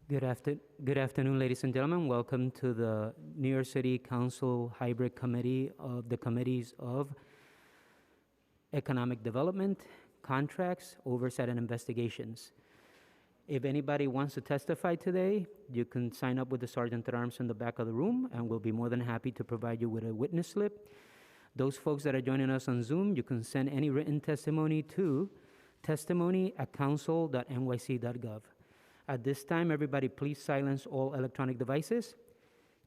Good afternoon, ladies and gentlemen. Welcome to the New York City Council Hybrid Committee of the Committees of Economic Development, Contracts, Oversight, and Investigations. If anybody wants to testify today, you can sign up with the Sergeant at Arms in the back of the room, and we'll be more than happy to provide you with a witness slip. Those folks that are joining us on Zoom, you can send any written testimony to testimony@council.nyc.gov. At this time, everybody please silence all electronic devices.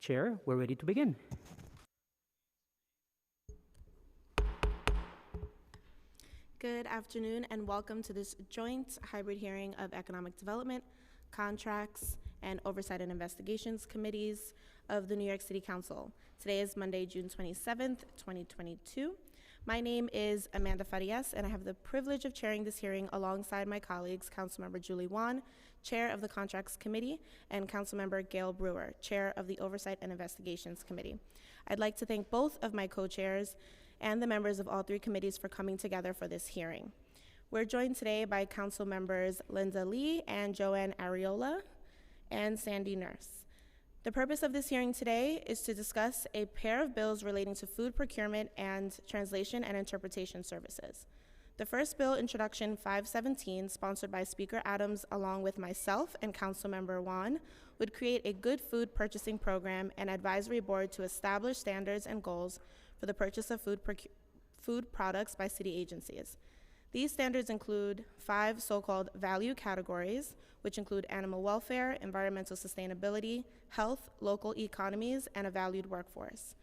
Chair, we're ready to begin. Good afternoon and welcome to this joint hybrid hearing of Economic Development, Contracts, and Oversight and Investigations Committees of the New York City Council. Today is Monday, June 27th, 2022. My name is Amanda Farias, and I have the privilege of chairing this hearing alongside my colleagues, Councilmember Julie Wan, Chair of the Contracts Committee, and Councilmember Gail Brewer, Chair of the Oversight and Investigations Committee. I'd like to thank both of my co-chairs and the members of all three committees for coming together for this hearing. We're joined today by Council members Linda Lee and Joanne Ariola and Sandy Nurse. The purpose of this hearing today is to discuss a pair of bills relating to food procurement and translation and interpretation services. The first bill, Introduction 517, sponsored by Speaker Adams along with myself and Councilmember Wan, would create a good food purchasing program and advisory board to establish standards and goals for the purchase of food products by city agencies. These standards include 5 so-called value categories, which include animal welfare, environmental sustainability, health, local economies, and a valued workforce.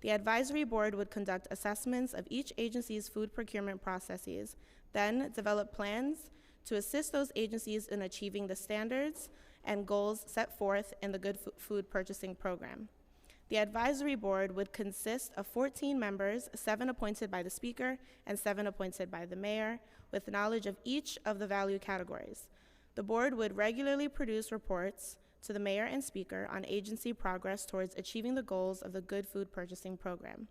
The advisory board would conduct assessments of each agency's food procurement processes, then develop plans to assist those agencies in achieving the standards and goals set forth in the Good Food Purchasing Program. The advisory board would consist of 14 members, 7 appointed by the Speaker and 7 appointed by the Mayor, with knowledge of each of the value categories. The board would regularly produce reports to the Mayor and Speaker on agency progress towards achieving the goals of the Good Food Purchasing Program.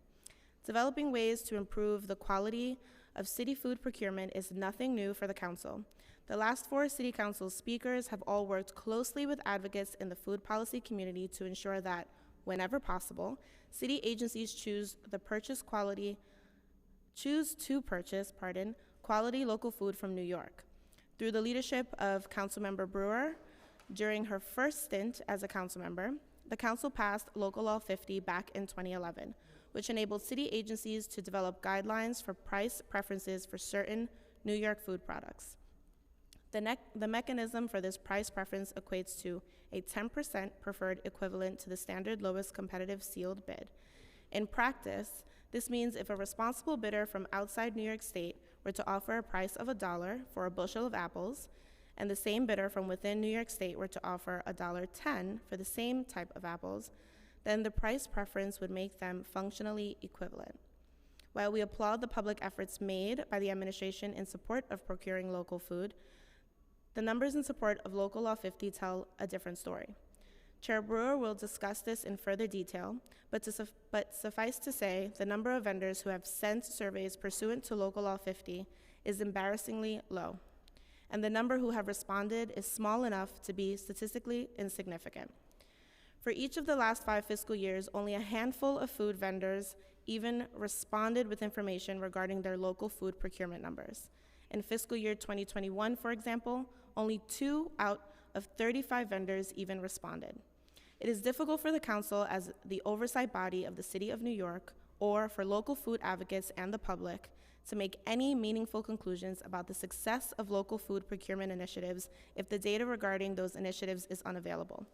Developing ways to improve the quality of city food procurement is nothing new for the Council. The last 4 City Council speakers have all worked closely with advocates in the food policy community to ensure that, whenever possible, city agencies choose to purchase quality local food from New York. Through the leadership of Councilmember Brewer, during her first stint as a council member, the council passed Local Law 50 back in 2011, which enabled city agencies to develop guidelines for price preferences for certain New York food products. The mechanism for this price preference equates to a 10% preferred equivalent to the standard lowest competitive sealed bid. In practice, this means if a responsible bidder from outside New York State were to offer a price of $1 for a bushel of apples, and the same bidder from within New York State were to offer $1.10 for the same type of apples, then the price preference would make them functionally equivalent. While we applaud the public efforts made by the administration in support of procuring local food, the numbers in support of Local Law 50 tell a different story. Chair Brewer will discuss this in further detail, but suffice to say, the number of vendors who have sent surveys pursuant to Local Law 50 is embarrassingly low, and the number who have responded is small enough to be statistically insignificant. For each of the last 5 fiscal years, only a handful of food vendors even responded with information regarding their local food procurement numbers. In fiscal year 2021, for example, only 2 out of 35 vendors even responded. It is difficult for the Council as the oversight body of the City of New York, or for local food advocates and the public, to make any meaningful conclusions about the success of local food procurement initiatives if the data regarding those initiatives is unavailable.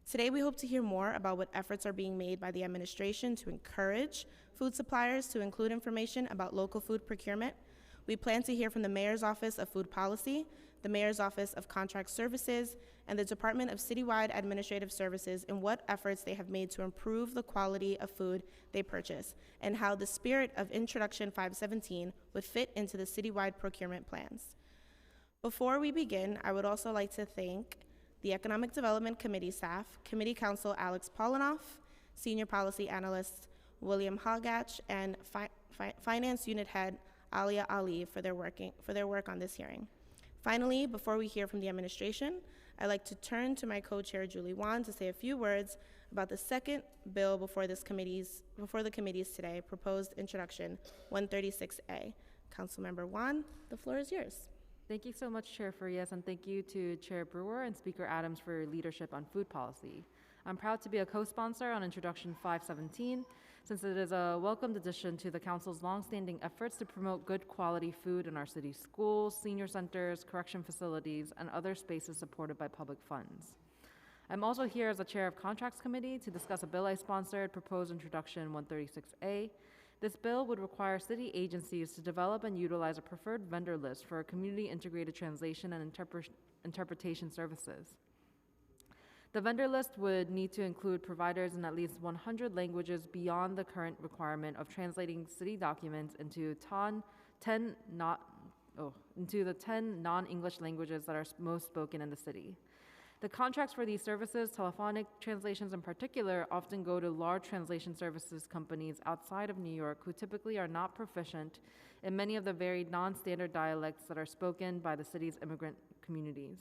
Today, we hope to hear more about what efforts are being made by the administration to encourage food suppliers to include information about local food procurement. We plan to hear from the Mayor's Office of Food Policy, the Mayor's Office of Contract Services, and the Department of Citywide Administrative Services in what efforts they have made to improve the quality of food they purchase, and how the spirit of Introduction 517 would fit into the citywide procurement plans. Before we begin, I would also like to thank the Economic Development Committee staff, Committee Counsel Alex Polinoff, Senior Policy Analyst William Hoggatch, and Finance Unit Head Alia Ali for their work on this hearing. Finally, before we hear from the administration, I'd like to turn to my co-chair, Julie Wan, to say a few words about the second bill before the committees today, proposed introduction 136A. Councilmember Wan, the floor is yours. Thank you so much, Chair Farias, and thank you to Chair Brewer and Speaker Adams for your leadership on food policy. I'm proud to be a co-sponsor on Introduction 517, since it is a welcomed addition to the Council's longstanding efforts to promote good quality food in our city's schools, senior centers, correction facilities, and other spaces supported by public funds. I'm also here as the Chair of Contracts Committee to discuss a bill I sponsored, proposed Introduction 136A. This bill would require city agencies to develop and utilize a preferred vendor list for community integrated translation and interpretation services. The vendor list would need to include providers in at least 100 languages beyond the current requirement of translating city documents into the 10 non-English languages that are most spoken in the city. The contracts for these services, telephonic translations in particular, often go to large translation services companies outside of New York who typically are not proficient in many of the very non-standard dialects that are spoken by the city's immigrant communities.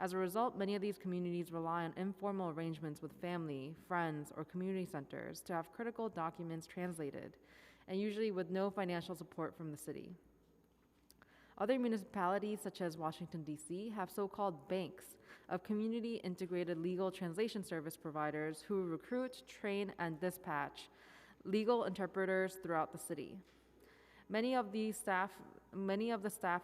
As a result, many of these communities rely on informal arrangements with family, friends, or community centers to have critical documents translated, and usually with no financial support from the city. Other municipalities, such as Washington, D.C., have so-called banks of community-integrated legal translation service providers who recruit, train, and dispatch legal interpreters throughout the city. Many of the staff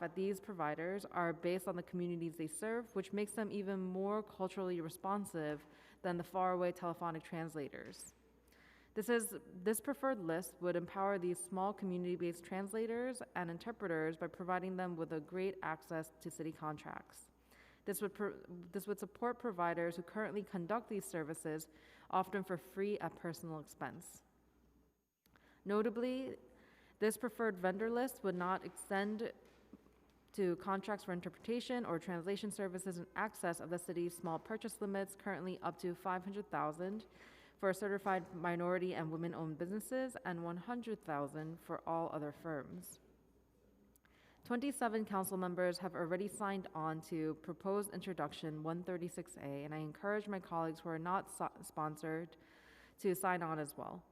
at these providers are based on the communities they serve, which makes them even more culturally responsive than the faraway telephonic translators. This preferred list would empower these small community-based translators and interpreters by providing them with a great access to city contracts. This would support providers who currently conduct these services, often for free at personal expense. Notably, this preferred vendor list would not extend to contracts for interpretation or translation services in excess of the city's small purchase limits, currently up to $500,000 for certified minority and women-owned businesses and $100,000 for all other firms. 27 council members have already signed on to proposed introduction 136A, and I encourage my colleagues who are not sponsored to sign on as well.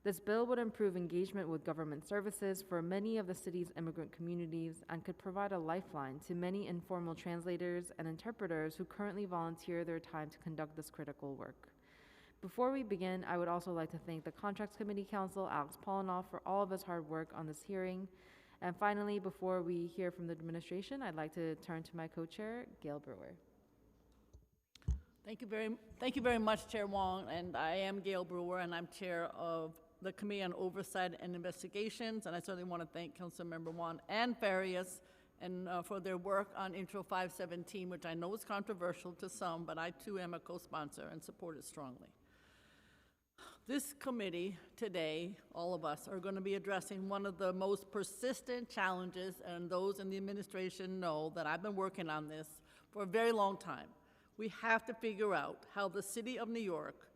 This bill would improve engagement with government services for many of the city's immigrant communities and could provide a lifeline to many informal translators and interpreters who currently volunteer their time to conduct this critical work. Before we begin, I would also like to thank the Contracts Committee Counsel, Alex Polinoff, for all of his hard work on this hearing. And finally, before we hear from the administration, I'd like to turn to my co-chair, Gail Brewer. Thank you very much, Chair Wong. And I am Gail Brewer, and I'm chair of the Committee on Oversight and Investigations. And I certainly want to thank Councilmember Wan and Farias and for their work on Intro 517, which I know is controversial to some, but I too am a co-sponsor and support it strongly. This committee today, all of us, are going to be addressing one of the most persistent challenges, and those in the administration know that I've been working on this for a very long time. We have to figure out how the city of New York,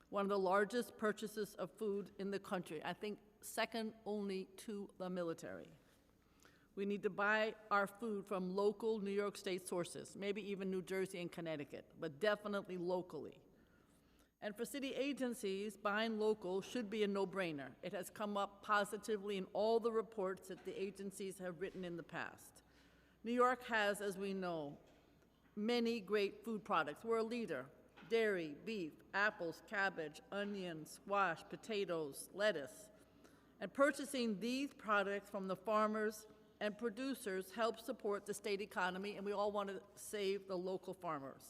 one of the largest purchasers of food in the country, I think second only to the military. We need to buy our food from local New York State sources, maybe even New Jersey and Connecticut, but definitely locally. And for city agencies, buying local should be a no-brainer. It has come up positively in all the reports that the agencies have written in the past. New York has, as we know, many great food products. We're a leader. Dairy, beef, apples, cabbage, onions, squash, potatoes, lettuce. And purchasing these products from the farmers and producers helps support the state economy, and we all want to save the local farmers.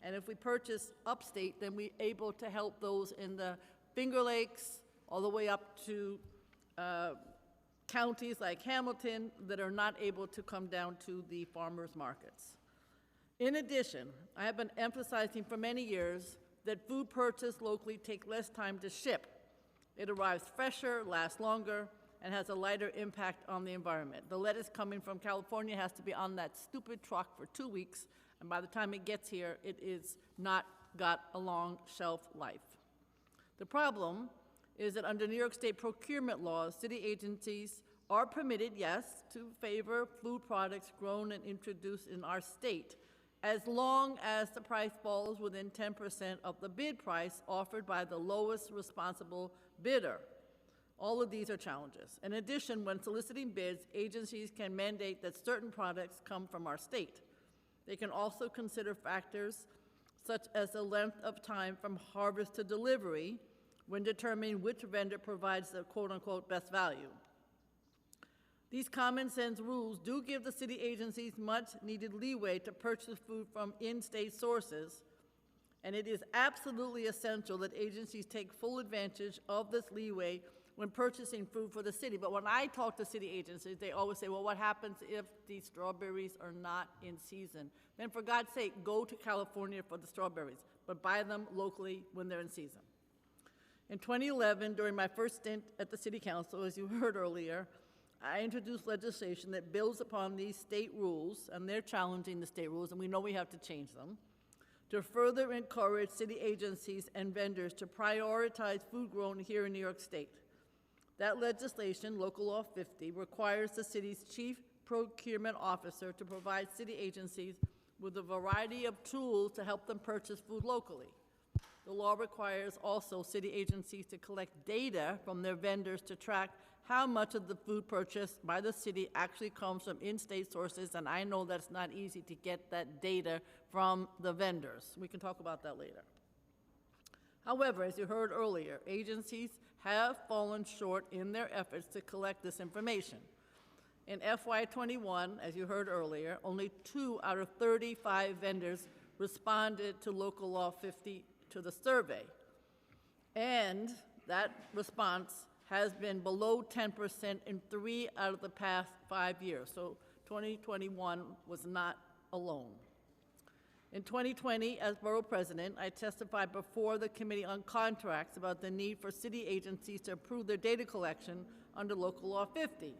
And if we purchase upstate, then we're able to help those in the Finger Lakes, all the way up to counties like Hamilton that are not able to come down to the farmers' markets. In addition, I have been emphasizing for many years that food purchased locally take less time to ship. It arrives fresher, lasts longer, and has a lighter impact on the environment. The lettuce coming from California has to be on that stupid truck for 2 weeks, and by the time it gets here, it is not got a long shelf life. The problem is that under New York State procurement laws, city agencies are permitted, yes, to favor food products grown and introduced in our state, as long as the price falls within 10% of the bid price offered by the lowest responsible bidder. All of these are challenges. In addition, when soliciting bids, agencies can mandate that certain products come from our state. They can also consider factors such as the length of time from harvest to delivery when determining which vendor provides the quote-unquote best value. These common sense rules do give the city agencies much needed leeway to purchase food from in-state sources, and it is absolutely essential that agencies take full advantage of this leeway when purchasing food for the city. But when I talk to city agencies, they always say, well, what happens if these strawberries are not in season? Then for God's sake, go to California for the strawberries, but buy them locally when they're in season. In 2011, during my first stint at the City Council, as you heard earlier, I introduced legislation that builds upon these state rules, and they're challenging the state rules, and we know we have to change them, to further encourage city agencies and vendors to prioritize food grown here in New York State. That legislation, Local Law 50, requires the city's chief procurement officer to provide city agencies with a variety of tools to help them purchase food locally. The law requires also city agencies to collect data from their vendors to track how much of the food purchased by the city actually comes from in-state sources, and I know that's not easy to get that data from the vendors. We can talk about that later. However, as you heard earlier, agencies have fallen short in their efforts to collect this information. In FY21, as you heard earlier, only 2 out of 35 vendors responded to Local Law 50 to the survey, and that response has been below 10% in 3 out of the past 5 years, so 2021 was not alone. In 2020, as Borough President, I testified before the Committee on Contracts about the need for city agencies to improve their data collection under Local Law 50.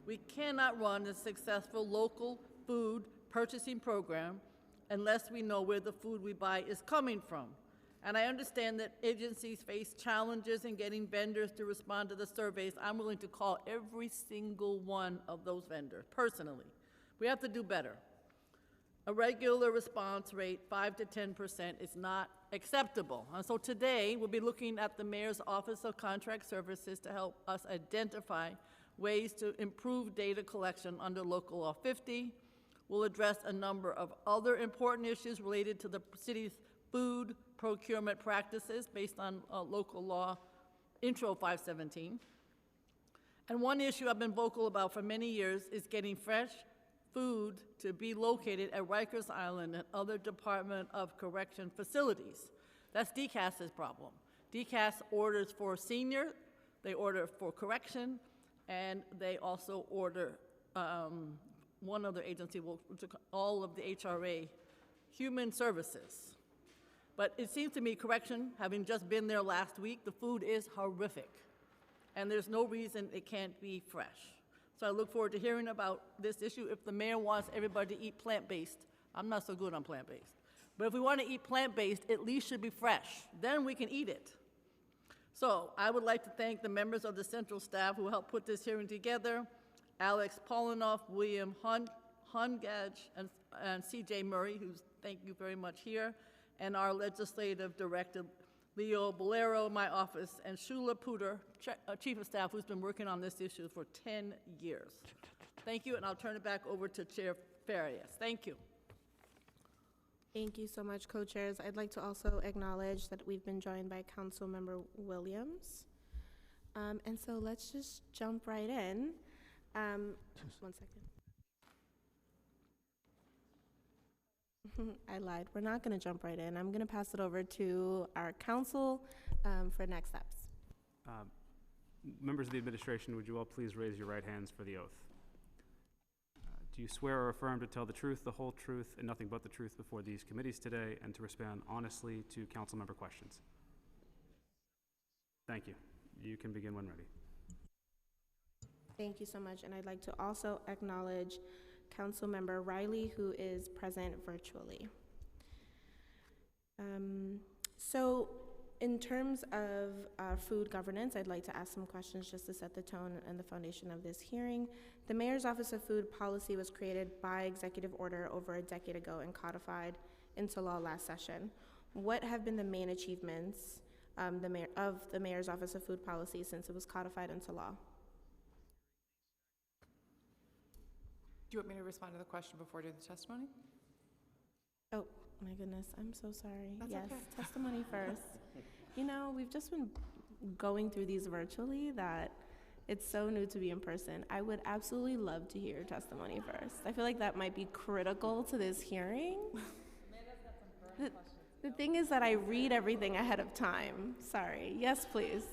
We cannot run a successful local food purchasing program unless we know where the food we buy is coming from. And I understand that agencies face challenges in getting vendors to respond to the surveys. I'm willing to call every single one of those vendors, personally. We have to do better. A regular response rate, 5 to 10%, is not acceptable. And so today, we'll be looking at the Mayor's Office of Contract Services to help us identify ways to improve data collection under Local Law 50. We'll address a number of other important issues related to the city's food procurement practices based on Local Law Intro 517. And one issue I've been vocal about for many years is getting fresh food to be located at Rikers Island and other Department of Correction facilities. That's DCAS's problem. DCAS orders for senior, they order for correction, and they also order one other agency, all of the HRA, human services. But it seems to me, correction, having just been there last week, the food is horrific, and there's no reason it can't be fresh. So I look forward to hearing about this issue. If the mayor wants everybody to eat plant-based, I'm not so good on plant-based. But if we want to eat plant-based, at least should be fresh. Then we can eat it. So I would like to thank the members of the central staff who helped put this hearing together, Alex Polinoff, William Hungage, and C.J. Murray, who's, thank you very much, here, and our legislative director, Leo Bolero, my office, and Shula Puder, Chief of Staff, who's been working on this issue for 10 years. Thank you, and I'll turn it back over to Chair Farias. Thank you. Thank you so much, co-chairs. I'd like to also acknowledge that we've been joined by Councilmember Williams. And so let's just jump right in. 1 second. I lied. We're not going to jump right in. I'm going to pass it over to our council for next steps. Members of the administration, would you all please raise your right hands for the oath? Do you swear or affirm to tell the truth, the whole truth, and nothing but the truth before these committees today, and to respond honestly to council member questions? Thank you. You can begin when ready. Thank you so much. And I'd like to also acknowledge Councilmember Riley, who is present virtually. So in terms of food governance, I'd like to ask some questions just to set the tone and the foundation of this hearing. The Mayor's Office of Food Policy was created by executive order over a decade ago and codified into law last session. What have been the main achievements of the Mayor's Office of Food Policy since it was codified into law? Do you want me to respond to the question before doing the testimony? Oh, my goodness, I'm so sorry. That's yes, okay. Testimony first. You know, we've just been going through these virtually that it's so new to be in person. I would absolutely love to hear your testimony first. I feel like that might be critical to this hearing. The thing is that I read everything ahead of time. Sorry. Yes, please.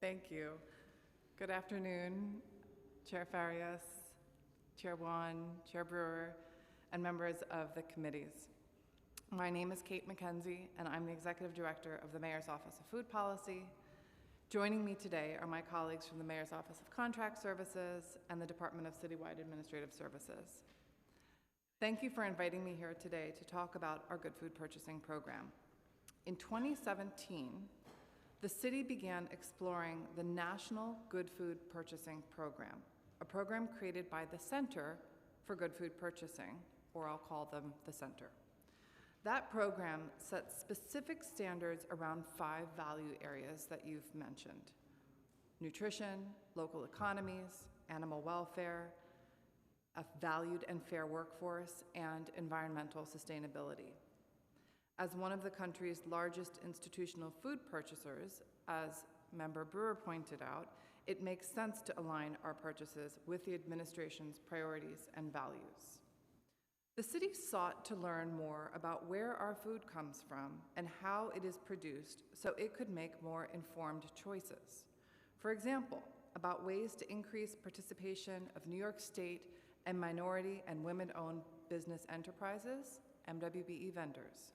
Thank you. Good afternoon, Chair Farias, Chair Wan, Chair Brewer, and members of the committees. My name is Kate McKenzie, and I'm the Executive Director of the Mayor's Office of Food Policy. Joining me today are my colleagues from the Mayor's Office of Contract Services and the Department of Citywide Administrative Services. Thank you for inviting me here today to talk about our Good Food Purchasing Program. In 2017, the city began exploring the National Good Food Purchasing Program, a program created by the Center for Good Food Purchasing, or I'll call them the Center. That program sets specific standards around 5 value areas that you've mentioned: nutrition, local economies, animal welfare, a valued and fair workforce, and environmental sustainability. As one of the country's largest institutional food purchasers, as Member Brewer pointed out, it makes sense to align our purchases with the administration's priorities and values. The city sought to learn more about where our food comes from and how it is produced so it could make more informed choices. For example, about ways to increase participation of New York State and minority and women-owned business enterprises, MWBE vendors.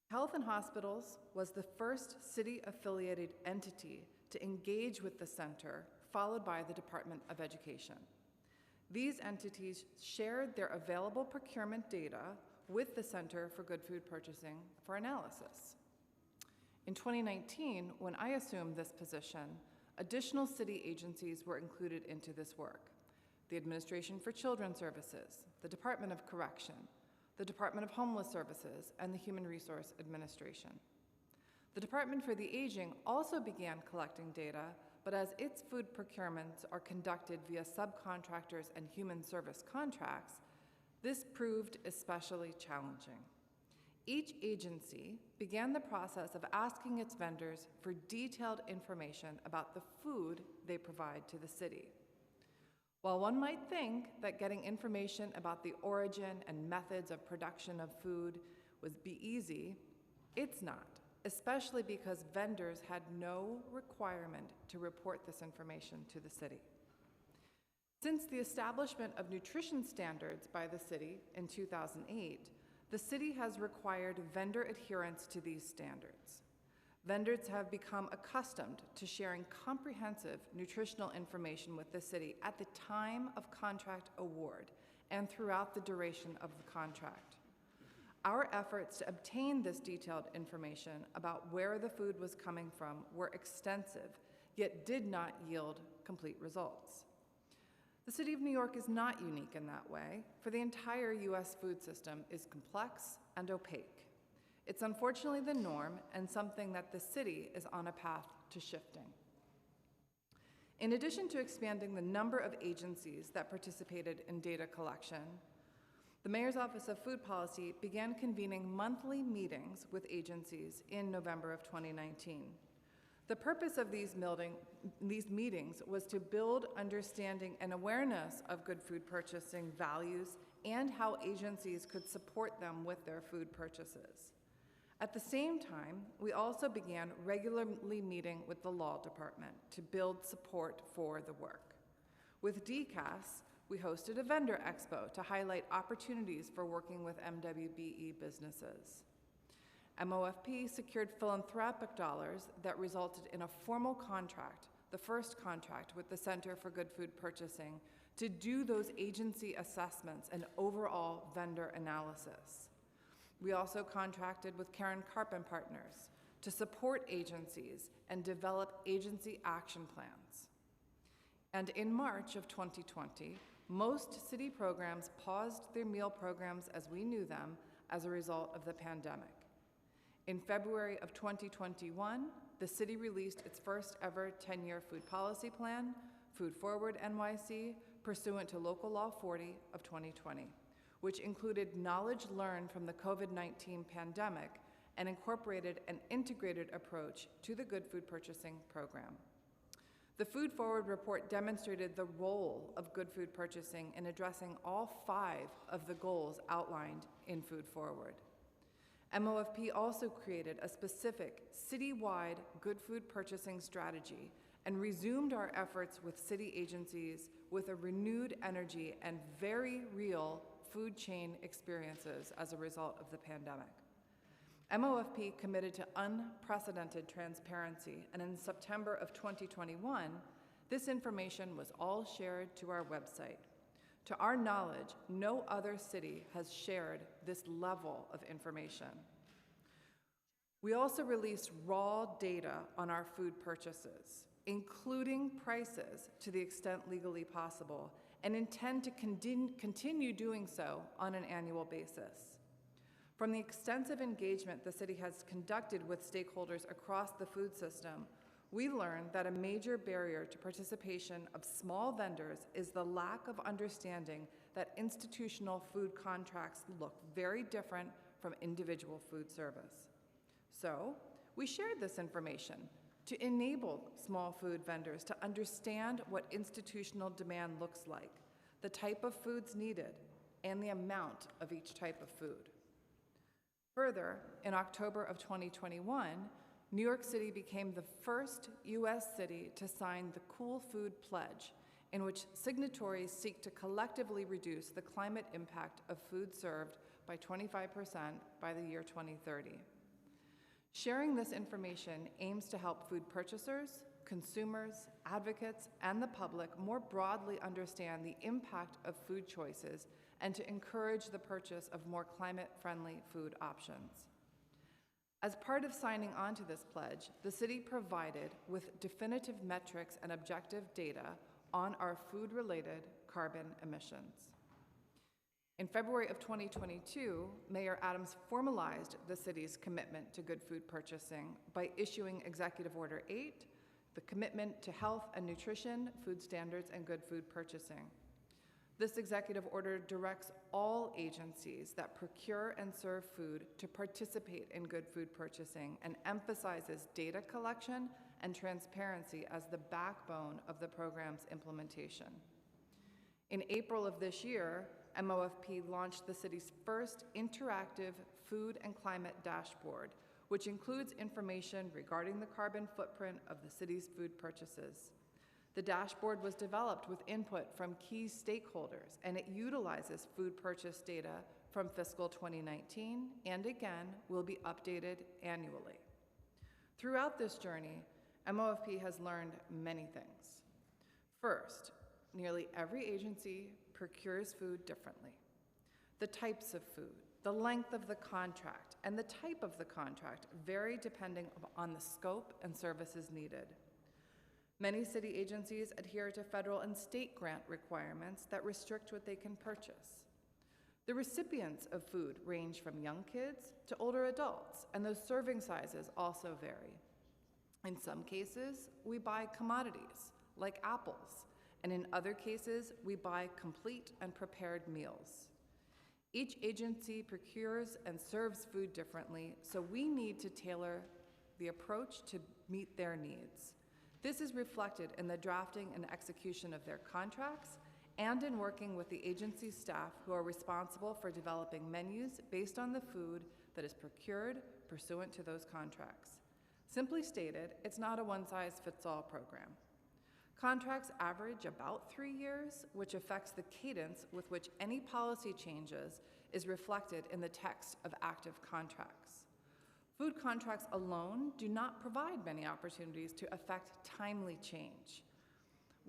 Health and Hospitals was the first city-affiliated entity to engage with the center, followed by the Department of Education. These entities shared their available procurement data with the Center for Good Food Purchasing for analysis. In 2019, when I assumed this position, additional city agencies were included into this work: the Administration for Children's Services, the Department of Correction, the Department of Homeless Services, and the Human Resource Administration. The Department for the Aging also began collecting data, but as its food procurements are conducted via subcontractors and human service contracts, this proved especially challenging. Each agency began the process of asking its vendors for detailed information about the food they provide to the city. While one might think that getting information about the origin and methods of production of food would be easy, it's not, especially because vendors had no requirement to report this information to the city. Since the establishment of nutrition standards by the city in 2008, the city has required vendor adherence to these standards. Vendors have become accustomed to sharing comprehensive nutritional information with the city at the time of contract award and throughout the duration of the contract. Our efforts to obtain this detailed information about where the food was coming from were extensive, yet did not yield complete results. The City of New York is not unique in that way, for the entire U.S. food system is complex and opaque. It's unfortunately the norm and something that the city is on a path to shifting. In addition to expanding the number of agencies that participated in data collection, the Mayor's Office of Food Policy began convening monthly meetings with agencies in November of 2019. The purpose of these meetings was to build understanding and awareness of good food purchasing values and how agencies could support them with their food purchases. At the same time, we also began regularly meeting with the law department to build support for the work. With DCAS, we hosted a vendor expo to highlight opportunities for working with MWBE businesses. Mofp secured philanthropic dollars that resulted in a formal contract, the first contract with the Center for Good Food Purchasing, to do those agency assessments and overall vendor analysis. We also contracted with Karen Karp and Partners to support agencies and develop agency action plans. And in March of 2020, most city programs paused their meal programs as we knew them as a result of the pandemic. In February of 2021, the city released its first ever 10-year food policy plan, Food Forward NYC, pursuant to Local Law 40 of 2020, which included knowledge learned from the COVID-19 pandemic and incorporated an integrated approach to the Good Food Purchasing program. The Food Forward report demonstrated the role of good food purchasing in addressing all 5 of the goals outlined in Food Forward. MOFP also created a specific citywide good food purchasing strategy and resumed our efforts with city agencies with a renewed energy and very real food chain experiences as a result of the pandemic. MOFP committed to unprecedented transparency, and in September of 2021, this information was all shared to our website. To our knowledge, no other city has shared this level of information. We also released raw data on our food purchases, including prices to the extent legally possible, and intend to continue doing so on an annual basis. From the extensive engagement the city has conducted with stakeholders across the food system, we learned that a major barrier to participation of small vendors is the lack of understanding that institutional food contracts look very different from individual food service. So, we shared this information to enable small food vendors to understand what institutional demand looks like, the type of foods needed, and the amount of each type of food. Further, in October of 2021, New York City became the first U.S. city to sign the Cool Food Pledge, in which signatories seek to collectively reduce the climate impact of food served by 25% by the year 2030. Sharing this information aims to help food purchasers, consumers, advocates, and the public more broadly understand the impact of food choices and to encourage the purchase of more climate-friendly food options. As part of signing on to this pledge, the city provided with definitive metrics and objective data on our food-related carbon emissions. In February of 2022, Mayor Adams formalized the city's commitment to good food purchasing by issuing Executive Order 8, the Commitment to Health and Nutrition, Food Standards, and Good Food Purchasing. This executive order directs all agencies that procure and serve food to participate in good food purchasing and emphasizes data collection and transparency as the backbone of the program's implementation. In April of this year, MOFP launched the city's first interactive food and climate dashboard, which includes information regarding the carbon footprint of the city's food purchases. The dashboard was developed with input from key stakeholders, and it utilizes food purchase data from fiscal 2019 and again will be updated annually. Throughout this journey, MOFP has learned many things. First, nearly every agency procures food differently. The types of food, the length of the contract, and the type of the contract vary depending on the scope and services needed. Many city agencies adhere to federal and state grant requirements that restrict what they can purchase. The recipients of food range from young kids to older adults, and those serving sizes also vary. In some cases, we buy commodities, like apples, and in other cases, we buy complete and prepared meals. Each agency procures and serves food differently, so we need to tailor the approach to meet their needs. This is reflected in the drafting and execution of their contracts and in working with the agency staff who are responsible for developing menus based on the food that is procured pursuant to those contracts. Simply stated, it's not a one-size-fits-all program. Contracts average about 3 years, which affects the cadence with which any policy changes is reflected in the text of active contracts. Food contracts alone do not provide many opportunities to affect timely change.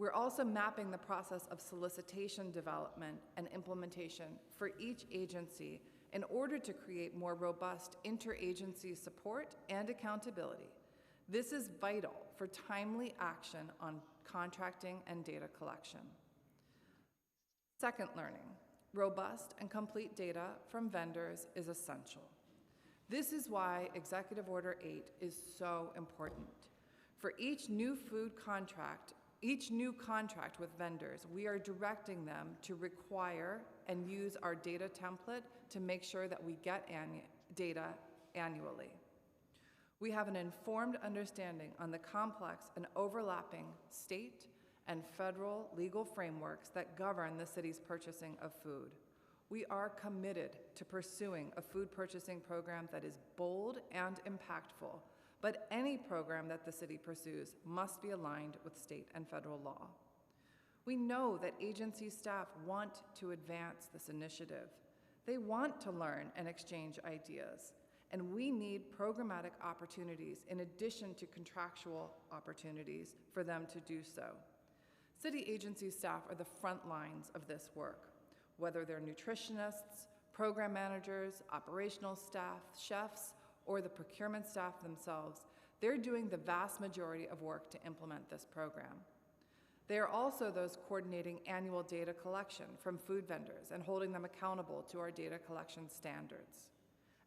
We're also mapping the process of solicitation development and implementation for each agency in order to create more robust interagency support and accountability. This is vital for timely action on contracting and data collection. Second learning, robust and complete data from vendors is essential. This is why Executive Order 8 is so important. For each new contract with vendors, we are directing them to require and use our data template to make sure that we get data annually. We have an informed understanding on the complex and overlapping state and federal legal frameworks that govern the city's purchasing of food. We are committed to pursuing a food purchasing program that is bold and impactful, but any program that the city pursues must be aligned with state and federal law. We know that agency staff want to advance this initiative. They want to learn and exchange ideas, and we need programmatic opportunities in addition to contractual opportunities for them to do so. City agency staff are the front lines of this work, whether they're nutritionists, program managers, operational staff, chefs, or the procurement staff themselves. They're doing the vast majority of work to implement this program. They are also those coordinating annual data collection from food vendors and holding them accountable to our data collection standards.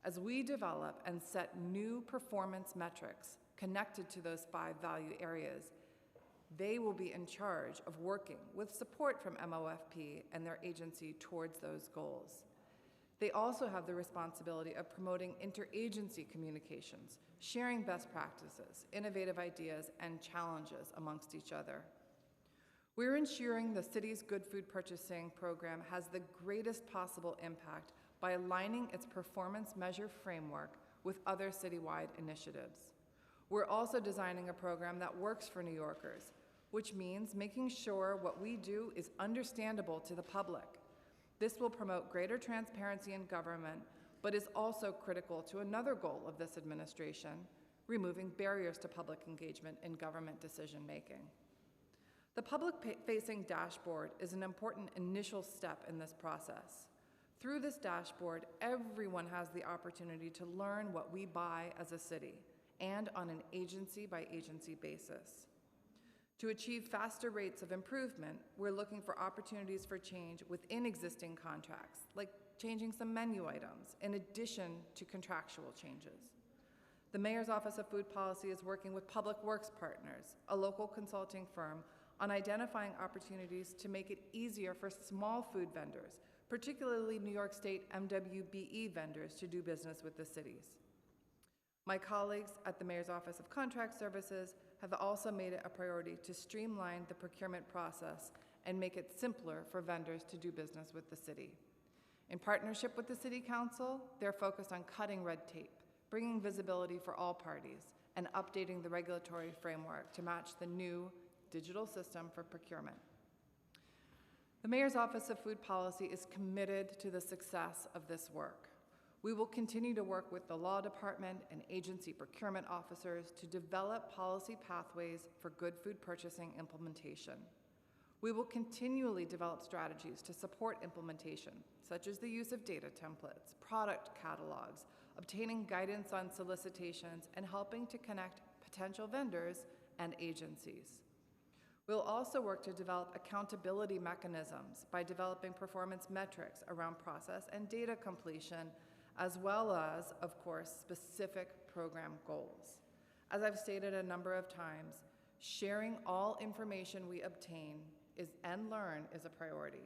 As we develop and set new performance metrics connected to those 5 value areas, they will be in charge of working with support from MOFP and their agency towards those goals. They also have the responsibility of promoting interagency communications, sharing best practices, innovative ideas, and challenges amongst each other. We're ensuring the city's good food purchasing program has the greatest possible impact by aligning its performance measure framework with other citywide initiatives. We're also designing a program that works for New Yorkers, which means making sure what we do is understandable to the public. This will promote greater transparency in government, but is also critical to another goal of this administration, removing barriers to public engagement in government decision-making. The public-facing dashboard is an important initial step in this process. Through this dashboard, everyone has the opportunity to learn what we buy as a city, and on an agency-by-agency basis. To achieve faster rates of improvement, we're looking for opportunities for change within existing contracts, like changing some menu items, in addition to contractual changes. The Mayor's Office of Food Policy is working with Public Works Partners, a local consulting firm, on identifying opportunities to make it easier for small food vendors, particularly New York State MWBE vendors, to do business with the cities. My colleagues at the Mayor's Office of Contract Services have also made it a priority to streamline the procurement process and make it simpler for vendors to do business with the city. In partnership with the City Council, they're focused on cutting red tape, bringing visibility for all parties, and updating the regulatory framework to match the new digital system for procurement. The Mayor's Office of Food Policy is committed to the success of this work. We will continue to work with the law department and agency procurement officers to develop policy pathways for good food purchasing implementation. We will continually develop strategies to support implementation, such as the use of data templates, product catalogs, obtaining guidance on solicitations, and helping to connect potential vendors and agencies. We'll also work to develop accountability mechanisms by developing performance metrics around process and data completion, as well as, of course, specific program goals. As I've stated a number of times, sharing all information we obtain and learn is a priority.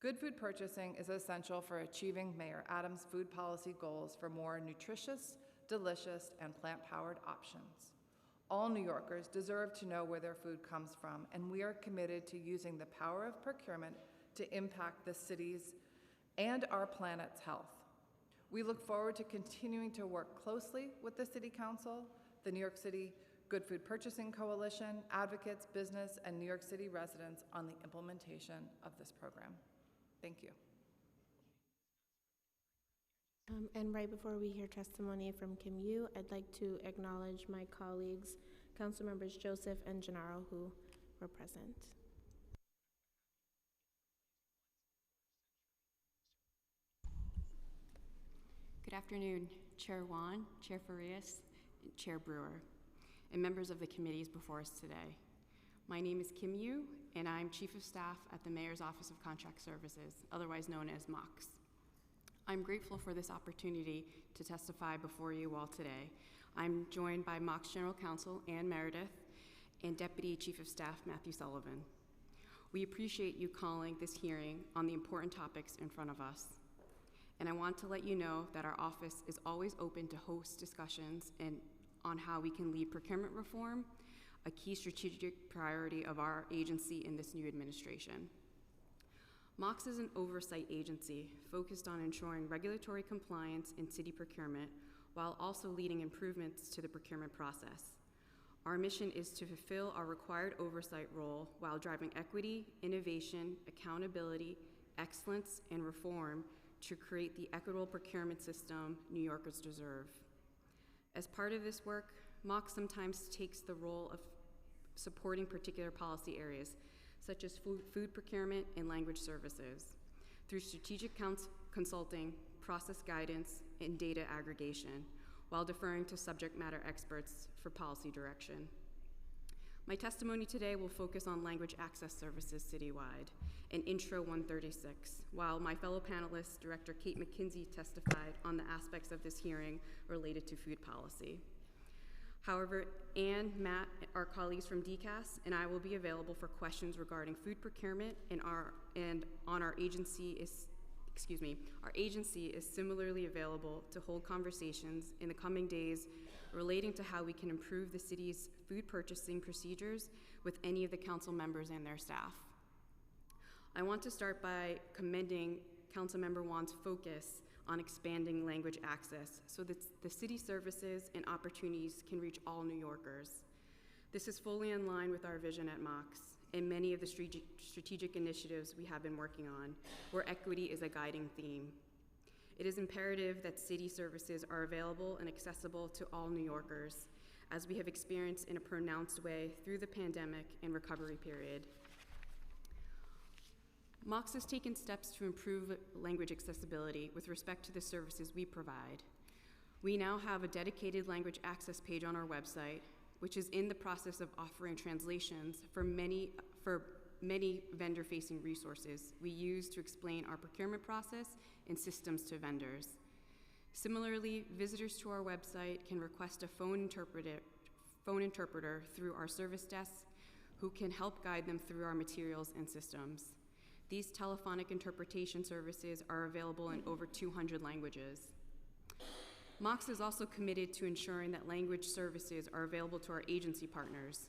Good food purchasing is essential for achieving Mayor Adams' food policy goals for more nutritious, delicious, and plant-powered options. All New Yorkers deserve to know where their food comes from, and we are committed to using the power of procurement to impact the city's and our planet's health. We look forward to continuing to work closely with the City Council, the New York City Good Food Purchasing Coalition, advocates, business, and New York City residents on the implementation of this program. Thank you. And right before we hear testimony from Kim Yu, I'd like to acknowledge my colleagues, Council Members Joseph and Gennaro, who were present. Good afternoon, Chair Wan, Chair Farias, and Chair Brewer, and members of the committees before us today. My name is Kim Yu, and I'm Chief of Staff at the Mayor's Office of Contract Services, otherwise known as MOCS. I'm grateful for this opportunity to testify before you all today. I'm joined by MOCS General Counsel Ann Meredith and Deputy Chief of Staff Matthew Sullivan. We appreciate you calling this hearing on the important topics in front of us. And I want to let you know that our office is always open to host discussions on how we can lead procurement reform, a key strategic priority of our agency in this new administration. MOCS is an oversight agency focused on ensuring regulatory compliance in city procurement while also leading improvements to the procurement process. Our mission is to fulfill our required oversight role while driving equity, innovation, accountability, excellence, and reform to create the equitable procurement system New Yorkers deserve. As part of this work, MOCS sometimes takes the role of supporting particular policy areas, such as food procurement and language services, through strategic consulting, process guidance, and data aggregation, while deferring to subject matter experts for policy direction. My testimony today will focus on language access services citywide and Intro 136, while my fellow panelist, Director Kate McKinsey, testified on the aspects of this hearing related to food policy. However, Ann, Matt, our colleagues from DCAS, and I will be available for questions regarding food procurement our agency is similarly available to hold conversations in the coming days relating to how we can improve the city's food purchasing procedures with any of the council members and their staff. I want to start by commending Councilmember Wan's focus on expanding language access so that the city services and opportunities can reach all New Yorkers. This is fully in line with our vision at MOCS and many of the strategic initiatives we have been working on, where equity is a guiding theme. It is imperative that city services are available and accessible to all New Yorkers, as we have experienced in a pronounced way through the pandemic and recovery period. MOCS has taken steps to improve language accessibility with respect to the services we provide. We now have a dedicated language access page on our website, which is in the process of offering translations for many vendor-facing resources we use to explain our procurement process and systems to vendors. Similarly, visitors to our website can request a phone interpreter through our service desk who can help guide them through our materials and systems. These telephonic interpretation services are available in over 200 languages. MOCS is also committed to ensuring that language services are available to our agency partners.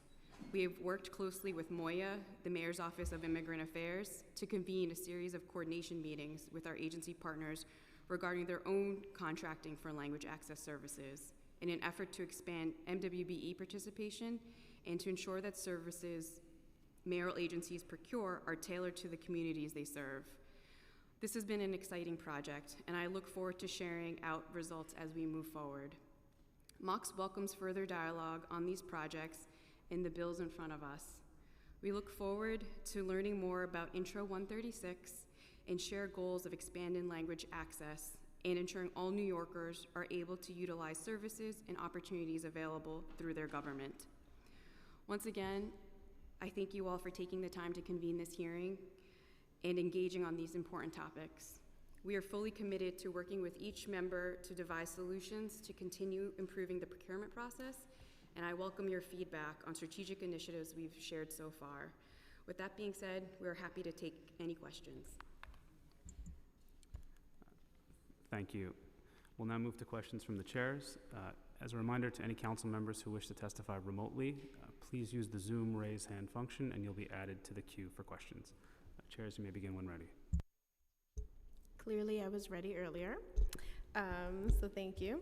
We have worked closely with MOIA, the Mayor's Office of Immigrant Affairs, to convene a series of coordination meetings with our agency partners regarding their own contracting for language access services in an effort to expand MWBE participation and to ensure that services mayoral agencies procure are tailored to the communities they serve. This has been an exciting project, and I look forward to sharing out results as we move forward. MOCS welcomes further dialogue on these projects and the bills in front of us. We look forward to learning more about Intro 136 and share goals of expanding language access and ensuring all New Yorkers are able to utilize services and opportunities available through their government. Once again, I thank you all for taking the time to convene this hearing and engaging on these important topics. We are fully committed to working with each member to devise solutions to continue improving the procurement process, and I welcome your feedback on strategic initiatives we've shared so far. With that being said, we're happy to take any questions. Thank you. We'll now move to questions from the chairs. As a reminder to any council members who wish to testify remotely, please use the Zoom raise hand function and you'll be added to the queue for questions. Chairs, you may begin when ready. Clearly, I was ready earlier, so thank you.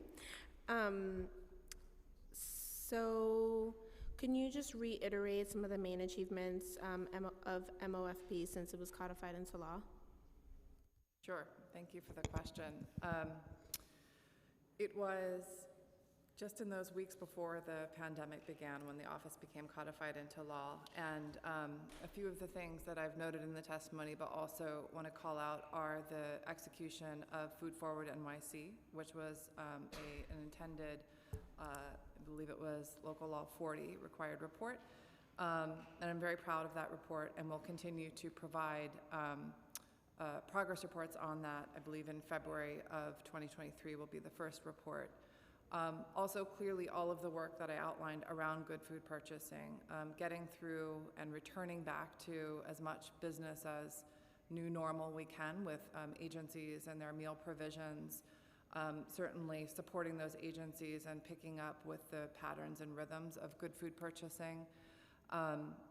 So can you just reiterate some of the main achievements of MOFP since it was codified into law? Sure. Thank you for the question. It was just in those weeks before the pandemic began, when the office became codified into law. And a few of the things that I've noted in the testimony, but also want to call out, are the execution of Food Forward NYC, which was an intended, I believe it was Local Law 40 required report. And I'm very proud of that report, and we'll continue to provide progress reports on that. I believe in February of 2023 will be the first report. Also, clearly, all of the work that I outlined around good food purchasing, getting through and returning back to as much business as new normal we can with agencies and their meal provisions, certainly supporting those agencies and picking up with the patterns and rhythms of good food purchasing.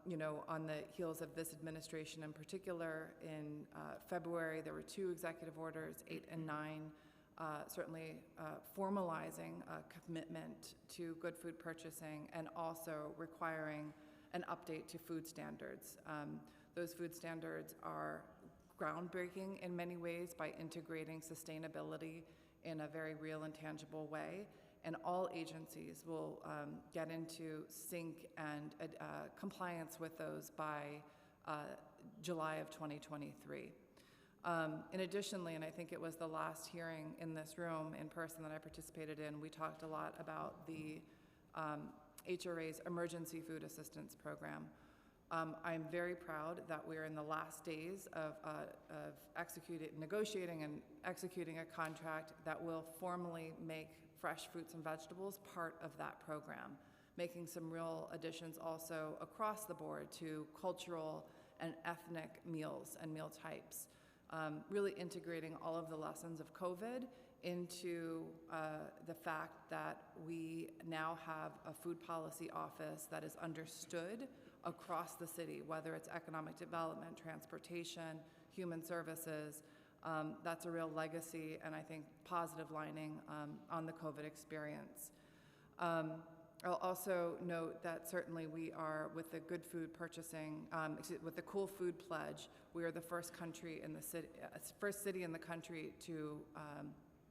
You know, on the heels of this administration in particular, in February, there were 2 executive orders, 8 and 9, certainly formalizing a commitment to good food purchasing and also requiring an update to food standards. Those food standards are groundbreaking in many ways by integrating sustainability in a very real and tangible way. And all agencies will get into sync and compliance with those by July of 2023. And additionally, and I think it was the last hearing in this room in person that I participated in, we talked a lot about the HRA's Emergency Food Assistance Program. I'm very proud that we're in the last days of negotiating and executing a contract that will formally make fresh fruits and vegetables part of that program, making some real additions also across the board to cultural and ethnic meals and meal types, really integrating all of the lessons of COVID into the fact that we now have a food policy office that is understood across the city, whether it's economic development, transportation, human services. That's a real legacy and I think positive lining on the COVID experience. I'll also note that certainly we are, with the good food purchasing, with the Cool Food Pledge, we are the first country in the city, first city in the country to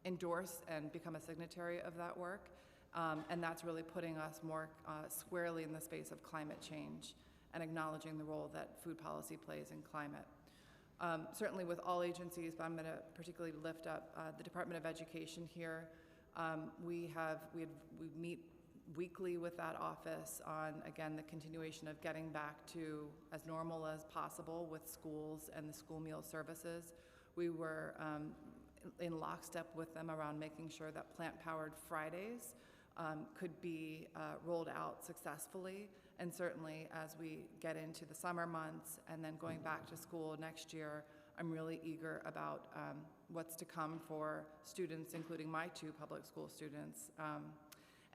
endorse and become a signatory of that work. And that's really putting us more squarely in the space of climate change and acknowledging the role that food policy plays in climate. Certainly with all agencies, but I'm going to particularly lift up the Department of Education here. We meet weekly with that office on, again, the continuation of getting back to as normal as possible with schools and the school meal services. We were in lockstep with them around making sure that plant-powered Fridays could be rolled out successfully. And certainly as we get into the summer months and then going back to school next year, I'm really eager about what's to come for students, including my 2 public school students.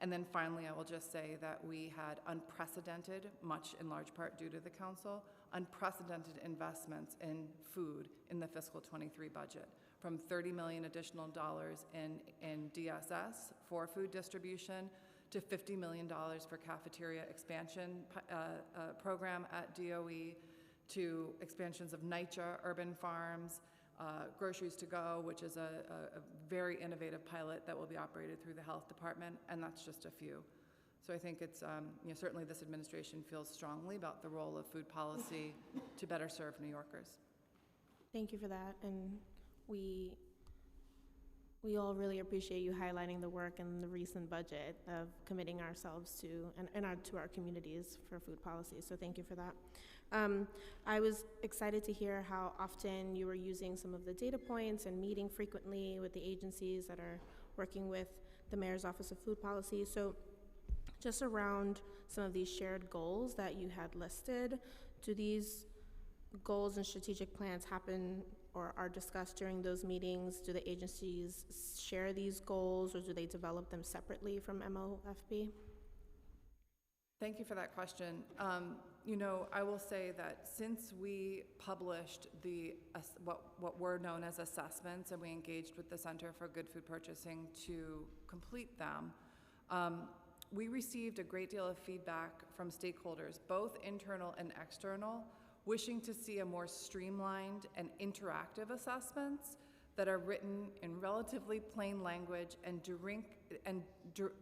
And then finally, I will just say that we had unprecedented, much in large part due to the council, unprecedented investments in food in the fiscal 23 budget, from $30 million additional dollars in DSS for food distribution to $50 million for cafeteria expansion program at DOE, to expansions of NYCHA, urban farms, Groceries to Go, which is a very innovative pilot that will be operated through the health department, and that's just a few. So I think it's, certainly this administration feels strongly about the role of food policy to better serve New Yorkers. Thank you for that, and we all really appreciate you highlighting the work in the recent budget of committing ourselves to to our communities for food policy. So thank you for that. I was excited to hear how often you were using some of the data points and meeting frequently with the agencies that are working with the Mayor's Office of Food Policy. So just around some of these shared goals that you had listed, do these goals and strategic plans happen or are discussed during those meetings? Do the agencies share these goals, or do they develop them separately from MOFP? Thank you for that question. I will say that since we published what were known as assessments, and we engaged with the Center for Good Food Purchasing to complete them, we received a great deal of feedback from stakeholders, both internal and external, wishing to see a more streamlined and interactive assessments that are written in relatively plain language and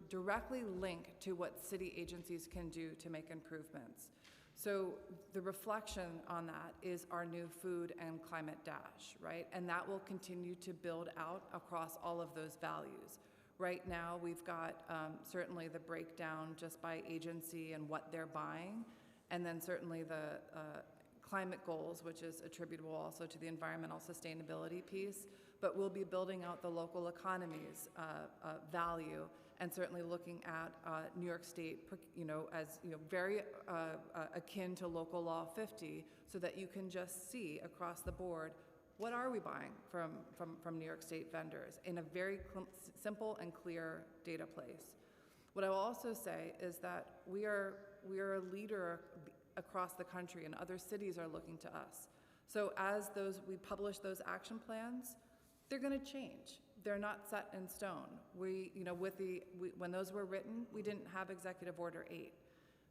directly link to what city agencies can do to make improvements. So the reflection on that is our new food and climate dash, right? And that will continue to build out across all of those values. Right now, we've got certainly the breakdown just by agency and what they're buying, and then certainly the climate goals, which is attributable also to the environmental sustainability piece, but we'll be building out the local economy's value, and certainly looking at New York State, as very akin to Local Law 50, so that you can just see across the board what are we buying from New York State vendors in a very simple and clear data place. What I will also say is that we are a leader across the country, and other cities are looking to us. So as we publish those action plans, they're going to change. They're not set in stone. When those were written, we didn't have Executive Order 8.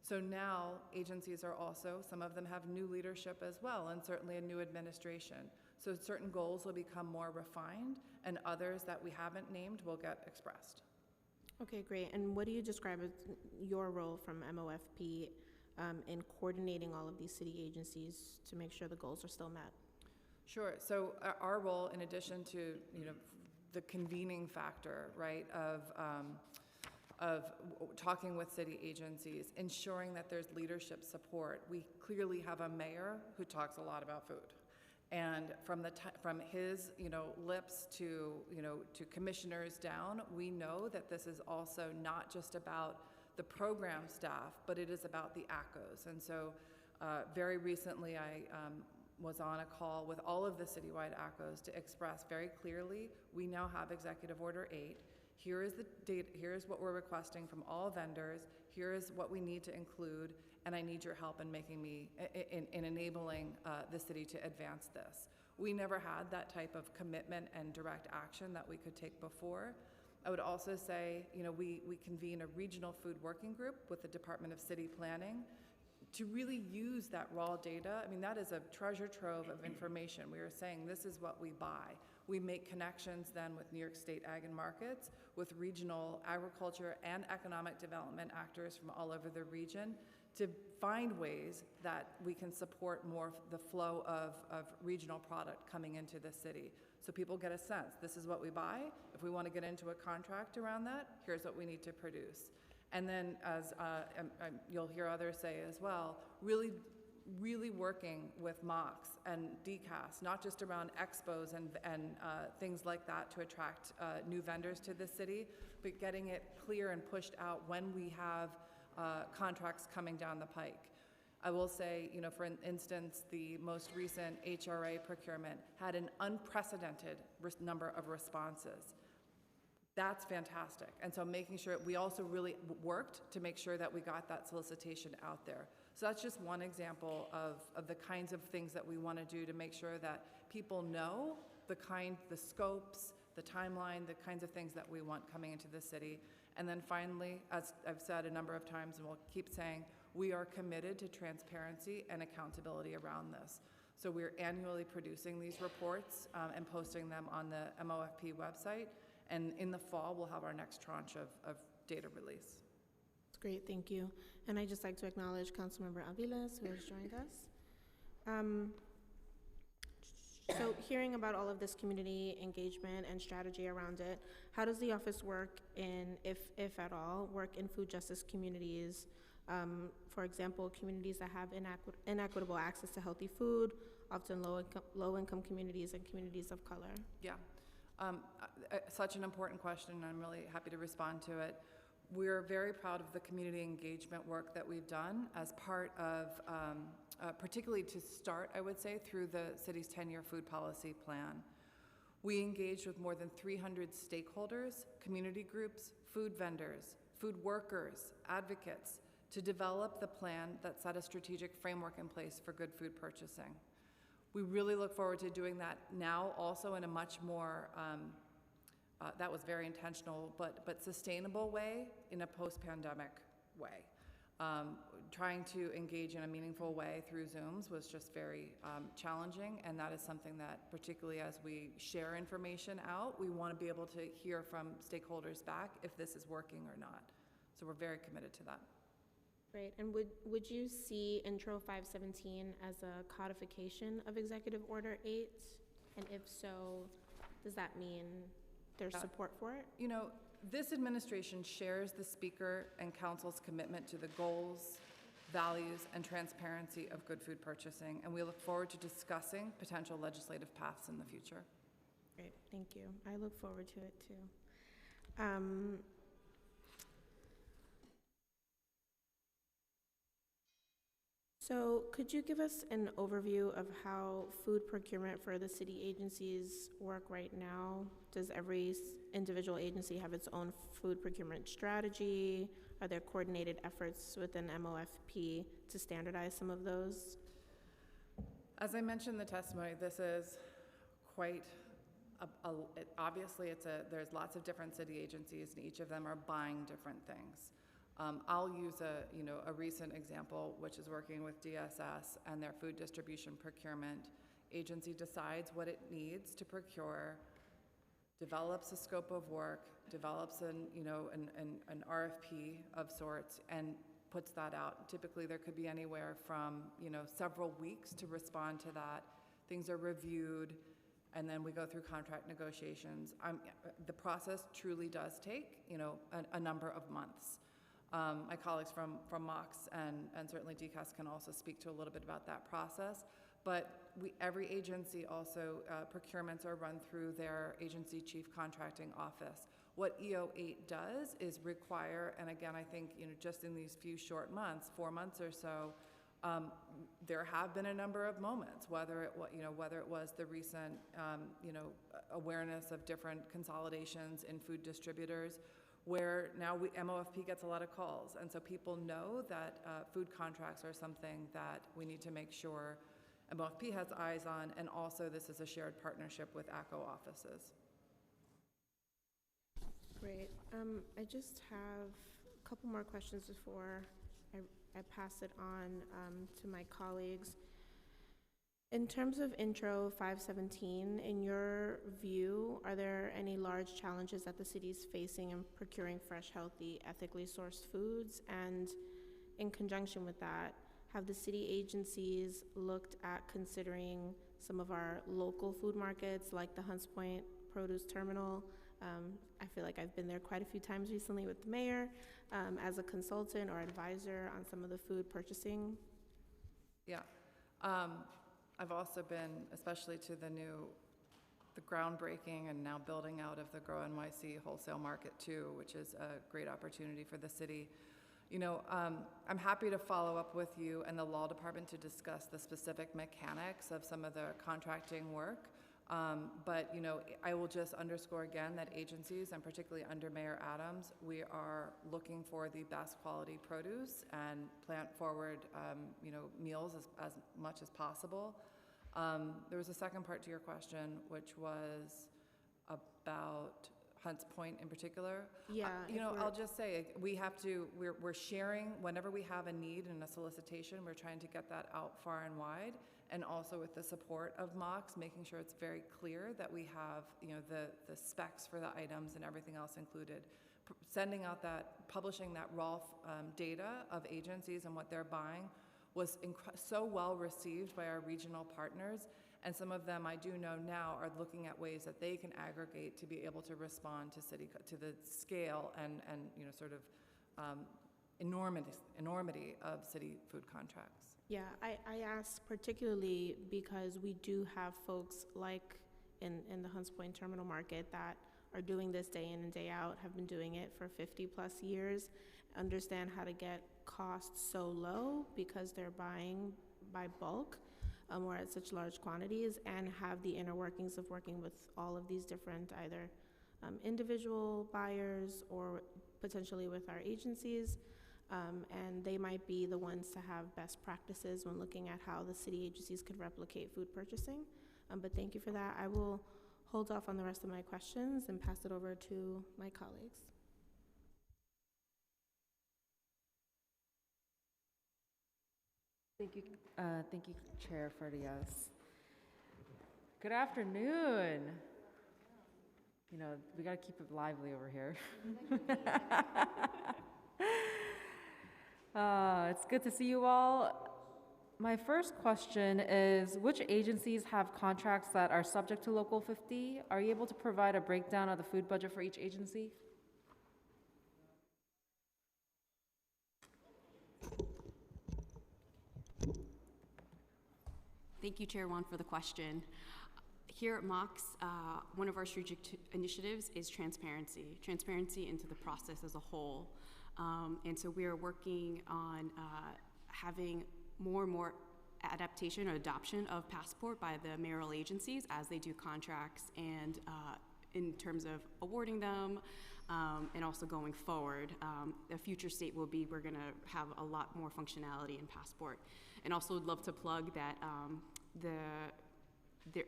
So now agencies are also, some of them have new leadership as well, and certainly a new administration. So certain goals will become more refined, and others that we haven't named will get expressed. Okay, great. And what do you describe as your role from MOFP in coordinating all of these city agencies to make sure the goals are still met? Sure. So our role, in addition to the convening factor, right, of talking with city agencies, ensuring that there's leadership support. We clearly have a mayor who talks a lot about food, and from his lips to to commissioners down, we know that this is also not just about the program staff, but it is about the ACOs. And so very recently I was on a call with all of the citywide ACOs to express very clearly, we now have Executive Order 8. Here is the date, here's what we're requesting from all vendors, here is what we need to include, and I need your help in in enabling the city to advance this. We never had that type of commitment and direct action that we could take before. I would also say, we convene a regional food working group with the Department of City Planning to really use that raw data. I mean, that is a treasure trove of information. We are saying this is what we buy. We make connections then with New York State Ag and Markets, with regional agriculture and economic development actors from all over the region to find ways that we can support more the flow of regional product coming into the city. So people get a sense, this is what we buy. If we want to get into a contract around that, here's what we need to produce. And then, as you'll hear others say as well, really working with MOCs and DCAS, not just around expos and things like that to attract new vendors to the city, but getting it clear and pushed out when we have contracts coming down the pike. I will say, for instance, the most recent HRA procurement had an unprecedented number of responses. That's fantastic. And so making sure, we also really worked to make sure that we got that solicitation out there. So that's just one example of the kinds of things that we want to do to make sure that people know the scopes, the timeline, the kinds of things that we want coming into the city. And then finally, as I've said a number of times and we'll keep saying, we are committed to transparency and accountability around this. So we're annually producing these reports and posting them on the MOFP website. And in the fall, we'll have our next tranche of data release. That's great, thank you. And I'd just like to acknowledge Councilmember Aviles, who has joined us. So hearing about all of this community engagement and strategy around it, how does the office work in, if at all, work in food justice communities? For example, communities that have inequitable access to healthy food, often low-income communities and communities of color. Yeah. Such an important question, and I'm really happy to respond to it. We're very proud of the community engagement work that we've done as part of, particularly to start, I would say, through the city's 10-year food policy plan. We engaged with more than 300 stakeholders, community groups, food vendors, food workers, advocates, to develop the plan that set a strategic framework in place for good food purchasing. We really look forward to doing that now also in a much more, that was very intentional, but sustainable way in a post-pandemic way. Trying to engage in a meaningful way through Zooms was just very challenging, and that is something that, particularly as we share information out, we want to be able to hear from stakeholders back if this is working or not. So we're very committed to that. Great. And would you see Intro 517 as a codification of Executive Order 8? And if so, does that mean there's support for it? You know, this administration shares the Speaker and Council's commitment to the goals, values, and transparency of good food purchasing, and we look forward to discussing potential legislative paths in the future. Great, thank you. I look forward to it too. So could you give us an overview of how food procurement for the city agencies work right now? Does every individual agency have its own food procurement strategy? Are there coordinated efforts within MOFP to standardize some of those? As I mentioned in the testimony, this is quite obviously there's lots of different city agencies, and each of them are buying different things. I'll use a recent example, which is working with DSS and their food distribution procurement. Agency decides what it needs to procure, develops a scope of work, develops an RFP of sorts, and puts that out. Typically, there could be anywhere from several weeks to respond to that. Things are reviewed, and then we go through contract negotiations. The process truly does take a number of months. My colleagues from MOX and certainly DCAS can also speak to a little bit about that process. But every agency also, procurements are run through their agency chief contracting office. What EO8 does is require, and again, I think just in these few short months, 4 months or so, there have been a number of moments, whether it was the recent awareness of different consolidations in food distributors, where now MOFP gets a lot of calls, and so people know that food contracts are something that we need to make sure MOFP has eyes on, and also this is a shared partnership with ACO offices. Great. I just have a couple more questions before I pass it on to my colleagues. In terms of Intro 517, in your view, are there any large challenges that the city is facing in procuring fresh, healthy, ethically sourced foods? And in conjunction with that, have the city agencies looked at considering some of our local food markets, like the Hunts Point Produce Terminal? I feel like I've been there quite a few times recently with the mayor as a consultant or advisor on some of the food purchasing. Yeah. I've also been, especially to the groundbreaking and now building out of the Grow NYC wholesale market too, which is a great opportunity for the city. I'm happy to follow up with you and the law department to discuss the specific mechanics of some of the contracting work. But I will just underscore again that agencies, and particularly under Mayor Adams, we are looking for the best quality produce and plant forward, meals as much as possible. There was a second part to your question, which was about Hunts Point in particular. Yeah. I'll just say we're sharing whenever we have a need and a solicitation. We're trying to get that out far and wide, and also with the support of MOX, making sure it's very clear that we have the specs for the items and everything else included. Sending out publishing that raw data of agencies and what they're buying was so well received by our regional partners. And some of them I do know now are looking at ways that they can aggregate to be able to respond to the scale and enormity of city food contracts. Yeah, I ask particularly because we do have folks like in the Hunts Point Terminal Market that are doing this day in and day out, have been doing it for 50 plus years, understand how to get costs so low because they're buying by bulk or at such large quantities, and have the inner workings of working with all of these different either individual buyers or potentially with our agencies. And they might be the ones to have best practices when looking at how the city agencies could replicate food purchasing. But thank you for that. I will hold off on the rest of my questions and pass it over to my colleagues. Thank you, Chair Farias. Good afternoon. You know, we gotta keep it lively over here. It's good to see you all. My first question is, which agencies have contracts that are subject to Local 50? Are you able to provide a breakdown of the food budget for each agency? Thank you, Chair Wan, for the question. Here at MOX, one of our strategic initiatives is transparency into the process as a whole. And so we are working on having more and more adaptation or adoption of Passport by the mayoral agencies as they do contracts and in terms of awarding them and also going forward. A future state will be we're going to have a lot more functionality in Passport. And also would love to plug that the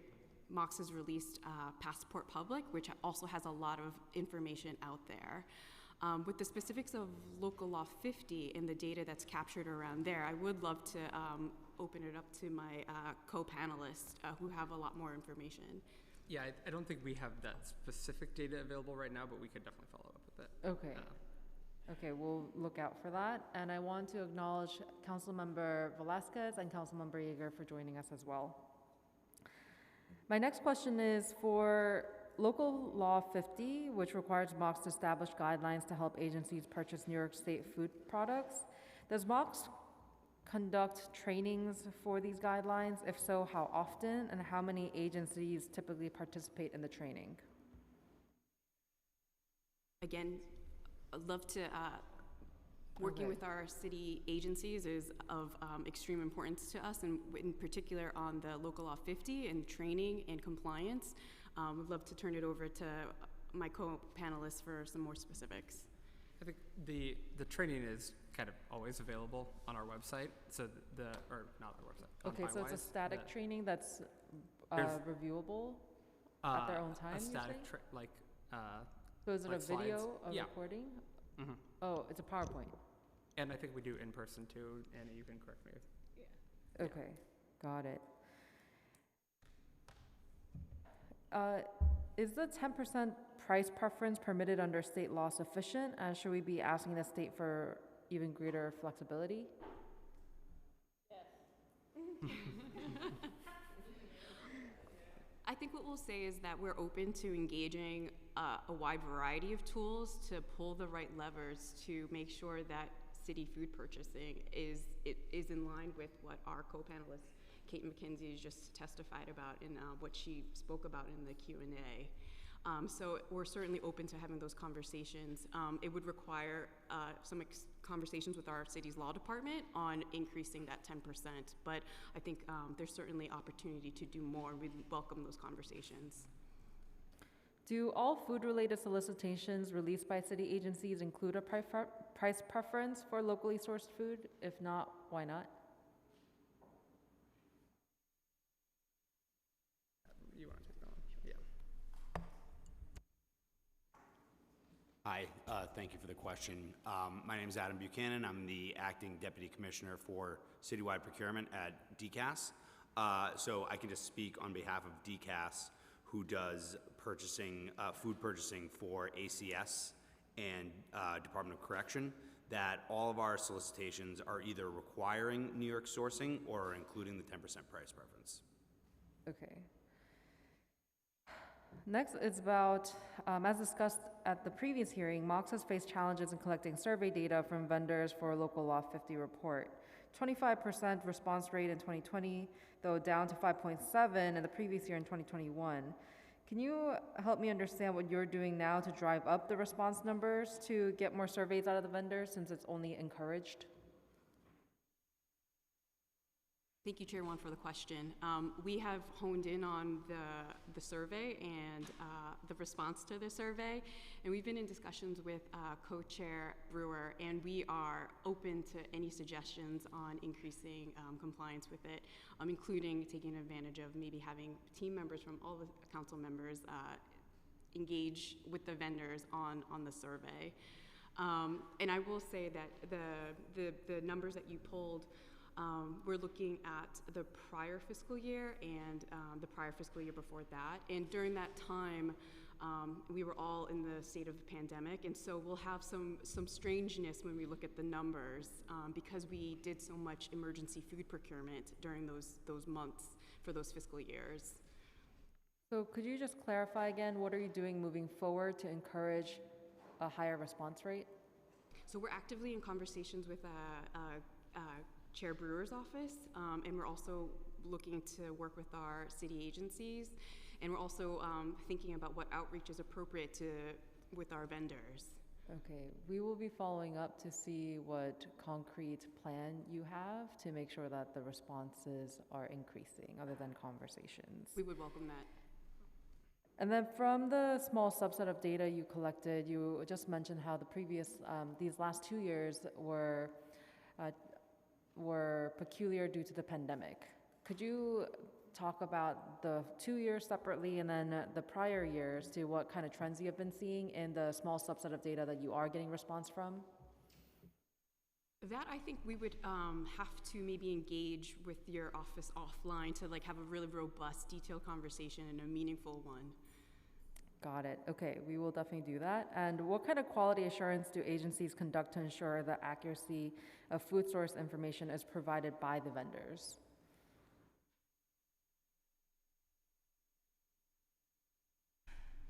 MOX has released Passport Public, which also has a lot of information out there. With the specifics of Local Law 50 and the data that's captured around there, I would love to open it up to my co-panelists who have a lot more information. Yeah, I don't think we have that specific data available right now, but we could definitely follow up with it. Okay. Okay, we'll look out for that. And I want to acknowledge Councilmember Velasquez and Councilmember Yeager for joining us as well. My next question is for Local Law 50, which requires MOX to establish guidelines to help agencies purchase New York State food products. Does MOX conduct trainings for these guidelines? If so, how often, and how many agencies typically participate in the training? Again, I'd love to, working with our city agencies is of extreme importance to us, and in particular on the Local Law 50 and training and compliance. Would love to turn it over to my co-panelists for some more specifics. I think the training is kind of always available on our website. So or not our website. Okay, so it's a static training that's reviewable at their own time. A static So is it like a video slides. of recording? Mm-hmm. Oh, it's a PowerPoint. And I think we do in person too. Annie, you can correct me. Okay, got it. Is the 10% price preference permitted under state law sufficient? And should we be asking the state for even greater flexibility? Yes. I think what we'll say is that we're open to engaging a wide variety of tools to pull the right levers to make sure that city food purchasing is in line with what our co-panelist Kate McKenzie just testified about and what she spoke about in the Q&A. So we're certainly open to having those conversations. It would require some conversations with our city's law department on increasing that 10%, but I think there's certainly opportunity to do more. We'd welcome those conversations. Do all food-related solicitations released by city agencies include a price preference for locally sourced food? If not, why not? You want to take that one? Yeah. Hi, thank you for the question. My name is Adam Buchanan. I'm the Acting Deputy Commissioner for Citywide Procurement at DCAS. So I can just speak on behalf of DCAS, who does purchasing, food purchasing for ACS and Department of Correction, that all of our solicitations are either requiring New York sourcing or including the 10% price preference. Okay. Next is about, as discussed at the previous hearing, MOX has faced challenges in collecting survey data from vendors for Local Law 50 report. 25% response rate in 2020, though down to 5.7 in the previous year in 2021. Can you help me understand what you're doing now to drive up the response numbers to get more surveys out of the vendors, since it's only encouraged? Thank you, Chair Wan, for the question. We have honed in on the survey and the response to the survey, and we've been in discussions with Co-Chair Brewer, and we are open to any suggestions on increasing compliance with it, including taking advantage of maybe having team members from all the council members engage with the vendors on the survey. And I will say that the numbers that you pulled We're looking at the prior fiscal year and the prior fiscal year before that. And during that time, we were all in the state of the pandemic, and so we'll have some strangeness when we look at the numbers because we did so much emergency food procurement during those months for those fiscal years. So could you just clarify again, what are you doing moving forward to encourage a higher response rate? So we're actively in conversations with Chair Brewer's office, and we're also looking to work with our city agencies, and we're also thinking about what outreach is appropriate with our vendors. Okay, we will be following up to see what concrete plan you have to make sure that the responses are increasing other than conversations. We would welcome that. And then from the small subset of data you collected, you just mentioned how the previous, these last 2 years were peculiar due to the pandemic. Could you talk about the 2 years separately and then the prior years to what kind of trends you have been seeing in the small subset of data that you are getting response from? That I think we would have to maybe engage with your office offline to like have a really robust, detailed conversation and a meaningful one. Got it. Okay, we will definitely do that. And what kind of quality assurance do agencies conduct to ensure the accuracy of food source information is provided by the vendors?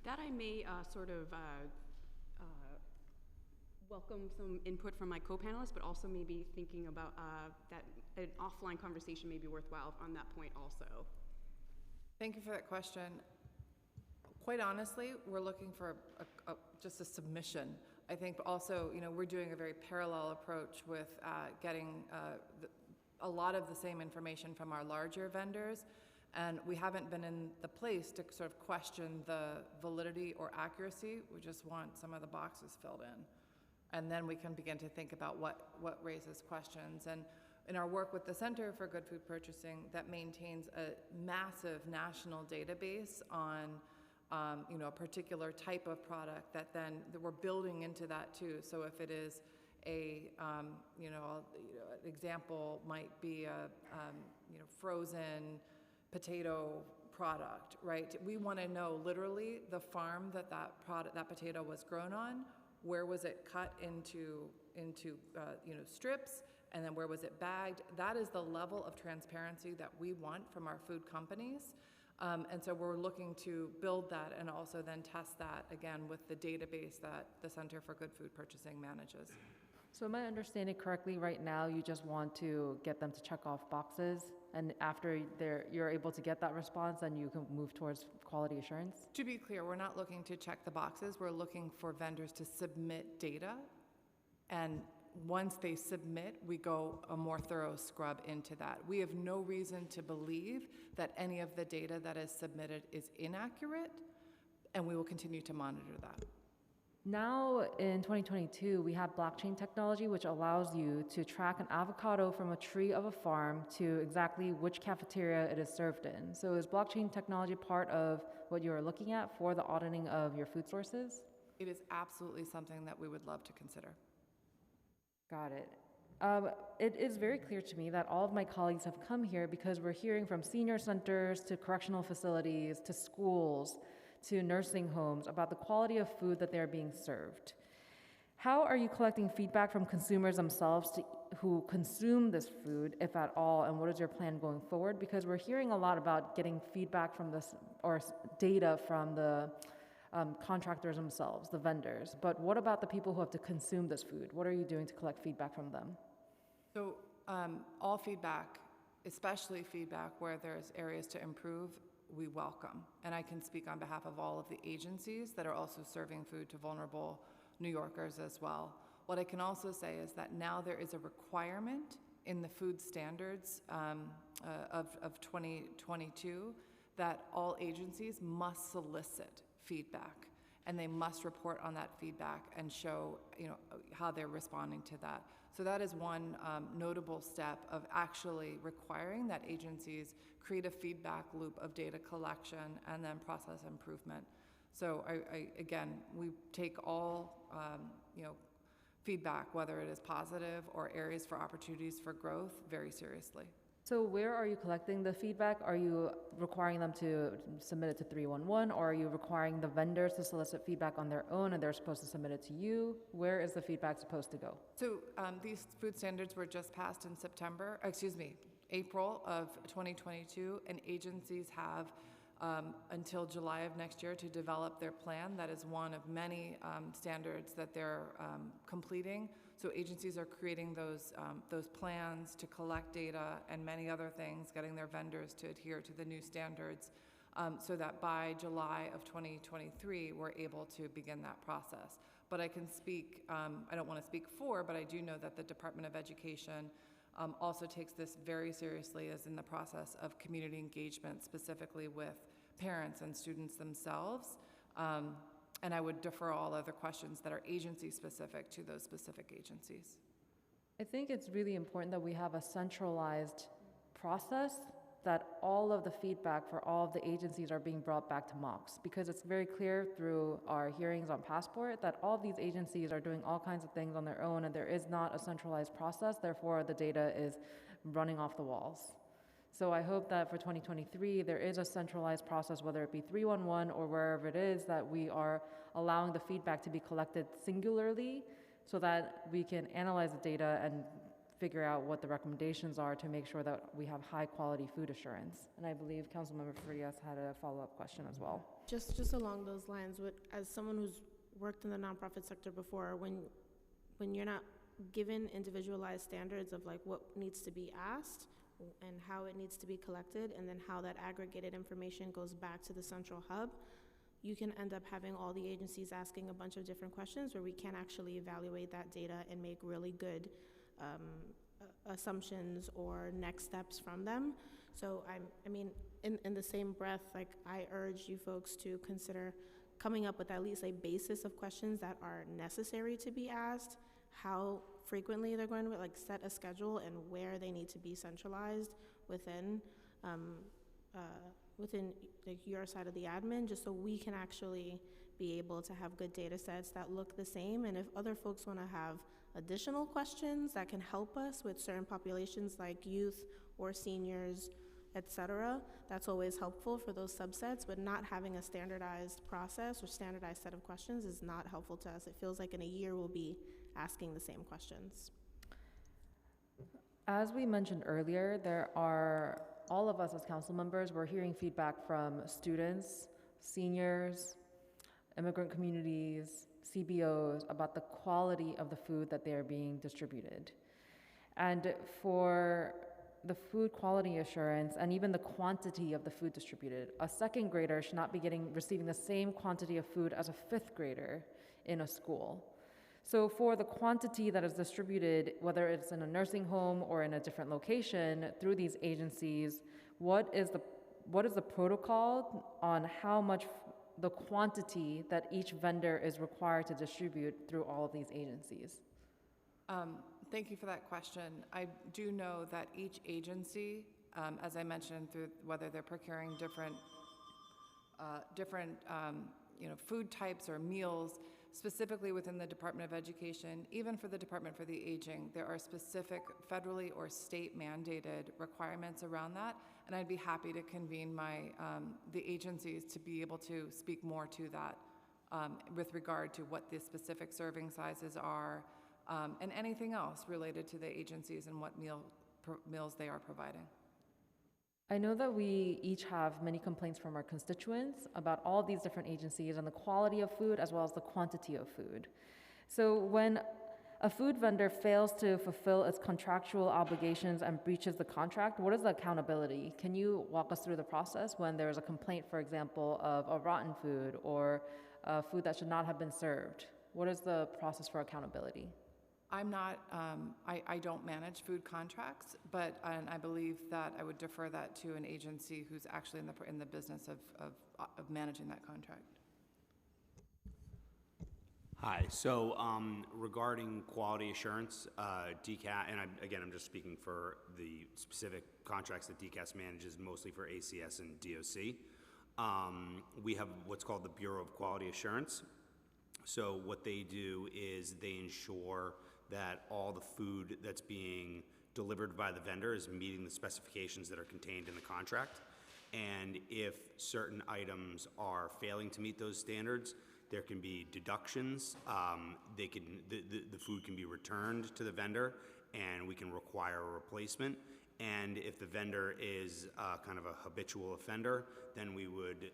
That I may welcome some input from my co-panelists, but also maybe thinking about that an offline conversation may be worthwhile on that point also. Thank you for that question. Quite honestly, we're looking for just a submission. I think also, we're doing a very parallel approach with getting a lot of the same information from our larger vendors, and we haven't been in the place to sort of question the validity or accuracy. We just want some of the boxes filled in. And then we can begin to think about what raises questions. And in our work with the Center for Good Food Purchasing, that maintains a massive national database on a particular type of product that we're building into that too. So if it is an example might be a frozen potato product, right? We want to know literally the farm that potato was grown on, where was it cut into strips, and then where was it bagged. That is the level of transparency that we want from our food companies. And so we're looking to build that and also then test that again with the database that the Center for Good Food Purchasing manages. So am I understanding correctly, right now you just want to get them to check off boxes, and after you're able to get that response, then you can move towards quality assurance? To be clear, we're not looking to check the boxes. We're looking for vendors to submit data, and once they submit, we go a more thorough scrub into that. We have no reason to believe that any of the data that is submitted is inaccurate, and we will continue to monitor that. Now in 2022, we have blockchain technology, which allows you to track an avocado from a tree of a farm to exactly which cafeteria it is served in. So is blockchain technology part of what you are looking at for the auditing of your food sources? It is absolutely something that we would love to consider. Got it. It is very clear to me that all of my colleagues have come here because we're hearing from senior centers to correctional facilities to schools to nursing homes about the quality of food that they're being served. How are you collecting feedback from consumers themselves who consume this food, if at all, and what is your plan going forward? Because we're hearing a lot about getting feedback from this or data from the contractors themselves, the vendors. But what about the people who have to consume this food? What are you doing to collect feedback from them? So all feedback, especially feedback where there's areas to improve, we welcome. And I can speak on behalf of all of the agencies that are also serving food to vulnerable New Yorkers as well. What I can also say is that now there is a requirement in the food standards of 2022 that all agencies must solicit feedback, and they must report on that feedback and show how they're responding to that. So that is one notable step of actually requiring that agencies create a feedback loop of data collection and then process improvement. So again, we take all feedback, whether it is positive or areas for opportunities for growth, very seriously. So where are you collecting the feedback? Are you requiring them to submit it to 311, or are you requiring the vendors to solicit feedback on their own and they're supposed to submit it to you? Where is the feedback supposed to go? So these food standards were just passed in April of 2022, and agencies have until July of next year to develop their plan. That is one of many standards that they're completing. So agencies are creating those plans to collect data and many other things, getting their vendors to adhere to the new standards, so that by July of 2023, we're able to begin that process. But I can speak, I don't want to speak for, but I do know that the Department of Education also takes this very seriously, as in the process of community engagement, specifically with parents and students themselves. And I would defer all other questions that are agency-specific to those specific agencies. I think it's really important that we have a centralized process that all of the feedback for all of the agencies are being brought back to MOCS, because it's very clear through our hearings on Passport that all of these agencies are doing all kinds of things on their own, and there is not a centralized process. Therefore, the data is running off the walls. So I hope that for 2023, there is a centralized process, whether it be 311 or wherever it is, that we are allowing the feedback to be collected singularly so that we can analyze the data and figure out what the recommendations are to make sure that we have high quality food assurance. And I believe Councilmember Frias had a follow-up question as well. Just along those lines, as someone who's worked in the nonprofit sector before, when you're not given individualized standards of like what needs to be asked and how it needs to be collected, and then how that aggregated information goes back to the central hub, you can end up having all the agencies asking a bunch of different questions where we can't actually evaluate that data and make really good assumptions or next steps from them. So I mean, in the same breath, like, I urge you folks to consider coming up with at least a basis of questions that are necessary to be asked, how frequently they're going to, like, set a schedule, and where they need to be centralized within like your side of the admin, just so we can actually be able to have good data sets that look the same. And if other folks want to have additional questions that can help us with certain populations like youth or seniors, etc., that's always helpful for those subsets. But not having a standardized process or standardized set of questions is not helpful to us. It feels like in a year we'll be asking the same questions. As we mentioned earlier, all of us as council members, we're hearing feedback from students, seniors, immigrant communities, CBOs about the quality of the food that they're being distributed. And for the food quality assurance and even the quantity of the food distributed, a second grader should not be receiving the same quantity of food as a fifth grader in a school. So for the quantity that is distributed, whether it's in a nursing home or in a different location through these agencies, what is the protocol on how much the quantity that each vendor is required to distribute through all of these agencies? Thank you for that question. I do know that each agency, as I mentioned, through whether they're procuring different food types or meals, specifically within the Department of Education, even for the Department for the Aging, there are specific federally or state mandated requirements around that, and I'd be happy to convene the agencies to be able to speak more to that with regard to what the specific serving sizes are, and anything else related to the agencies and what meals they are providing. I know that we each have many complaints from our constituents about all these different agencies and the quality of food as well as the quantity of food. So when a food vendor fails to fulfill its contractual obligations and breaches the contract, what is the accountability? Can you walk us through the process when there's a complaint, for example, of a rotten food or food that should not have been served? What is the process for accountability? I'm not, I don't manage food contracts, but I believe that I would defer that to an agency who's actually in the business of managing that contract. Hi, so regarding quality assurance, DCAS, and I'm just speaking for the specific contracts that DCAS manages, mostly for ACS and DOC. We have what's called the Bureau of Quality Assurance. So what they do is they ensure that all the food that's being delivered by the vendor is meeting the specifications that are contained in the contract. And if certain items are failing to meet those standards, there can be deductions. The food can be returned to the vendor, and we can require a replacement. And if the vendor is kind of a habitual offender, then we would,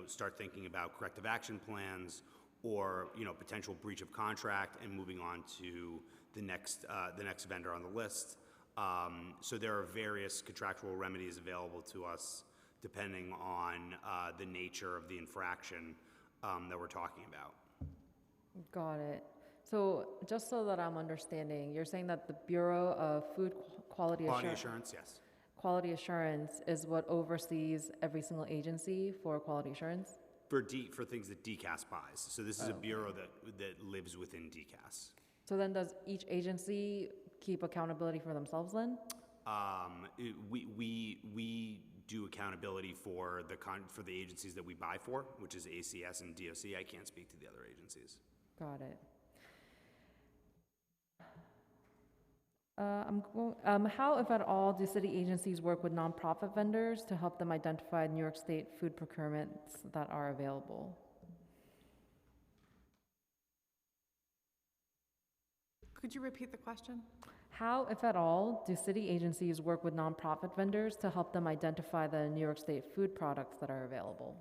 start thinking about corrective action plans or, potential breach of contract and moving on to the next vendor on the list. So there are various contractual remedies available to us depending on the nature of the infraction that we're talking about. Got it. So just so that I'm understanding, you're saying that the Bureau of Food Quality Assurance, yes. Quality assurance is what oversees every single agency for quality assurance? For things that DCAS buys. So this is a bureau that lives within DCAS. So then does each agency keep accountability for themselves then? We do accountability for the agencies that we buy for, which is ACS and DOC. I can't speak to the other agencies. Got it. How, if at all, do city agencies work with nonprofit vendors to help them identify New York State food procurements that are available? Could you repeat the question? How, if at all, do city agencies work with nonprofit vendors to help them identify the New York State food products that are available?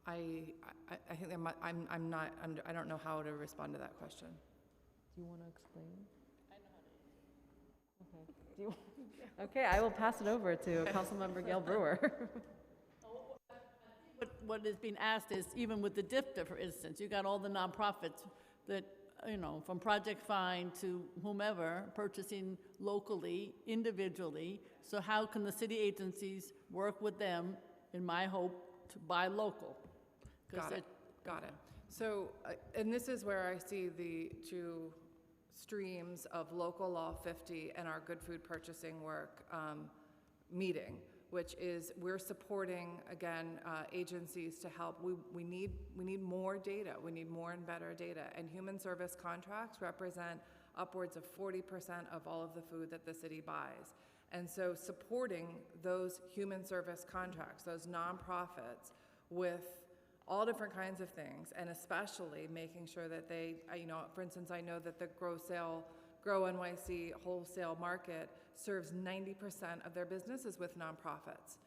I think I don't know how to respond to that question. Do you want to explain? I know how to. Okay. Okay, I will pass it over to Councilmember Gail Brewer. What is being asked is, even with the DIFTA, for instance, you got all the nonprofits that, from Project Find to whomever, purchasing locally, individually. So how can the city agencies work with them, in my hope, to buy local? Got it. So, and this is where I see the two streams of local law 50 and our good food purchasing work meeting, which is we're supporting, again, agencies to help. We need more data. We need more and better data. And human service contracts represent upwards of 40% of all of the food that the city buys. And so supporting those human service contracts, those nonprofits, with all different kinds of things, and especially making sure that they, for instance, I know that the Grow NYC wholesale market serves 90% of their businesses with nonprofits,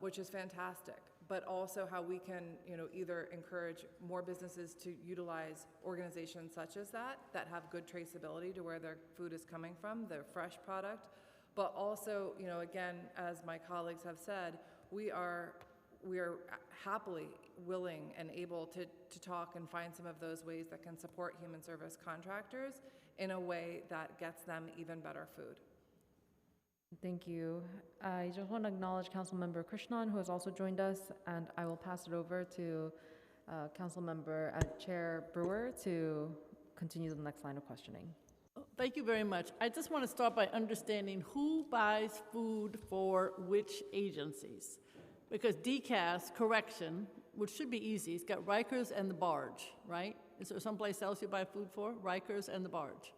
which is fantastic. But also how we can, either encourage more businesses to utilize organizations such as that have good traceability to where their food is coming from, their fresh product. But also, again, as my colleagues have said, we are happily willing and able to talk and find some of those ways that can support human service contractors in a way that gets them even better food. Thank you. I just want to acknowledge Councilmember Krishnan, who has also joined us, and I will pass it over to Councilmember Chair Brewer to continue the next line of questioning. Thank you very much. I just want to start by understanding who buys food for which agencies. Because DCAS, correction, which should be easy, it's got Rikers and the Barge, right? Is there someplace else you buy food for? Rikers and the Barge.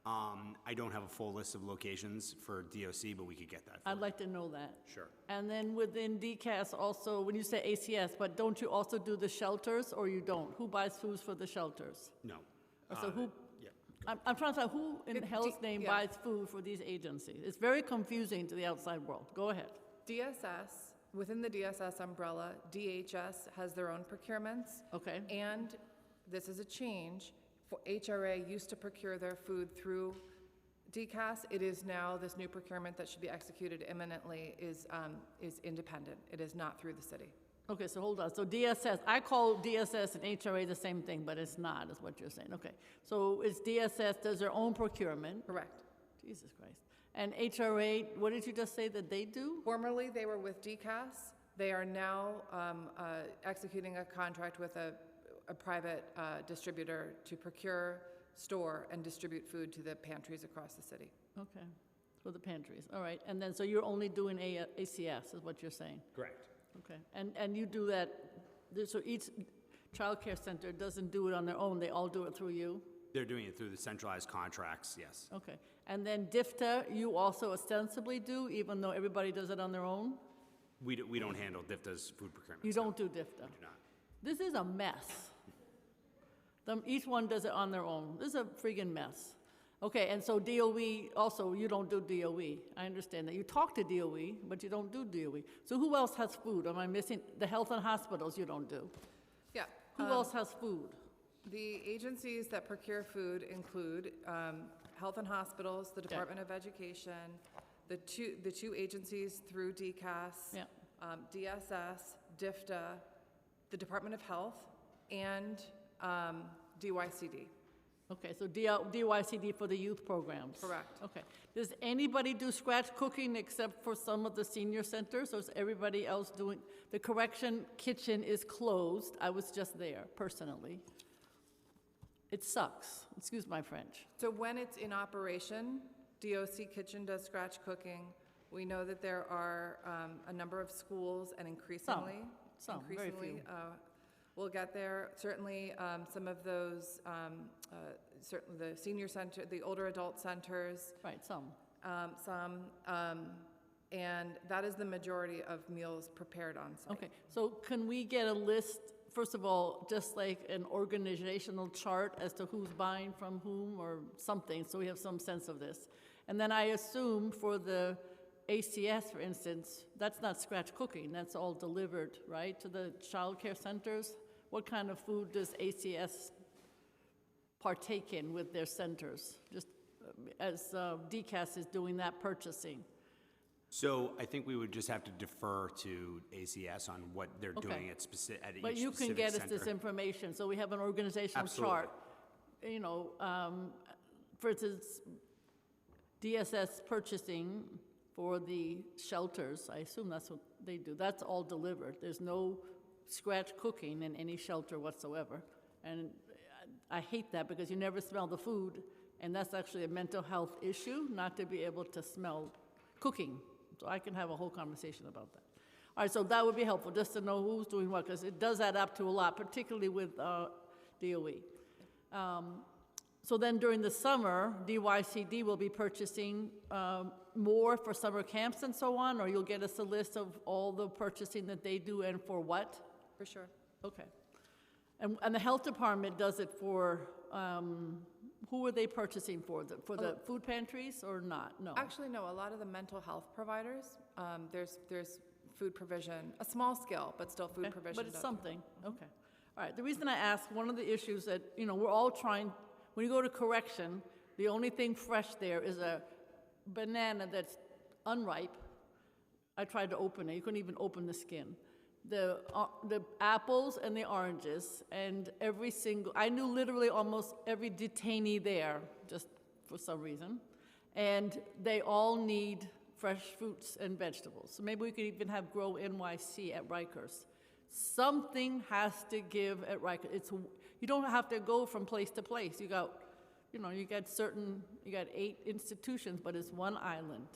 I don't have a full list of locations for DOC, but we could get that. I'd like to know that. Sure. And then within DCAS also, when you say ACS, but don't you also do the shelters, or you don't? Who buys foods for the shelters? No. So who? Yeah. I'm trying to find who in hell's name buys food for these agencies. It's very confusing to the outside world. Go ahead. DSS, within the DSS umbrella, DHS has their own procurements. Okay. And this is a change. For HRA used to procure their food through DCAS. It is now, this new procurement that should be executed imminently is independent. It is not through the city. Okay, so hold on. So DSS, I call DSS and HRA the same thing, but it's not, is what you're saying. Okay. So it's DSS does their own procurement. Correct. Jesus Christ. And HRA, what did you just say that they do? Formerly, they were with DCAS. They are now executing a contract with a private distributor to procure, store, and distribute food to the pantries across the city. Okay, for the pantries. All right. And then, so you're only doing ACS, is what you're saying? Correct. Okay, and you do that, so each childcare center doesn't do it on their own, they all do it through you? They're doing it through the centralized contracts, yes. Okay, and then DIFTA, you also ostensibly do, even though everybody does it on their own? We don't handle DIFTA's food procurement. You don't do DIFTA? Do not. This is a mess. Each one does it on their own. This is a friggin' mess. Okay, and so DOE, also, you don't do DOE. I understand that. You talk to DOE, but you don't do DOE. So who else has food? Am I missing? The health and hospitals you don't do. Yeah. Who else has food? The agencies that procure food include health and hospitals, the Department of Education, the two agencies through DCAS, Yeah. DSS, DIFTA, the Department of Health, and DYCD. Okay, so DYCD for the youth programs? Correct. Okay. Does anybody do scratch cooking except for some of the senior centers, or is everybody else doing? The correction kitchen is closed. I was just there personally. It sucks. Excuse my French. So when it's in operation, DOC Kitchen does scratch cooking. We know that there are a number of schools, and increasingly, very few. We'll get there. Certainly, some of those, certainly the senior center, the older adult centers. Right, some. And that is the majority of meals prepared on site. Okay, so can we get a list, first of all, just like an organizational chart as to who's buying from whom or something, so we have some sense of this? And then I assume for the ACS, for instance, that's not scratch cooking, that's all delivered, right, to the child care centers? What kind of food does ACS partake in with their centers, just as DCAS is doing that purchasing? So I think we would just have to defer to ACS on what they're doing at each specific center. But you can get us this information, so we have an organizational Absolutely. chart. You know, for instance, DSS purchasing for the shelters, I assume that's what they do. That's all delivered. There's no scratch cooking in any shelter whatsoever. And I hate that because you never smell the food, and that's actually a mental health issue, not to be able to smell cooking. So I can have a whole conversation about that. All right, so that would be helpful, just to know who's doing what, because it does add up to a lot, particularly with DOE. So then during the summer, DYCD will be purchasing more for summer camps and so on, or you'll get us a list of all the purchasing that they do and for what? For sure. Okay. And the health department does it for, who are they purchasing for? For the food pantries or not? No. Actually, no, a lot of the mental health providers, there's food provision, a small scale, but still food provision. But it's something, okay. All right, the reason I ask, one of the issues that, you know, we're all trying, when you go to correction, the only thing fresh there is a banana that's unripe. I tried to open it, you couldn't even open the skin. The apples and the oranges, and every single, I knew literally almost every detainee there, just for some reason, and they all need fresh fruits and vegetables. So maybe we could even have Grow NYC at Rikers. Something has to give at Rikers. You don't have to go from place to place. You got 8 institutions, but it's one island.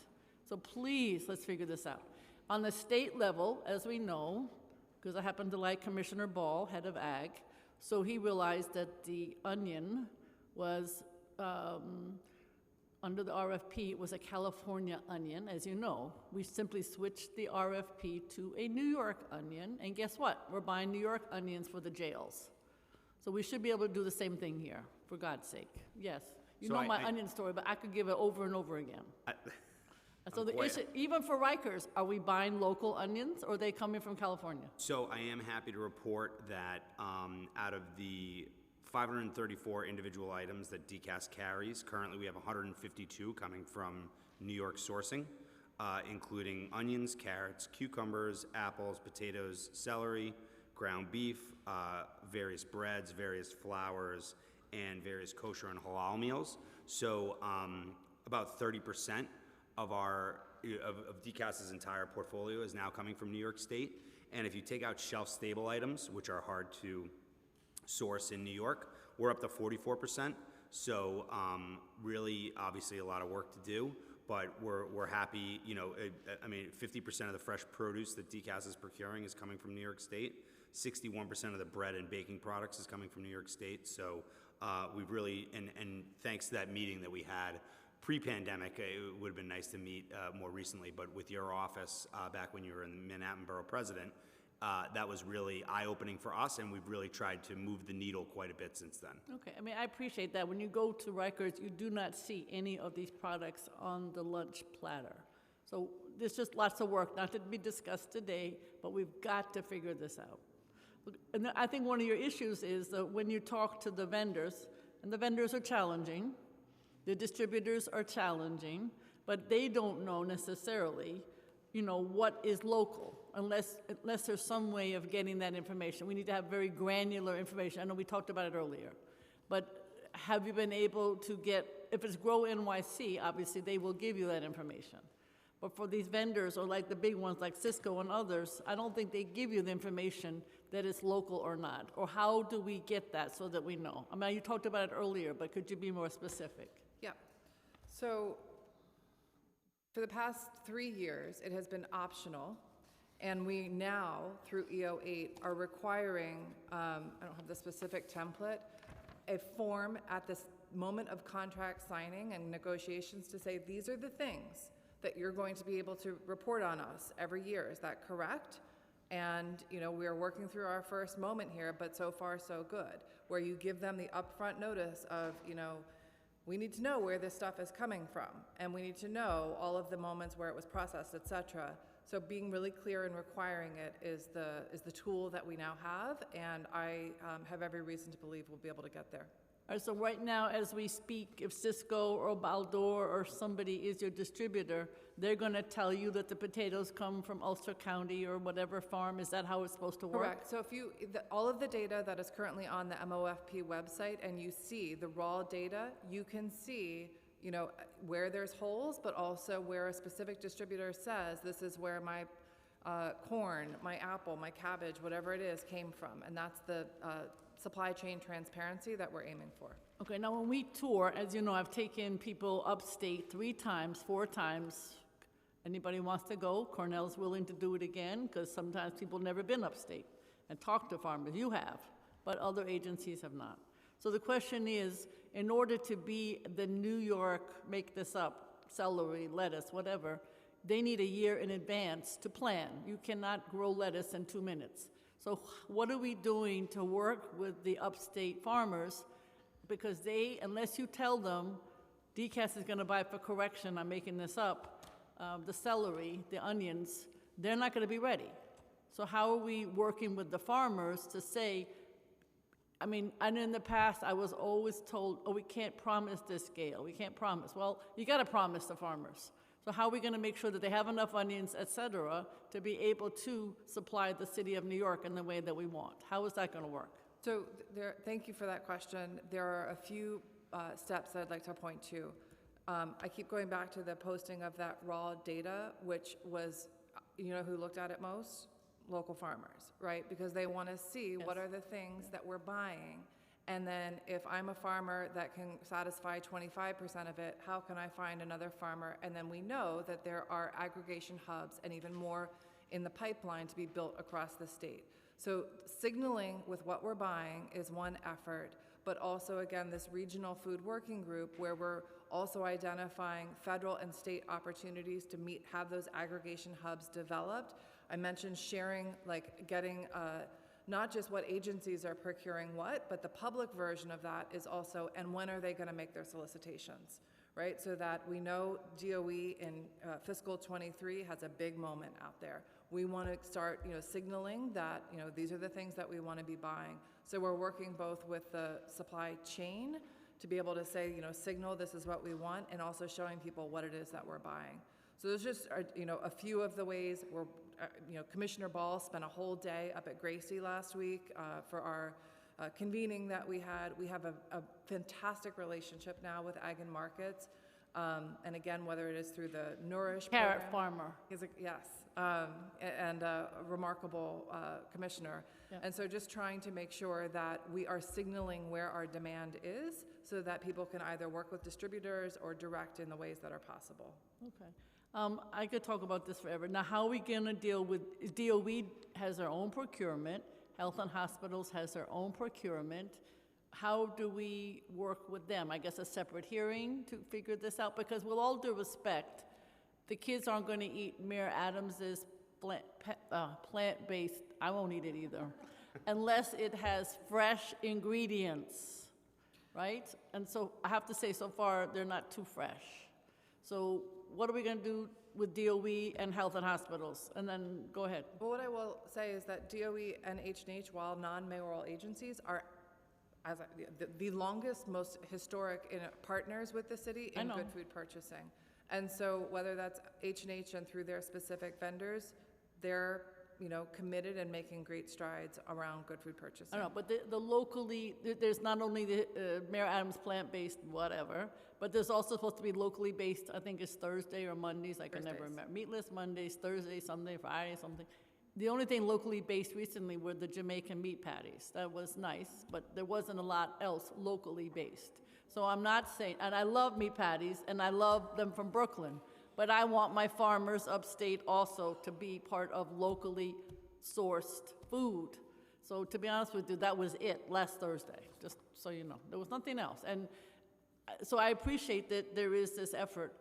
So please, let's figure this out. On the state level, as we know, because I happen to like Commissioner Ball, head of Ag, so he realized that the onion was, under the RFP, it was a California onion, as you know. We simply switched the RFP to a New York onion, and guess what? We're buying New York onions for the jails. So we should be able to do the same thing here, for God's sake. Yes, you know my onion story, but I could give it over and over again. So the issue, even for Rikers, are we buying local onions, or are they coming from California? So I am happy to report that out of the 534 individual items that DCAS carries, currently we have 152 coming from New York sourcing, including onions, carrots, cucumbers, apples, potatoes, celery, ground beef, various breads, various flours, and various kosher and halal meals. So about 30% of DCAS's entire portfolio is now coming from New York State. And if you take out shelf-stable items, which are hard to source in New York, we're up to 44%. So really, obviously, a lot of work to do. but we're happy, you know, I mean, 50% of the fresh produce that DCAS is procuring is coming from New York State. 61% of the bread and baking products is coming from New York State. So we've really, and thanks to that meeting that we had pre-pandemic, it would have been nice to meet more recently, but with your office back when you were in Manhattan Borough President, that was really eye-opening for us, and we've really tried to move the needle quite a bit since then. Okay, I mean, I appreciate that. When you go to Rikers, you do not see any of these products on the lunch platter. So there's just lots of work, not to be discussed today, but we've got to figure this out. And I think one of your issues is that when you talk to the vendors, and the vendors are challenging, the distributors are challenging, but they don't know necessarily, you know, what is local, unless there's some way of getting that information. We need to have very granular information. I know we talked about it earlier, but have you been able to get, if it's Grow NYC, obviously they will give you that information. But for these vendors, or like the big ones like Cisco and others, I don't think they give you the information that is local or not. Or how do we get that so that we know? I mean, you talked about it earlier, but could you be more specific? Yeah. So for the past 3 years, it has been optional, and we now, through EO8, are requiring, I don't have the specific template, a form at this moment of contract signing and negotiations to say, these are the things that you're going to be able to report on us every year. Is that correct? And, you know, we are working through our first moment here, but so far so good, where you give them the upfront notice of, you know, we need to know where this stuff is coming from, and we need to know all of the moments where it was processed, et cetera. So being really clear and requiring it is the tool that we now have, and I have every reason to believe we'll be able to get there. All right, so right now, as we speak, if Cisco or Baldor or somebody is your distributor, they're going to tell you that the potatoes come from Ulster County or whatever farm. Is that how it's supposed to work? Correct. So if you, all of the data that is currently on the Mofp website, and you see the raw data, you can see, you know, where there's holes, but also where a specific distributor says, this is where my corn, my apple, my cabbage, whatever it is, came from. And that's the supply chain transparency that we're aiming for. Okay, now when we tour, as you know, I've taken people upstate 3 times, 4 times. Anybody wants to go? Cornell's willing to do it again, because sometimes people have never been upstate and talked to farmers. You have, but other agencies have not. So the question is, in order to be the New York, make this up, celery, lettuce, whatever, they need a year in advance to plan. You cannot grow lettuce in 2 minutes. So what are we doing to work with the upstate farmers? Because they, unless you tell them, DCAS is going to buy for correction, I'm making this up, the celery, the onions, they're not going to be ready. So how are we working with the farmers to say, I mean, and in the past, I was always told, oh, we can't promise this scale, we can't promise. Well, you got to promise the farmers. So how are we going to make sure that they have enough onions, et cetera, to be able to supply the city of New York in the way that we want? How is that going to work? So thank you for that question. There are a few steps I'd like to point to. I keep going back to the posting of that raw data, which was, you know, who looked at it most? Local farmers, right? Because they want to see what are the things that we're buying. And then if I'm a farmer that can satisfy 25% of it, how can I find another farmer? And then we know that there are aggregation hubs and even more in the pipeline to be built across the state. So signaling with what we're buying is one effort, but also, again, this regional food working group where we're also identifying federal and state opportunities to have those aggregation hubs developed. I mentioned sharing, like getting not just what agencies are procuring what, but the public version of that is also, and when are they going to make their solicitations, right? So that we know DOE in fiscal 23 has a big moment out there. We want to start, you know, signaling that, you know, these are the things that we want to be buying. So we're working both with the supply chain to be able to say, you know, signal this is what we want, and also showing people what it is that we're buying. So there's just, you know, a few of the ways we're, you know, Commissioner Ball spent a whole day up at Gracie last week for our convening that we had. We have a fantastic relationship now with Ag and Markets. And again, whether it is through the Nourish Carrot program, farmer. yes, and a remarkable commissioner. Yeah. And so just trying to make sure that we are signaling where our demand is so that people can either work with distributors or direct in the ways that are possible. Okay. I could talk about this forever. Now, how are we going to deal with, DOE has their own procurement, Health and Hospitals has their own procurement. How do we work with them? I guess a separate hearing to figure this out? Because with all due respect, the kids aren't going to eat Mayor Adams's plant-based, I won't eat it either, unless it has fresh ingredients, right? And so I have to say, so far, they're not too fresh. So what are we going to do with DOE and Health and Hospitals? And then go ahead. Well, what I will say is that DOE and H&H, while non-mayoral agencies, are the longest, most historic partners with the city in good food purchasing. And so whether that's H&H and through their specific vendors, they're committed and making great strides around good food purchasing. I know, but the locally, there's not only the Mayor Adams plant-based whatever, but there's also supposed to be locally based, I think it's Thursday or Mondays, I can never remember. Meatless Mondays, Thursday, Sunday, Friday, something. The only thing locally based recently were the Jamaican meat patties. That was nice, but there wasn't a lot else locally based. So I'm not saying, and I love meat patties, and I love them from Brooklyn, but I want my farmers upstate also to be part of locally sourced food. So to be honest with you, that was it last Thursday, just so you know. There was nothing else. And so I appreciate that there is this effort.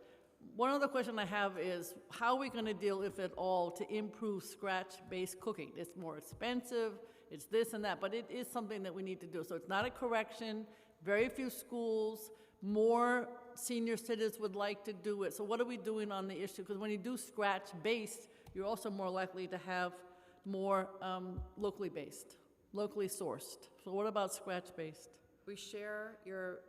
One other question I have is, how are we going to deal, if at all, to improve scratch-based cooking? It's more expensive, it's this and that, but it is something that we need to do. So it's not a correction. Very few schools, more senior citizens would like to do it. So what are we doing on the issue? Because when you do scratch-based, you're also more likely to have more locally based, locally sourced. So what about scratch-based? We share your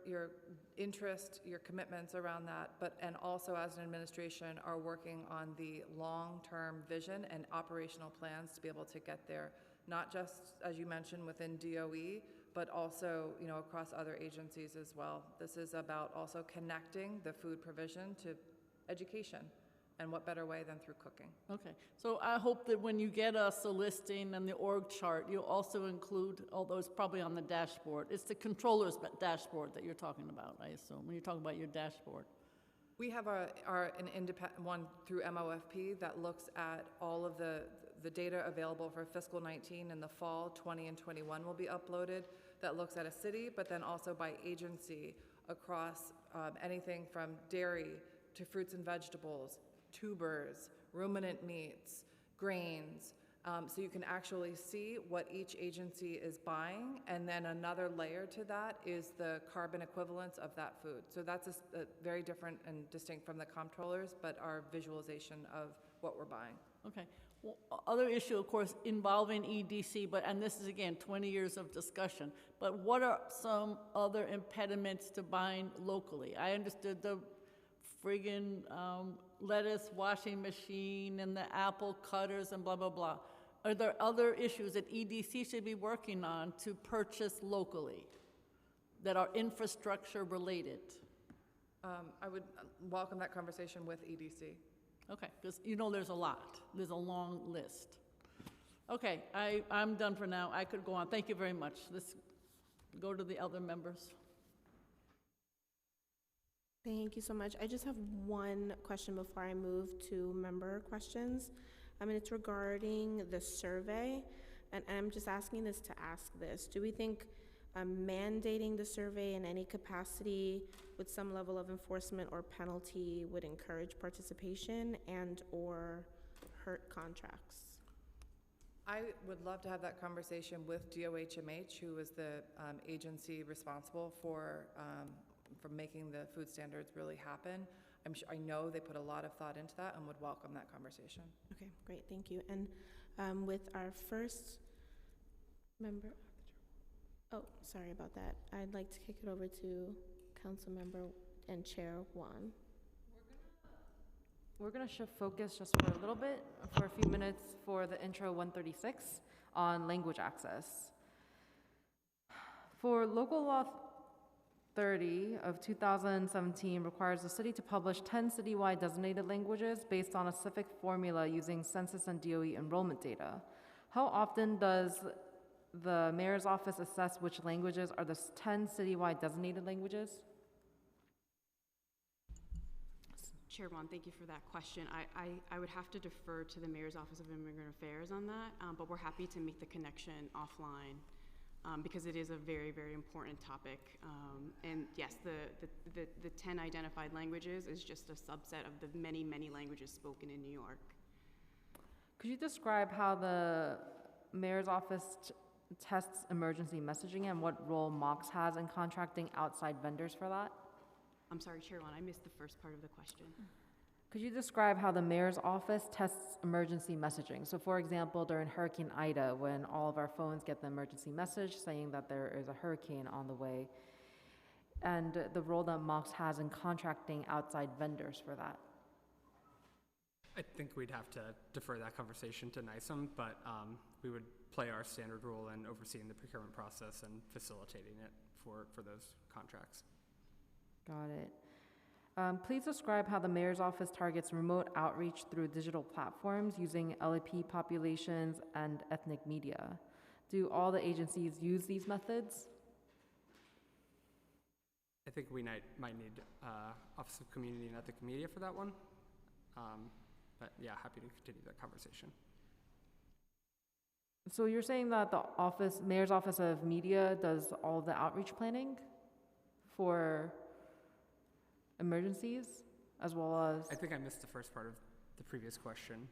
interest, your commitments around that, and also as an administration are working on the long-term vision and operational plans to be able to get there, not just, as you mentioned, within DOE, but also, across other agencies as well. This is about also connecting the food provision to education, and what better way than through cooking. Okay, so I hope that when you get us a listing and the org chart, you'll also include, although it's probably on the dashboard, it's the controller's dashboard that you're talking about, I assume, when you talk about your dashboard. We have an independent one through MOFP that looks at all of the data available for fiscal 19 in the fall. 20 and 21 will be uploaded. That looks at a city, but then also by agency across anything from dairy to fruits and vegetables, tubers, ruminant meats, grains. So you can actually see what each agency is buying, and then another layer to that is the carbon equivalence of that food. So that's a very different and distinct from the comptrollers, but our visualization of what we're buying. Okay. Well, other issue, of course, involving EDC, and this is, again, 20 years of discussion, but what are some other impediments to buying locally? I understood the friggin' lettuce washing machine and the apple cutters and blah, blah, blah. Are there other issues that EDC should be working on to purchase locally that are infrastructure related? I would welcome that conversation with EDC. Okay, because there's a lot. There's a long list. Okay, I'm done for now. I could go on. Thank you very much. Let's go to the other members. Thank you so much. I just have one question before I move to member questions. It's regarding the survey, and I'm just asking this to ask this. Do we think mandating the survey in any capacity with some level of enforcement or penalty would encourage participation and or hurt contracts? I would love to have that conversation with DOHMH, who is the agency responsible for making the food standards really happen. I know they put a lot of thought into that and would welcome that conversation. Okay, great, thank you. And with our first member, oh, sorry about that. I'd like to kick it over to Council Member and Chair Juan. We're going to shift focus just for a little bit, for a few minutes, for the Intro 136 on language access. For Local Law 30 of 2017 requires the city to publish 10 citywide designated languages based on a civic formula using census and DOE enrollment data. How often does the mayor's office assess which languages are the 10 citywide designated languages? Chair Wan, thank you for that question. I would have to defer to the Mayor's Office of Immigrant Affairs on that, but we're happy to make the connection offline because it is a very, very important topic. And yes, the 10 identified languages is just a subset of the many, many languages spoken in New York. Could you describe how the mayor's office tests emergency messaging and what role MOX has in contracting outside vendors for that? I'm sorry, Chair Wan, I missed the first part of the question. Could you describe how the mayor's office tests emergency messaging? So for example, during Hurricane Ida, when all of our phones get the emergency message saying that there is a hurricane on the way, and the role that MOX has in contracting outside vendors for that. I think we'd have to defer that conversation to NYCM, but we would play our standard role in overseeing the procurement process and facilitating it for those contracts. Got it. Please describe how the mayor's office targets remote outreach through digital platforms using LAP populations and ethnic media. Do all the agencies use these methods? I think we might need Office of Community and Ethnic Media for that one. But yeah, happy to continue that conversation. So you're saying that the mayor's office of media does all the outreach planning for emergencies as well as? I think I missed the first part of the previous question.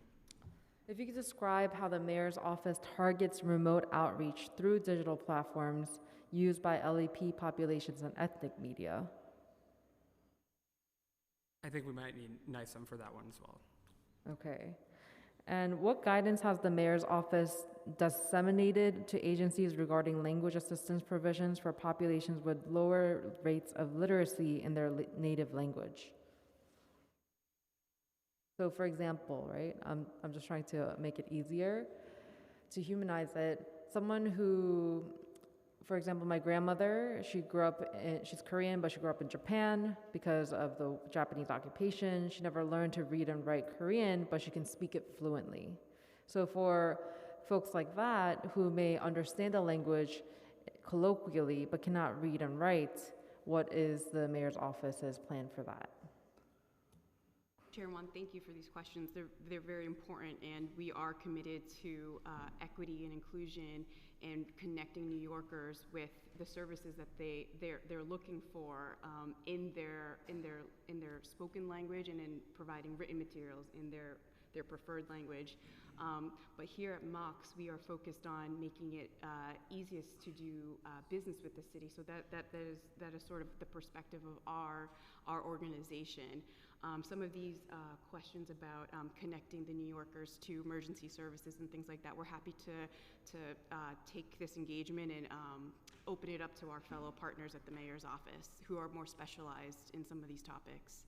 If you could describe how the mayor's office targets remote outreach through digital platforms used by LAP populations and ethnic media. I think we might need NYCM for that one as well. Okay. And what guidance has the mayor's office disseminated to agencies regarding language assistance provisions for populations with lower rates of literacy in their native language? So for example, right, I'm just trying to make it easier to humanize it. Someone who, for example, my grandmother, she's Korean, but she grew up in Japan because of the Japanese occupation. She never learned to read and write Korean, but she can speak it fluently. So for folks like that who may understand the language colloquially but cannot read and write, what is the mayor's office's plan for that? Chair Wan, thank you for these questions. They're very important, and we are committed to equity and inclusion and connecting New Yorkers with the services that they're looking for in their spoken language and in providing written materials in their preferred language. But here at MOX, we are focused on making it easiest to do business with the city. So that is sort of the perspective of our organization. Some of these questions about connecting the New Yorkers to emergency services and things like that, we're happy to take this engagement and open it up to our fellow partners at the mayor's office who are more specialized in some of these topics.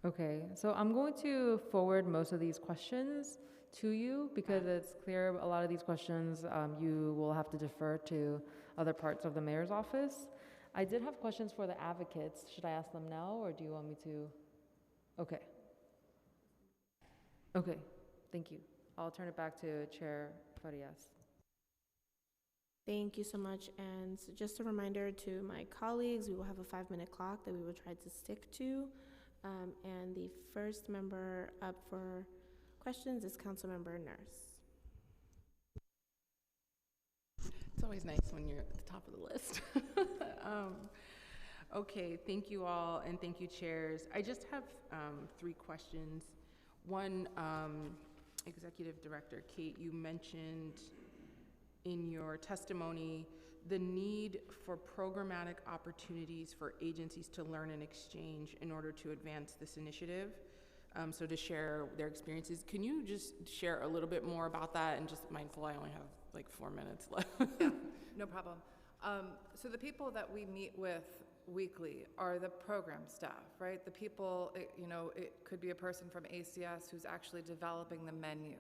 Okay, so I'm going to forward most of these questions to you because it's clear a lot of these questions you will have to defer to other parts of the mayor's office. I did have questions for the advocates. Should I ask them now or do you want me to? Okay. Okay, thank you. I'll turn it back to Chair Farias. Thank you so much. And so just a reminder to my colleagues, we will have a 5-minute clock that we will try to stick to. And the first member up for questions is Councilmember Nurse. It's always nice when you're at the top of the list. Okay, thank you all, and thank you, chairs. I just have 3 questions. One, Executive Director Kate, you mentioned in your testimony the need for programmatic opportunities for agencies to learn and exchange in order to advance this initiative. So to share their experiences. Can you just share a little bit more about that? And just mindful, I only have like 4 minutes left. Yeah, no problem. So the people that we meet with weekly are the program staff, right? The people, it could be a person from ACS who's actually developing the menu.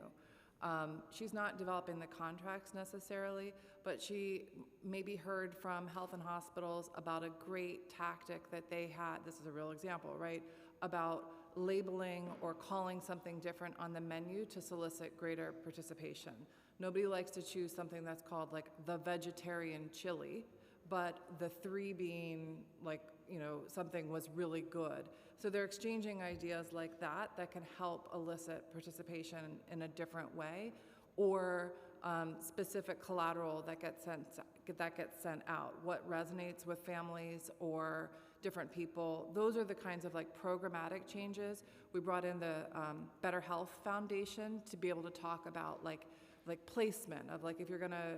She's not developing the contracts necessarily, but she maybe heard from health and hospitals about a great tactic that they had. This is a real example, right? About labeling or calling something different on the menu to solicit greater participation. Nobody likes to choose something that's called like the vegetarian chili, but the 3 being like, you know, something was really good. So they're exchanging ideas like that that can help elicit participation in a different way, or specific collateral that gets sent out. What resonates with families or different people. Those are the kinds of like programmatic changes. We brought in the Better Health Foundation to be able to talk about like placement of like if you're gonna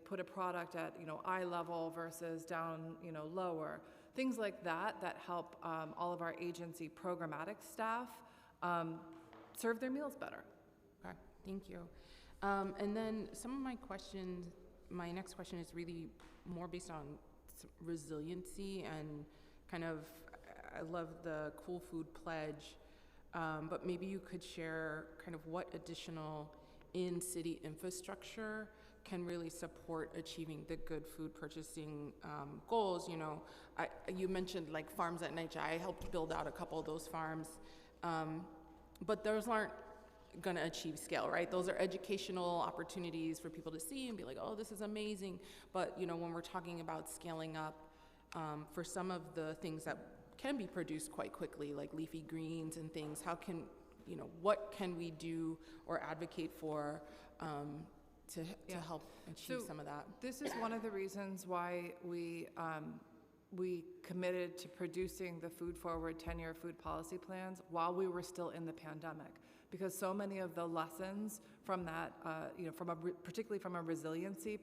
put a product at, you know, eye level versus down, you know, lower. Things like that that help all of our agency programmatic staff serve their meals better. Okay, thank you. And then some of my next question is really more based on resiliency and kind of, I love the Cool Food Pledge, but maybe you could share kind of what additional in-city infrastructure can really support achieving the good food purchasing goals. You know, you mentioned like farms at NYCC. I helped build out a couple of those farms, but those aren't going to achieve scale, right? Those are educational opportunities for people to see and be like, oh, this is amazing. But, you know, when we're talking about scaling up for some of the things that can be produced quite quickly, like leafy greens and things, how can, you know, what can we do or advocate for to help achieve some of that? This is one of the reasons why we committed to producing the Food Forward 10-year food policy plans while we were still in the pandemic, because so many of the lessons from that, you know, particularly from a resiliency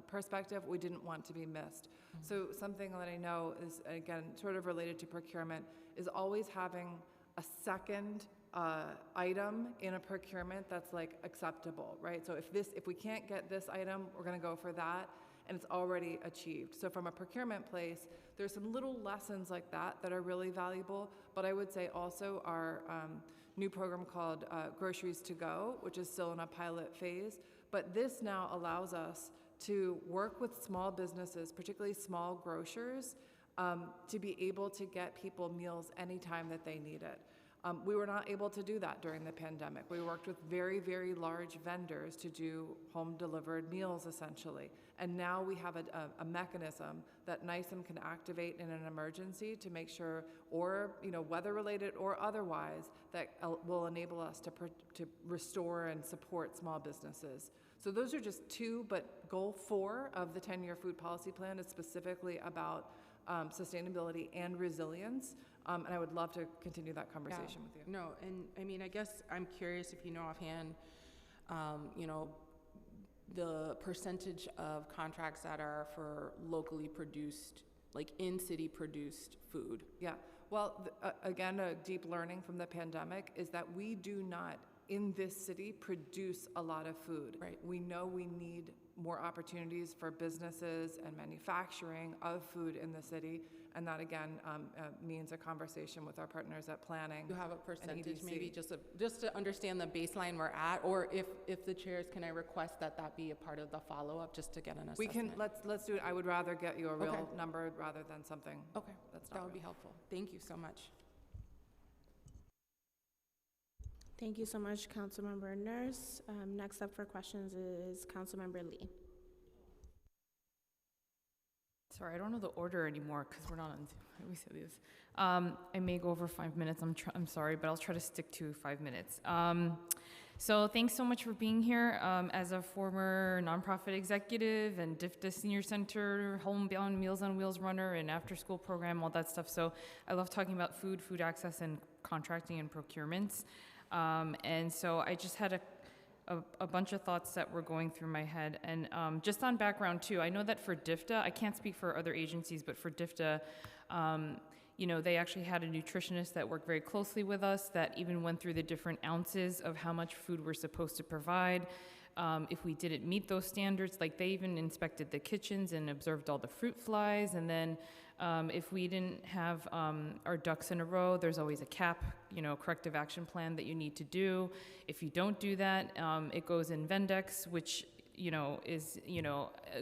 perspective, we didn't want to be missed. Mm-hmm. So something that I know is, again, sort of related to procurement, is always having a second item in a procurement that's like acceptable, right? So if we can't get this item, we're going to go for that, and it's already achieved. So from a procurement place, there's some little lessons like that that are really valuable. But I would say also our new program called Groceries to Go, which is still in a pilot phase. But this now allows us to work with small businesses, particularly small grocers, to be able to get people meals anytime that they need it. We were not able to do that during the pandemic. We worked with very, very large vendors to do home-delivered meals, essentially. And now we have a mechanism that NYCM can activate in an emergency to make sure, or, you know, weather-related or otherwise, that will enable us to restore and support small businesses. So those are just 2, but goal 4 of the 10-year food policy plan is specifically about sustainability and resilience. And I would love to continue that conversation with you. No, and I mean, I guess I'm curious if you know offhand, you know, the percentage of contracts that are for locally produced, like in-city produced food. Yeah, well, again, a deep learning from the pandemic is that we do not, in this city, produce a lot of food. Right. We know we need more opportunities for businesses and manufacturing of food in the city, and that again means a conversation with our partners at planning. You have a percentage, EDC. maybe just to understand the baseline we're at, or if the chairs, can I request that be a part of the follow-up, just to get an assessment? We can, let's do it. I would rather get you a real number rather than something. Okay, that's not that would real. be helpful. Thank you so much. Thank you so much, Councilmember Nurse. Next up for questions is Councilmember Lee. Sorry, I don't know the order anymore because we're not on Zoom. We said this. I may go over 5 minutes. I'm sorry, but I'll try to stick to 5 minutes. So thanks so much for being here. As a former nonprofit executive and DFTA Senior Center, homebound Meals on Wheels runner, and after-school program, all that stuff. So I love talking about food access, and contracting and procurements. And so I just had a bunch of thoughts that were going through my head. And just on background too, I know that for DFTA, I can't speak for other agencies, but for DFTA, you know, they actually had a nutritionist that worked very closely with us that even went through the different ounces of how much food we're supposed to provide. if we didn't meet those standards, like they even inspected the kitchens and observed all the fruit flies, and then if we didn't have our ducks in a row, there's always a corrective action plan that you need to do. If you don't do that, it goes in Vendex, which is,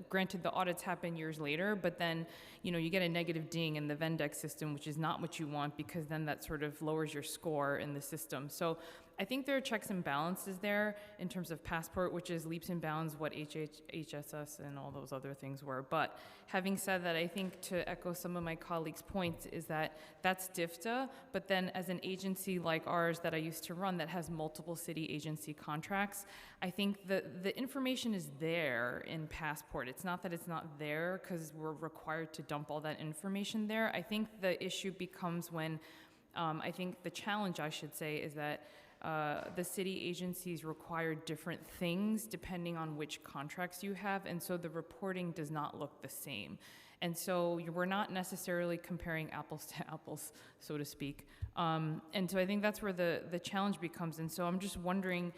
granted the audits happen years later, but then, you get a negative ding in the Vendex system, which is not what you want, because then that sort of lowers your score in the system. So I think there are checks and balances there in terms of passport, which is leaps and bounds what HSS and all those other things were. But having said that, I think to echo some of my colleagues' points is that that's DFTA, but then as an agency like ours that I used to run that has multiple city agency contracts, I think the information is there in passport. It's not that it's not there because we're required to dump all that information there. I think the issue becomes when, I think the challenge, I should say, is that the city agencies require different things depending on which contracts you have, and so the reporting does not look the same. And so we're not necessarily comparing apples to apples, so to speak. And so I think that's where the challenge becomes. And so I'm just wondering,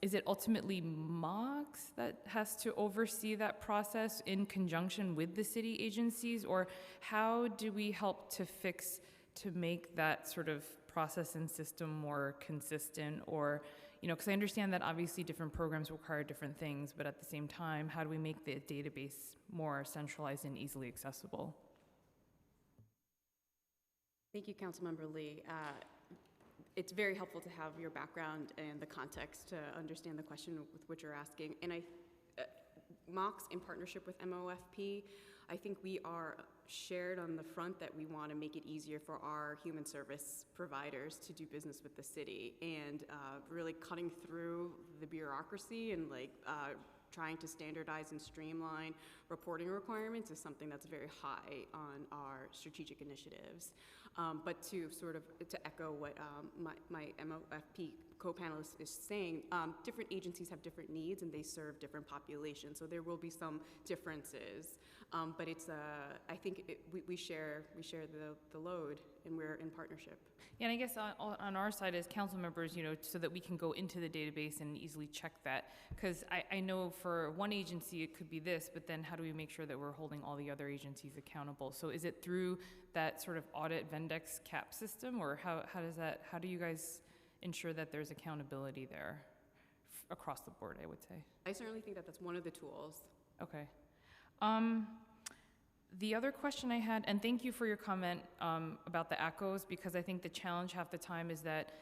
is it ultimately MOGS that has to oversee that process in conjunction with the city agencies, or how do we help to make that sort of process and system more consistent? Or, because I understand that obviously different programs require different things, but at the same time, how do we make the database more centralized and easily accessible? Thank you, Councilmember Lee. It's very helpful to have your background and the context to understand the question with which you're asking. And MOX, in partnership with MOFP, I think we are shared on the front that we want to make it easier for our human service providers to do business with the city, and really cutting through the bureaucracy and trying to standardize and streamline reporting requirements is something that's very high on our strategic initiatives. But to echo what my MOFP co-panelist is saying, different agencies have different needs and they serve different populations, so there will be some differences. But it's I think we share the load, and we're in partnership. Yeah, and I guess on our side as council members, so that we can go into the database and easily check that, because I know for one agency it could be this, but then how do we make sure that we're holding all the other agencies accountable? So is it through that sort of audit Vendex cap system, or how do you guys ensure that there's accountability there across the board, I would say? I certainly think that that's one of the tools. Okay. The other question I had, and thank you for your comment about the ACOs, because I think the challenge half the time is that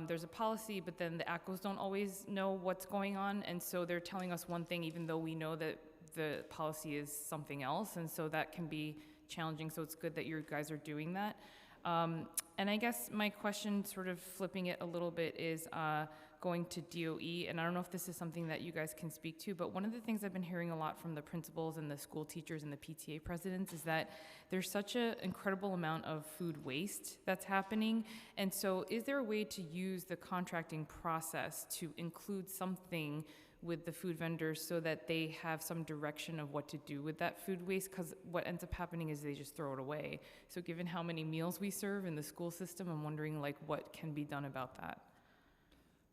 there's a policy, but then the ACOs don't always know what's going on, and so they're telling us one thing even though we know that the policy is something else, and so that can be challenging, so it's good that you guys are doing that. And I guess my question, sort of flipping it a little bit, is going to DOE, and I don't know if this is something that you guys can speak to, but one of the things I've been hearing a lot from the principals and the school teachers and the PTA presidents is that there's such an incredible amount of food waste that's happening, and so is there a way to use the contracting process to include something with the food vendors so that they have some direction of what to do with that food waste? Because what ends up happening is they just throw it away. So given how many meals we serve in the school system, I'm wondering what can be done about that?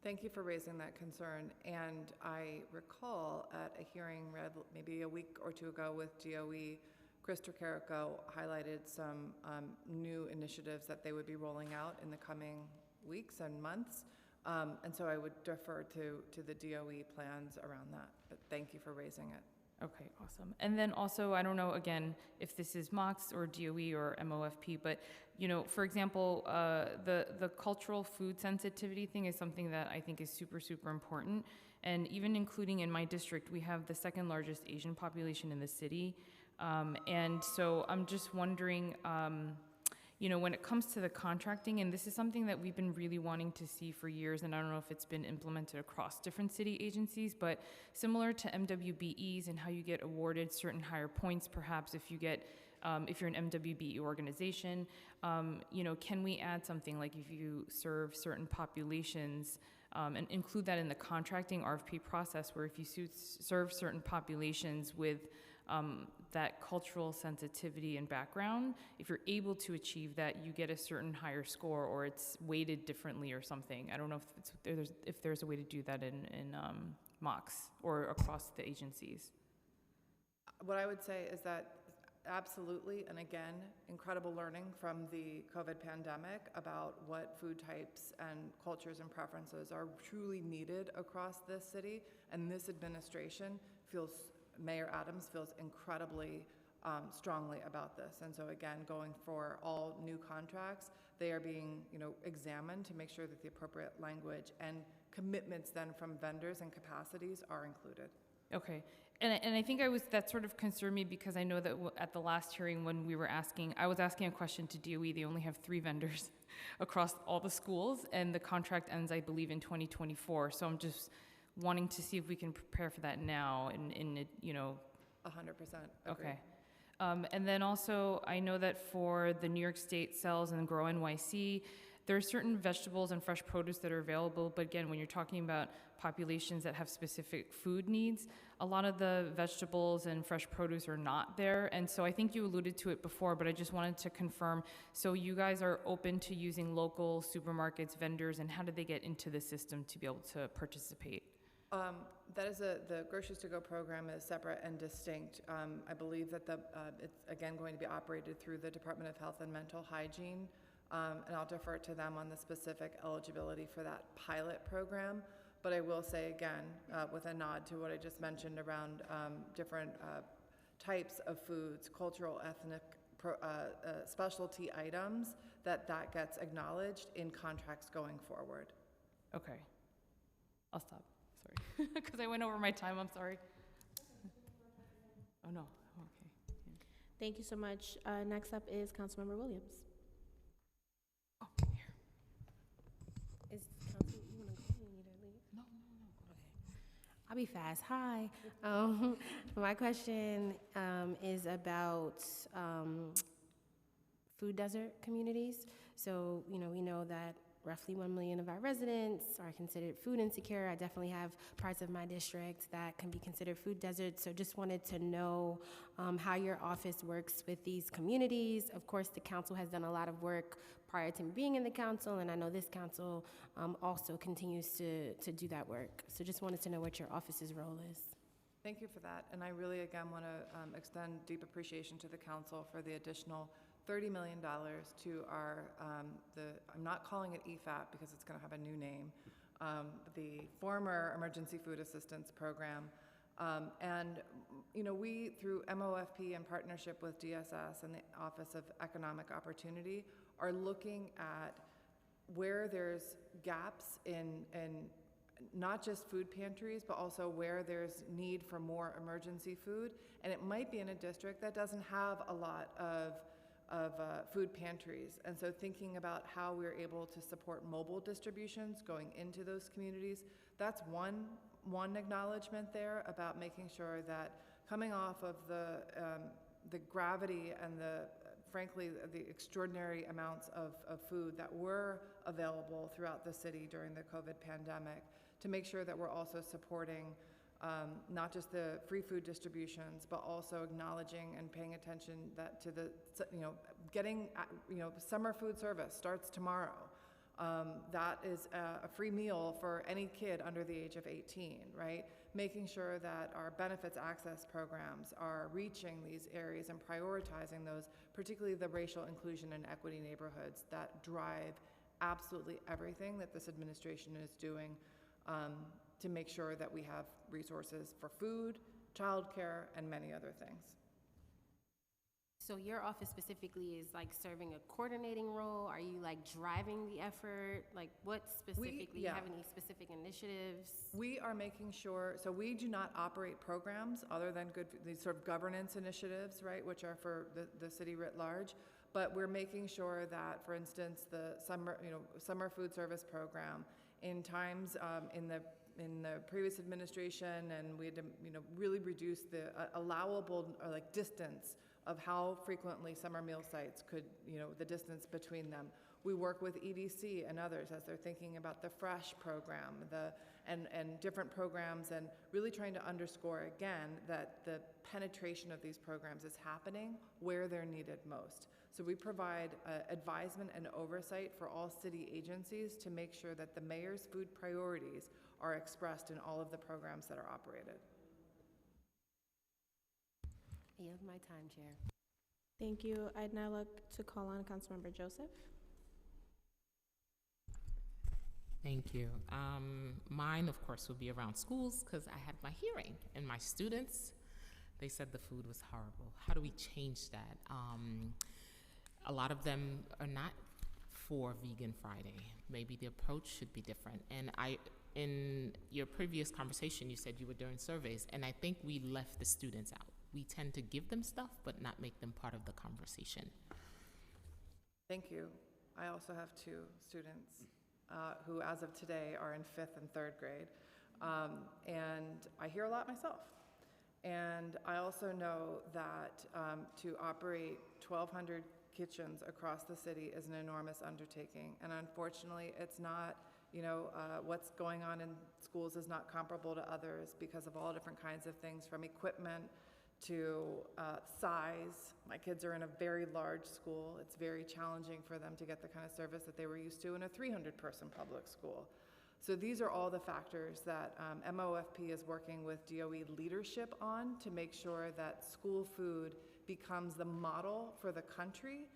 Thank you for raising that concern. And I recall at a hearing read maybe a week or two ago with DOE, Chris Tricarico highlighted some new initiatives that they would be rolling out in the coming weeks and months. And so I would defer to the DOE plans around that. But thank you for raising it. Okay, awesome. And then also, I don't know, again, if this is MOX or DOE or MOFP, but, for example, the cultural food sensitivity thing is something that I think is super, super important. And even including in my district, we have the second largest Asian population in the city. And so I'm just wondering, when it comes to the contracting, and this is something that we've been really wanting to see for years, and I don't know if it's been implemented across different city agencies, but similar to MWBEs and how you get awarded certain higher points, perhaps if you get, if you're an MWBE organization, can we add something like if you serve certain populations, and include that in the contracting RFP process, where if you serve certain populations with that cultural sensitivity and background, if you're able to achieve that, you get a certain higher score, or it's weighted differently or something. I don't know if there's a way to do that in MOCs or across the agencies? What I would say is that absolutely, and again, incredible learning from the COVID pandemic about what food types and cultures and preferences are truly needed across this city. And this administration Mayor Adams feels incredibly strongly about this. And so again, going for all new contracts, they are being, examined to make sure that the appropriate language and commitments then from vendors and capacities are included. Okay. And I think that sort of concerned me because I know that at the last hearing when I was asking a question to DOE, they only have 3 vendors across all the schools, and the contract ends, I believe, in 2024. So I'm just wanting to see if we can prepare for that now in 100% agree. Okay. And then also, I know that for the New York State cells and Grow NYC, there are certain vegetables and fresh produce that are available, but again, when you're talking about populations that have specific food needs, a lot of the vegetables and fresh produce are not there. And so I think you alluded to it before, but I just wanted to confirm. So you guys are open to using local supermarkets, vendors, and how do they get into the system to be able to participate? That is the Groceries to Go program is separate and distinct. I believe that it's again going to be operated through the Department of Health and Mental Hygiene, and I'll defer to them on the specific eligibility for that pilot program. But I will say again, with a nod to what I just mentioned around different types of foods, cultural, ethnic, specialty items, that gets acknowledged in contracts going forward. Okay. I'll stop. Sorry. Because I went over my time. I'm sorry. Oh, no. Okay. Yeah. Thank you so much. Next up is Councilmember Williams. Oh, here. Is Council, you want to go? You need to leave? No. Okay. I'll be fast. Hi. My question is about food desert communities. So, we know that roughly 1 million of our residents are considered food insecure. I definitely have parts of my district that can be considered food deserts. So just wanted to know how your office works with these communities. Of course, the council has done a lot of work prior to me being in the council, and I know this council also continues to do that work. So just wanted to know what your office's role is. Thank you for that. And I really, again, want to extend deep appreciation to the council for the additional $30 million to our, I'm not calling it EFAP because it's going to have a new name, the former Emergency Food Assistance Program. And, we, through Mofp in partnership with DSS and the Office of Economic Opportunity, are looking at where there's gaps in not just food pantries, but also where there's need for more emergency food. And it might be in a district that doesn't have a lot of food pantries. And so thinking about how we're able to support mobile distributions going into those communities, that's one acknowledgement there about making sure that coming off of the gravity and frankly, the extraordinary amounts of food that were available throughout the city during the COVID pandemic, to make sure that we're also supporting not just the free food distributions, but also acknowledging and paying attention that to the, getting, summer food service starts tomorrow. That is a free meal for any kid under the age of 18, right? Making sure that our benefits access programs are reaching these areas and prioritizing those, particularly the racial inclusion and equity neighborhoods that drive absolutely everything that this administration is doing to make sure that we have resources for food, childcare, and many other things. So your office specifically is like serving a coordinating role? Are you like driving the effort? Like what specifically, you have any specific initiatives? We are making sure, so we do not operate programs other than these sort of governance initiatives, right, which are for the city writ large. But we're making sure that, for instance, the summer food service program, in times in the previous administration, and we had to really reduce the allowable distance of how frequently summer meal sites could, the distance between them. We work with EDC and others as they're thinking about the FRESH program, and different programs, and really trying to underscore again that the penetration of these programs is happening where they're needed most. So we provide advisement and oversight for all city agencies to make sure that the mayor's food priorities are expressed in all of the programs that are operated. I yield my time, Chair. Thank you. I'd now like to call on Councilmember Joseph. Thank you. Mine, of course, will be around schools because I had my hearing, and my students, they said the food was horrible. How do we change that? A lot of them are not for Vegan Friday. Maybe the approach should be different. And in your previous conversation, you said you were doing surveys, and I think we left the students out. We tend to give them stuff, but not make them part of the conversation. Thank you. I also have 2 students who, as of today, are in 5th and 3rd grade. And I hear a lot myself. And I also know that to operate 1,200 kitchens across the city is an enormous undertaking. And unfortunately, it's not, what's going on in schools is not comparable to others because of all different kinds of things, from equipment to size. My kids are in a very large school. It's very challenging for them to get the kind of service that they were used to in a 300-person public school. So these are all the factors that MOFP is working with DOE leadership on to make sure that school food becomes the model for the country,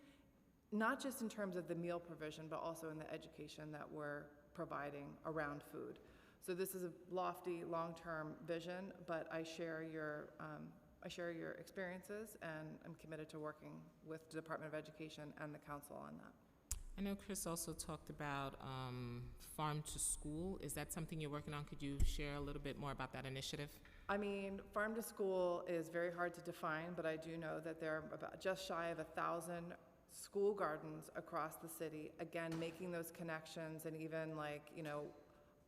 not just in terms of the meal provision, but also in the education that we're providing around food. So this is a lofty, long-term vision, but I share your experiences, and I'm committed to working with the Department of Education and the council on that. I know Chris also talked about farm to school. Is that something you're working on? Could you share a little bit more about that initiative? I mean, farm to school is very hard to define, but I do know that there are about just shy of 1,000 school gardens across the city. Again, making those connections, and even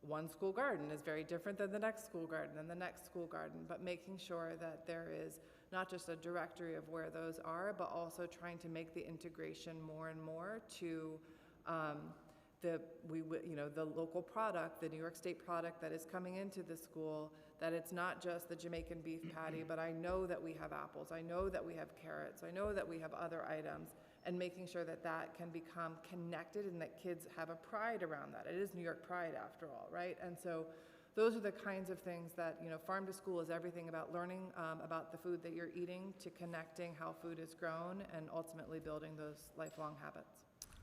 one school garden is very different than the next school garden and the next school garden, but making sure that there is not just a directory of where those are, but also trying to make the integration more and more to the local product, the New York State product that is coming into the school, that it's not just the Jamaican beef patty, but I know that we have apples, I know that we have carrots, I know that we have other items, and making sure that that can become connected and that kids have a pride around that. It is New York Pride after all, right? And so those are the kinds of things that, farm to school is everything about learning about the food that you're eating, to connecting how food is grown, and ultimately building those lifelong habits.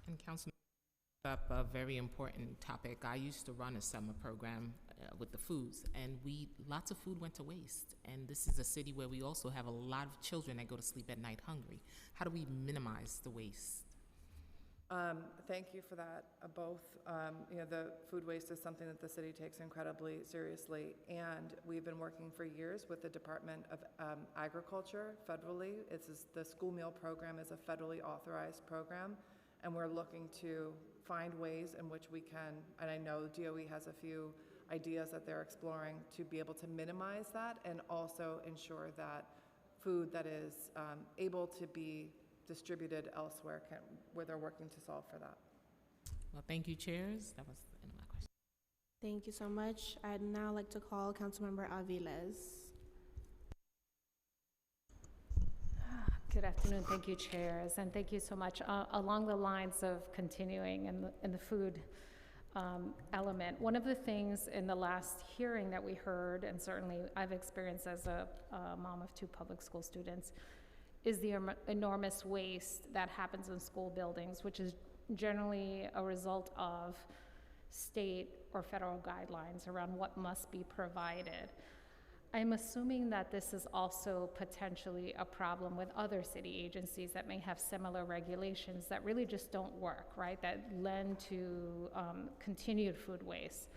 And Councilman up a very important topic. I used to run a summer program with the foods, and lots of food went to waste. And this is a city where we also have a lot of children that go to sleep at night hungry. How do we minimize the waste? Thank you for that. Both, the food waste is something that the city takes incredibly seriously, and we've been working for years with the Department of Agriculture federally. The school meal program is a federally authorized program, and we're looking to find ways in which we can, and I know DOE has a few ideas that they're exploring to be able to minimize that and also ensure that food that is able to be distributed elsewhere, where they're working to solve for that. Well, thank you, chairs. That was the end of my question. Thank you so much. I'd now like to call Councilmember Aviles. Good afternoon. Thank you, chairs, and thank you so much. Along the lines of continuing in the food element, one of the things in the last hearing that we heard, and certainly I've experienced as a mom of 2 public school students, is the enormous waste that happens in school buildings, which is generally a result of state or federal guidelines around what must be provided. I'm assuming that this is also potentially a problem with other city agencies that may have similar regulations that really just don't work, right? That lend to continued food waste.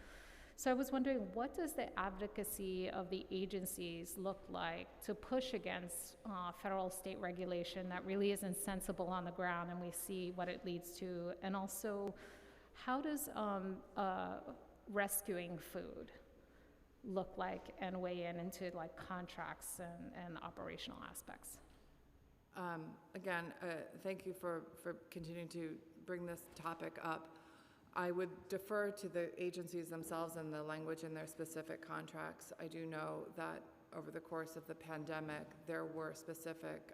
So I was wondering, what does the advocacy of the agencies look like to push against federal state regulation that really isn't sensible on the ground, and we see what it leads to? And also, how does rescuing food look like and weigh into like contracts and operational aspects? Again, thank you for continuing to bring this topic up. I would defer to the agencies themselves and the language in their specific contracts. I do know that over the course of the pandemic, there were specific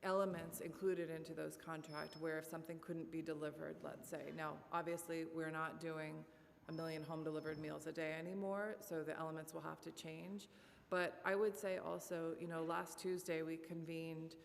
elements included into those contracts where if something couldn't be delivered, let's say. Now, obviously, we're not doing 1 million home delivered meals a day anymore, so the elements will have to change. But I would say also, last Tuesday we convened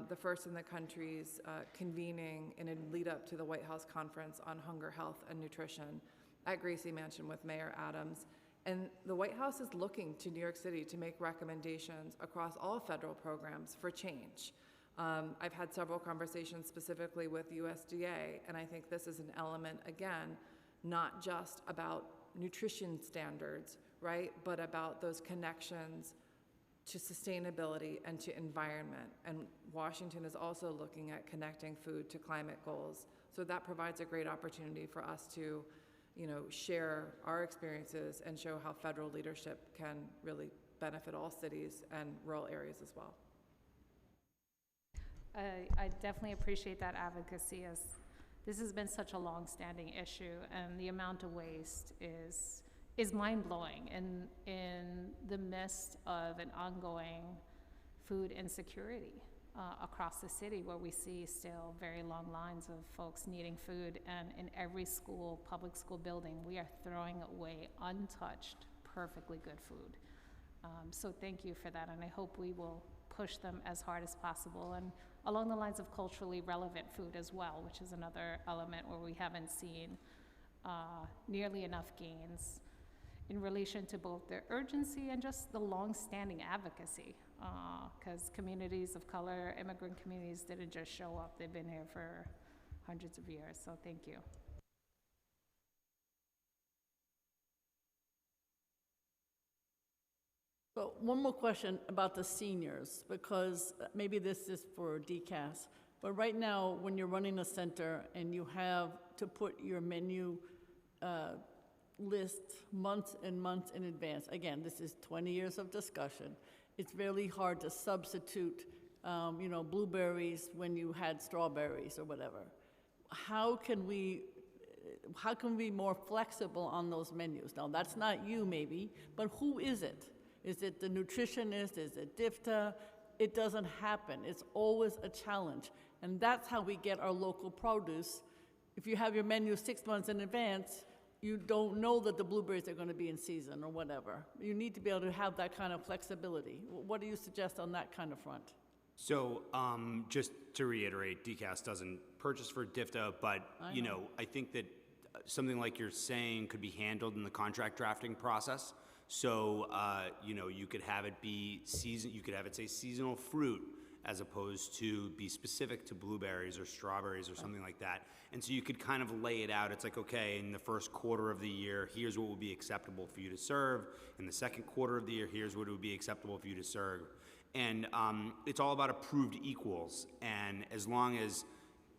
the first in the country's convening in a lead up to the White House conference on hunger, health, and nutrition at Gracie Mansion with Mayor Adams. And the White House is looking to New York City to make recommendations across all federal programs for change. I've had several conversations specifically with USDA, and I think this is an element, again, not just about nutrition standards, right, but about those connections to sustainability and to environment. And Washington is also looking at connecting food to climate goals. So that provides a great opportunity for us to, share our experiences and show how federal leadership can really benefit all cities and rural areas as well. I definitely appreciate that advocacy, as this has been such a long-standing issue, and the amount of waste is mind-blowing in the midst of an ongoing food insecurity across the city, where we see still very long lines of folks needing food, and in every school, public school building, we are throwing away untouched, perfectly good food. So thank you for that, and I hope we will push them as hard as possible, and along the lines of culturally relevant food as well, which is another element where we haven't seen nearly enough gains in relation to both the urgency and just the long-standing advocacy, because communities of color, immigrant communities didn't just show up, they've been here for hundreds of years, so thank you. So one more question about the seniors, because maybe this is for DCAS, but right now, when you're running a center and you have to put your menu list months and months in advance, again, this is 20 years of discussion, it's really hard to substitute, blueberries when you had strawberries or whatever. How can we be more flexible on those menus? Now, that's not you maybe, but who is it? Is it the nutritionist? Is it DFTA? It doesn't happen. It's always a challenge. And that's how we get our local produce. If you have your menu 6 months in advance, you don't know that the blueberries are going to be in season or whatever. You need to be able to have that kind of flexibility. What do you suggest on that kind of front? So just to reiterate, DCAS doesn't purchase for DFTA, but I think that something like you're saying could be handled in the contract drafting process. So, you could have it be you could have it say seasonal fruit as opposed to be specific to blueberries or strawberries or something like that. And so you could kind of lay it out. It's like, okay, in the first quarter of the year, here's what will be acceptable for you to serve. In the second quarter of the year, here's what would be acceptable for you to serve. And it's all about approved equals. And as long as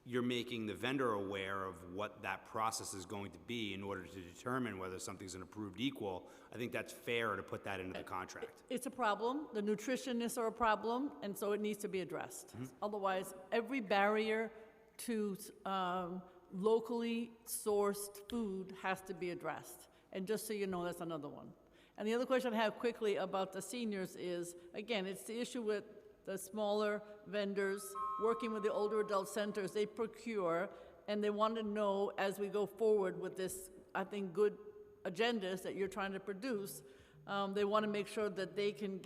you're making the vendor aware of what that process is going to be in order to determine whether something's an approved equal, I think that's fair to put that into the contract. It's a problem. The nutritionists are a problem, and so it needs to be addressed. Mm-hmm. Otherwise, every barrier to locally sourced food has to be addressed. And just so you know, that's another one. And the other question I have quickly about the seniors is, again, it's the issue with the smaller vendors working with the older adult centers. They procure, and they want to know as we go forward with this, I think, good agendas that you're trying to produce, they want to make sure that they can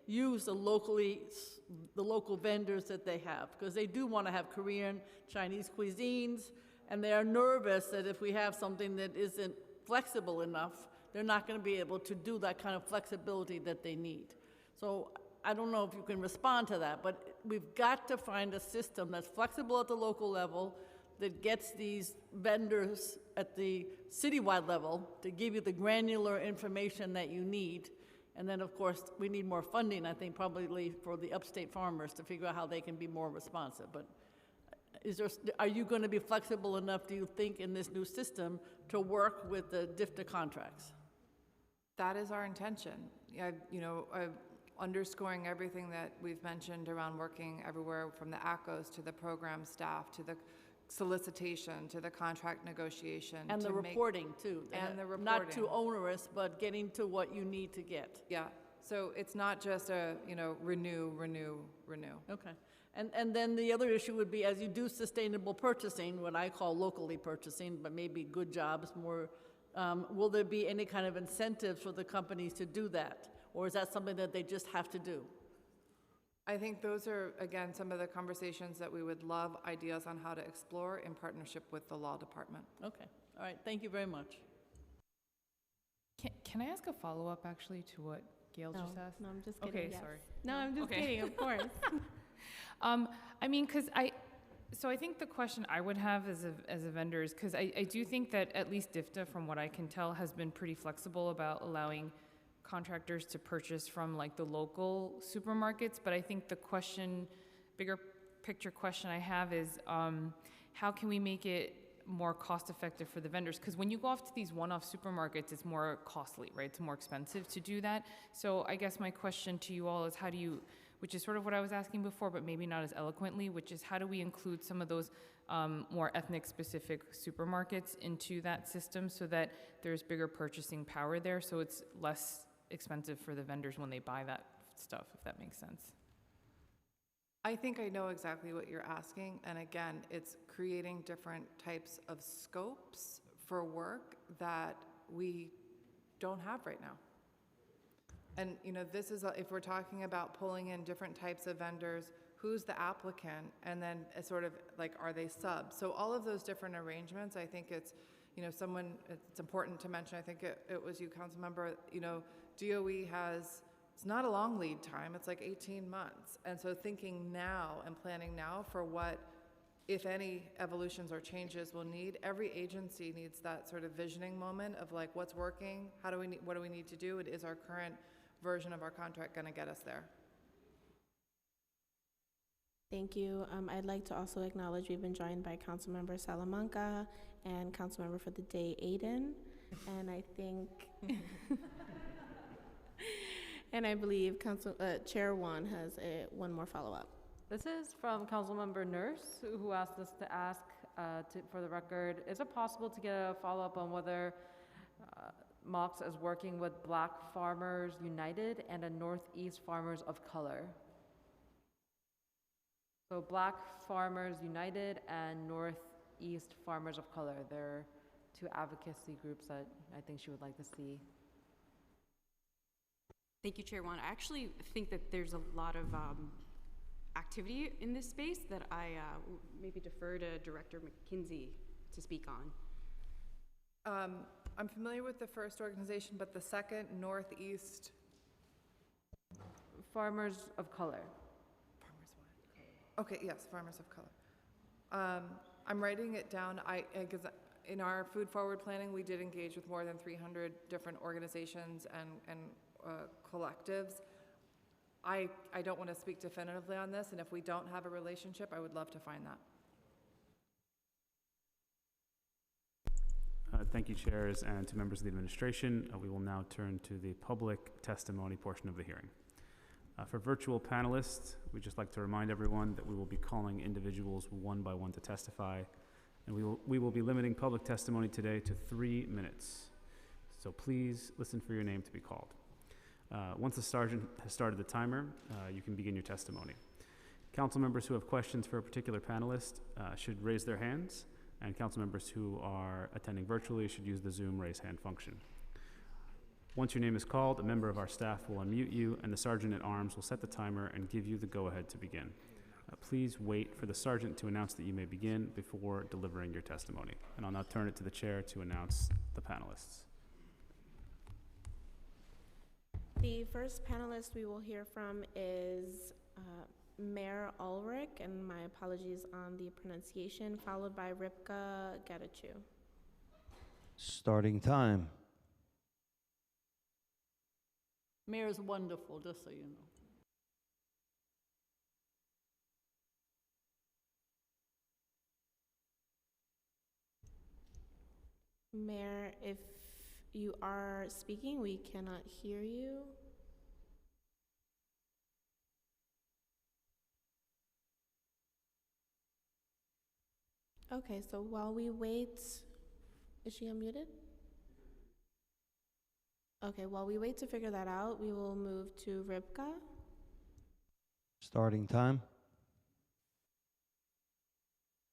use the local vendors that they have, because they do want to have Korean, Chinese cuisines, and they are nervous that if we have something that isn't flexible enough, they're not going to be able to do that kind of flexibility that they need. So I don't know if you can respond to that, but we've got to find a system that's flexible at the local level, that gets these vendors at the citywide level to give you the granular information that you need. And then, of course, we need more funding, I think, probably for the upstate farmers to figure out how they can be more responsive. But are you going to be flexible enough, do you think, in this new system to work with the DFTA contracts? That is our intention. Underscoring everything that we've mentioned around working everywhere from the ACOs to the program staff to the solicitation to the contract negotiation. And the reporting, too. And the reporting. Not too onerous, but getting to what you need to get. Yeah. So it's not just a, renew. Okay. And then the other issue would be, as you do sustainable purchasing, what I call locally purchasing, but maybe good jobs more, will there be any kind of incentives for the companies to do that? Or is that something that they just have to do? I think those are, again, some of the conversations that we would love ideas on how to explore in partnership with the law department. Okay, all right, thank you very much. Can I ask a follow-up actually to what Gail just asked? No, I'm just kidding. Okay, yes. sorry. No, I'm just Okay. kidding, of course. I mean, so I think the question I would have as a vendor is, because I do think that at least DIFTA, from what I can tell, has been pretty flexible about allowing contractors to purchase from like the local supermarkets, but I think the bigger picture question I have is, how can we make it more cost effective for the vendors? Because when you go off to these one-off supermarkets, it's more costly, right? It's more expensive to do that. So I guess my question to you all is, how do you, which is sort of what I was asking before, but maybe not as eloquently, which is how do we include some of those more ethnic-specific supermarkets into that system so that there's bigger purchasing power there, so it's less expensive for the vendors when they buy that stuff, if that makes sense? I think I know exactly what you're asking, and again, it's creating different types of scopes for work that we don't have right now. And this is, if we're talking about pulling in different types of vendors, who's the applicant, and then it's sort of like, are they subs? So all of those different arrangements, I think it's, it's important to mention, I think it was you, council member, DOE has, it's not a long lead time, it's like 18 months. And so thinking now and planning now for what, if any, evolutions or changes we'll need, every agency needs that sort of visioning moment of like, what's working, what do we need to do, and is our current version of our contract gonna get us there? Thank you. I'd like to also acknowledge we've been joined by Councilmember Salamanca and Councilmember for the Day, Aiden. And I think, and I believe Chair Juan has one more follow-up. This is from Councilmember Nurse, who asked us to ask, for the record, is it possible to get a follow-up on whether Mofp is working with Black Farmers United and a Northeast Farmers of Color? So Black Farmers United and Northeast Farmers of Color, they're two advocacy groups that I think she would like to see. Thank you, Chair Juan. I actually think that there's a lot of activity in this space that I maybe defer to Director McKinsey to speak on. I'm familiar with the first organization, but the second, Northeast Farmers of Color. Farmers what? Okay, yes, Farmers of Color. I'm writing it down. Because in our food forward planning, we did engage with more than 300 different organizations and collectives. I don't want to speak definitively on this, and if we don't have a relationship, I would love to find that. Thank you, chairs, and to members of the administration. We will now turn to the public testimony portion of the hearing. For virtual panelists, we'd just like to remind everyone that we will be calling individuals one by one to testify, and we will be limiting public testimony today to 3 minutes. So please listen for your name to be called. Once the sergeant has started the timer, you can begin your testimony. Council members who have questions for a particular panelist should raise their hands, and council members who are attending virtually should use the Zoom raise hand function. Once your name is called, a member of our staff will unmute you, and the sergeant at arms will set the timer and give you the go-ahead to begin. Please wait for the sergeant to announce that you may begin before delivering your testimony. And I'll now turn it to the chair to announce the panelists. The first panelist we will hear from is Mayor Ulrich, and my apologies on the pronunciation, followed by Ripka Getachew. Starting time. Mayor's wonderful, just so you know. Mayor, if you are speaking, we cannot hear you. Okay, so while we wait, is she unmuted? Okay, while we wait to figure that out, we will move to Ripka. Starting time.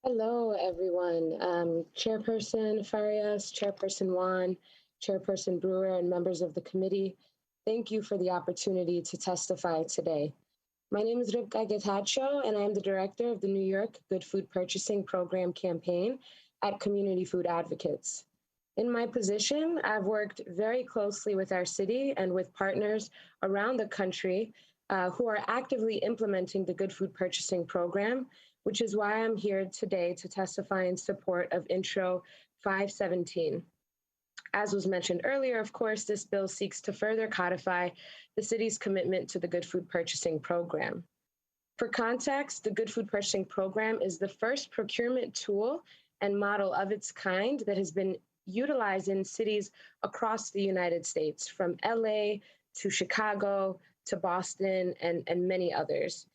Hello, everyone. Chairperson Farias, Chairperson Wan, Chairperson Brewer, and members of the committee, thank you for the opportunity to testify today. My name is Rivka Getacho, and I am the director of the New York Good Food Purchasing Program campaign at Community Food Advocates. In my position, I've worked very closely with our city and with partners around the country who are actively implementing the Good Food Purchasing Program, which is why I'm here today to testify in support of Intro 517. As was mentioned earlier, of course, this bill seeks to further codify the city's commitment to the Good Food Purchasing Program. For context, the Good Food Purchasing Program is the first procurement tool and model of its kind that has been utilized in cities across the United States, from LA to Chicago to Boston and many others.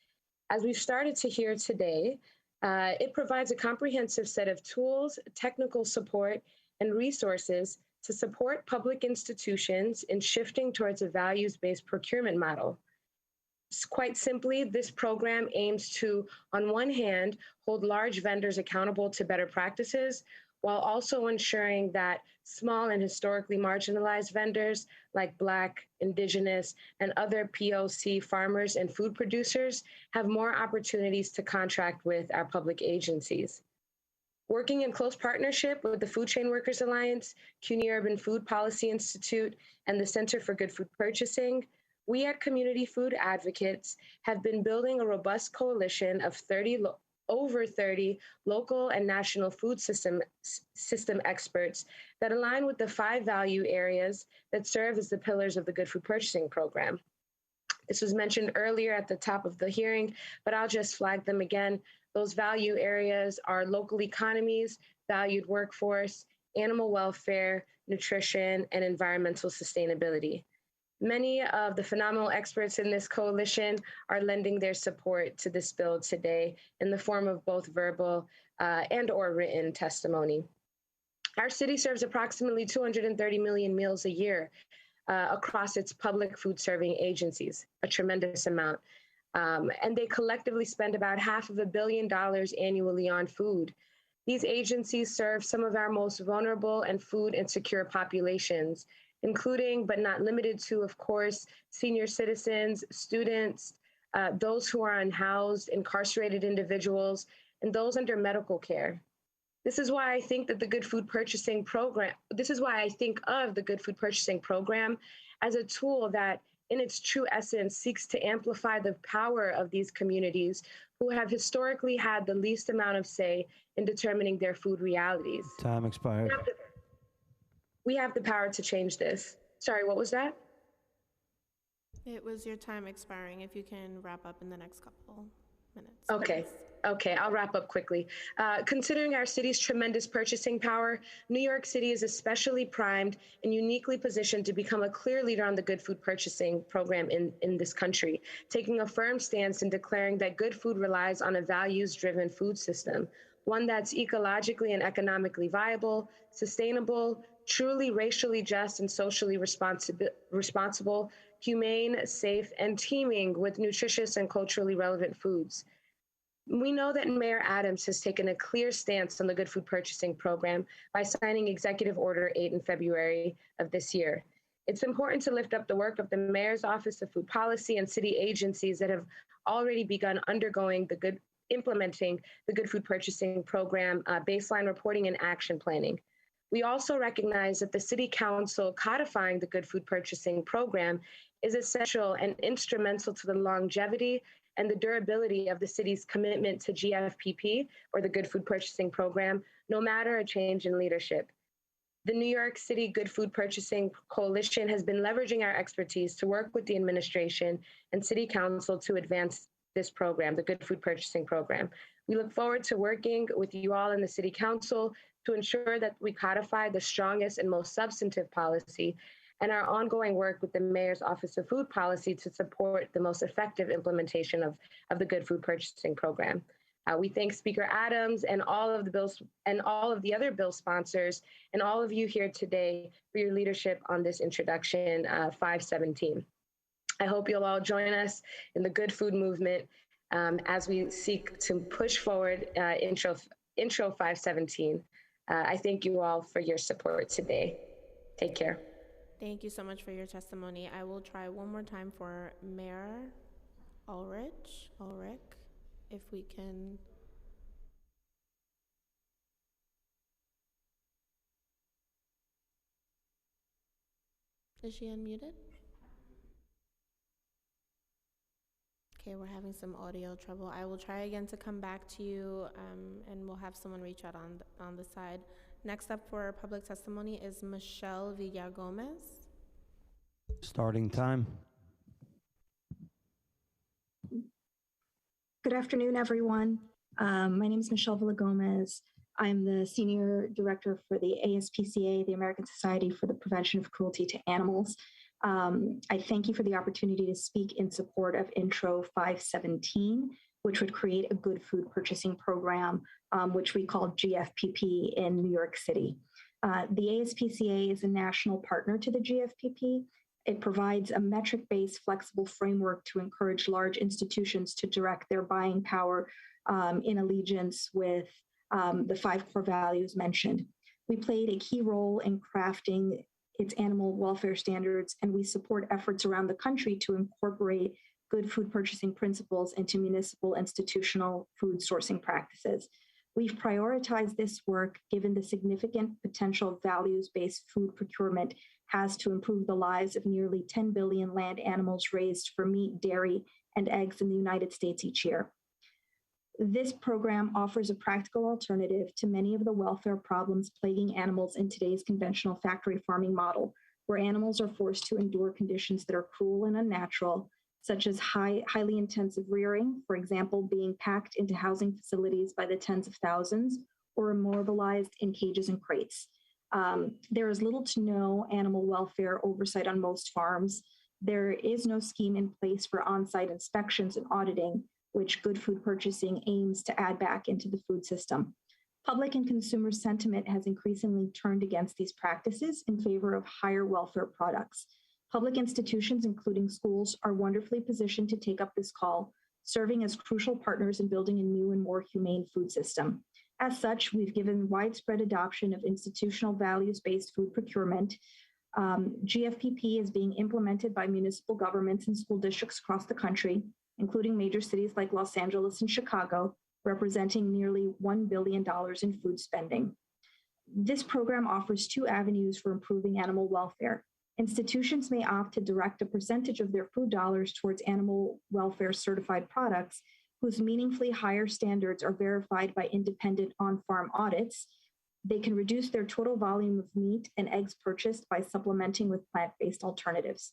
As we've started to hear today, it provides a comprehensive set of tools, technical support, and resources to support public institutions in shifting towards a values-based procurement model. Quite simply, this program aims to, on one hand, hold large vendors accountable to better practices, while also ensuring that small and historically marginalized vendors like Black, Indigenous, and other POC farmers and food producers have more opportunities to contract with our public agencies. Working in close partnership with the Food Chain Workers Alliance, CUNY Urban Food Policy Institute, and the Center for Good Food Purchasing, we at Community Food Advocates have been building a robust coalition of over 30 local and national food system experts that align with the 5 value areas that serve as the pillars of the Good Food Purchasing Program. This was mentioned earlier at the top of the hearing, but I'll just flag them again. Those value areas are local economies, valued workforce, animal welfare, nutrition, and environmental sustainability. Many of the phenomenal experts in this coalition are lending their support to this bill today in the form of both verbal and or written testimony. Our city serves approximately 230 million meals a year across its public food serving agencies, a tremendous amount. And they collectively spend about $500 million annually on food. These agencies serve some of our most vulnerable and food insecure populations, including but not limited to, of course, senior citizens, students, those who are unhoused, incarcerated individuals, and those under medical care. This is why I think that the Good Food Purchasing Program, this is why I think of the Good Food Purchasing Program as a tool that in its true essence seeks to amplify the power of these communities who have historically had the least amount of say in determining their food realities. Time expired. We have the power to change this. Sorry, what was that? It was your time expiring. If you can wrap up in the next couple minutes. Okay, I'll wrap up quickly. Considering our city's tremendous purchasing power, New York City is especially primed and uniquely positioned to become a clear leader on the Good Food Purchasing Program in this country, taking a firm stance in declaring that good food relies on a values-driven food system, one that's ecologically and economically viable, sustainable, truly racially just and socially responsible, humane, safe, and teeming with nutritious and culturally relevant foods. We know that Mayor Adams has taken a clear stance on the Good Food Purchasing Program by signing Executive Order 8 in February of this year. It's important to lift up the work of the Mayor's Office of Food Policy and city agencies that have already begun implementing the Good Food Purchasing Program baseline reporting and action planning. We also recognize that the City Council codifying the Good Food Purchasing Program is essential and instrumental to the longevity and the durability of the city's commitment to GFPP, or the Good Food Purchasing Program, no matter a change in leadership. The New York City Good Food Purchasing Coalition has been leveraging our expertise to work with the administration and City Council to advance this program, the Good Food Purchasing Program. We look forward to working with you all in the City Council to ensure that we codify the strongest and most substantive policy, and our ongoing work with the Mayor's Office of Food Policy to support the most effective implementation of the Good Food Purchasing Program. We thank Speaker Adams and all of the other bill sponsors and all of you here today for your leadership on this introduction 517. I hope you'll all join us in the good food movement as we seek to push forward Intro Intro 517. I thank you all for your support today. Take care. Thank you so much for your testimony. I will try one more time for Mayor Ulrich, if we can. Is she unmuted? Okay, we're having some audio trouble. I will try again to come back to you, and we'll have someone reach out on the side. Next up for public testimony is Michelle Villagomez. Starting time. Good afternoon, everyone. My name is Michelle Villagomez. I'm the Senior Director for the ASPCA, the American Society for the Prevention of Cruelty to Animals. I thank you for the opportunity to speak in support of Intro 517, which would create a good food purchasing program, which we call GFPP in New York City. The ASPCA is a national partner to the GFPP. It provides a metric-based flexible framework to encourage large institutions to direct their buying power in allegiance with the 5 core values mentioned. We played a key role in crafting its animal welfare standards, and we support efforts around the country to incorporate good food purchasing principles into municipal institutional food sourcing practices. We've prioritized this work given the significant potential values-based food procurement has to improve the lives of nearly 10 billion land animals raised for meat, dairy, and eggs in the United States each year. This program offers a practical alternative to many of the welfare problems plaguing animals in today's conventional factory farming model, where animals are forced to endure conditions that are cruel and unnatural, such as highly intensive rearing, for example, being packed into housing facilities by the tens of thousands, or immobilized in cages and crates. There is little to no animal welfare oversight on most farms. There is no scheme in place for on-site inspections and auditing, which good food purchasing aims to add back into the food system. Public and consumer sentiment has increasingly turned against these practices in favor of higher welfare products. Public institutions, including schools, are wonderfully positioned to take up this call, serving as crucial partners in building a new and more humane food system. As such, we've given widespread adoption of institutional values-based food procurement. GFPP is being implemented by municipal governments and school districts across the country, including major cities like Los Angeles and Chicago, representing nearly $1 billion in food spending. This program offers 2 avenues for improving animal welfare. Institutions may opt to direct a percentage of their food dollars towards animal welfare certified products whose meaningfully higher standards are verified by independent on-farm audits. They can reduce their total volume of meat and eggs purchased by supplementing with plant-based alternatives.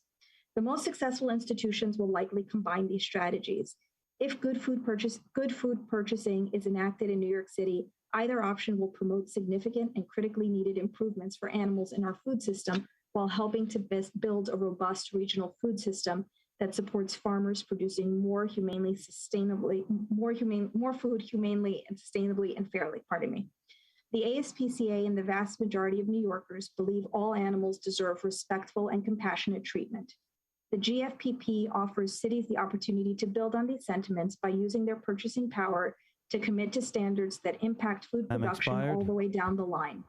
The most successful institutions will likely combine these strategies. If good food purchasing is enacted in New York City, either option will promote significant and critically needed improvements for animals in our food system while helping to build a robust regional food system that supports farmers producing more food humanely and sustainably and fairly, The ASPCA and the vast majority of New Yorkers believe all animals deserve respectful and compassionate treatment. The GFPP offers cities the opportunity to build on these sentiments by using their purchasing power to commit to standards that impact food production all the way down the line.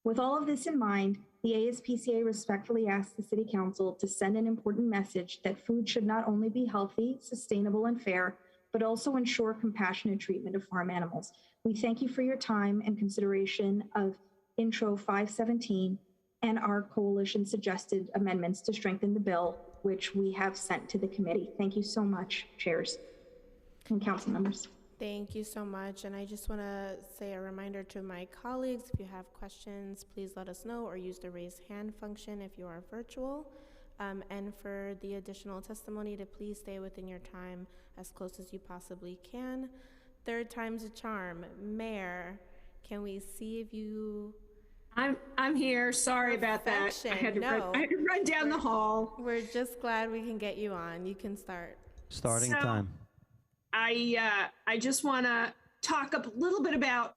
With all of this in mind, the ASPCA respectfully asks the City Council to send an important message that food should not only be healthy, sustainable, and fair, but also ensure compassionate treatment of farm animals. We thank you for your time and consideration of Intro 517 and our coalition suggested amendments to strengthen the bill, which we have sent to the committee. Thank you so much, chairs and council members. Thank you so much. And I just want to say a reminder to my colleagues, if you have questions, please let us know or use the raise hand function if you are virtual. And for the additional testimony, to please stay within your time as close as you possibly can. 3rd time's a charm. Mayor, can we see if you... I'm here. Sorry about that. I had to run down the hall. We're just glad we can get you on. You can start. Starting time. I just want to talk a little bit about,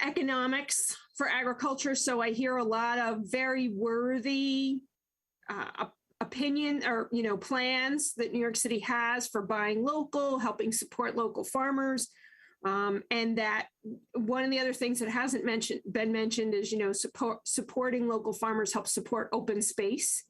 economics for agriculture. So I hear a lot of very worthy opinion or, plans that New York City has for buying local, helping support local farmers. And that one of the other things that hasn't been mentioned is, supporting local farmers helps support open space.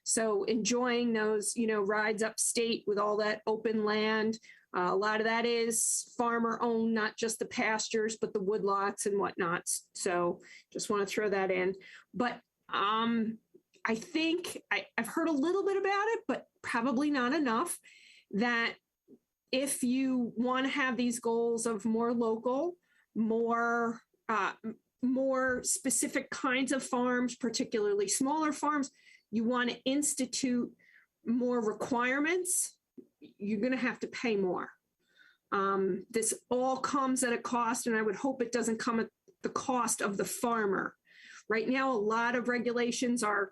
So enjoying those, rides upstate with all that open land. A lot of that is farmer owned, not just the pastures, but the woodlots and whatnot. So just want to throw that in. But I think I've heard a little bit about it, but probably not enough, that if you want to have these goals of more local, more specific kinds of farms, particularly smaller farms, you want to institute more requirements, you're going to have to pay more. This all comes at a cost, and I would hope it doesn't come at the cost of the farmer. Right now, a lot of regulations are,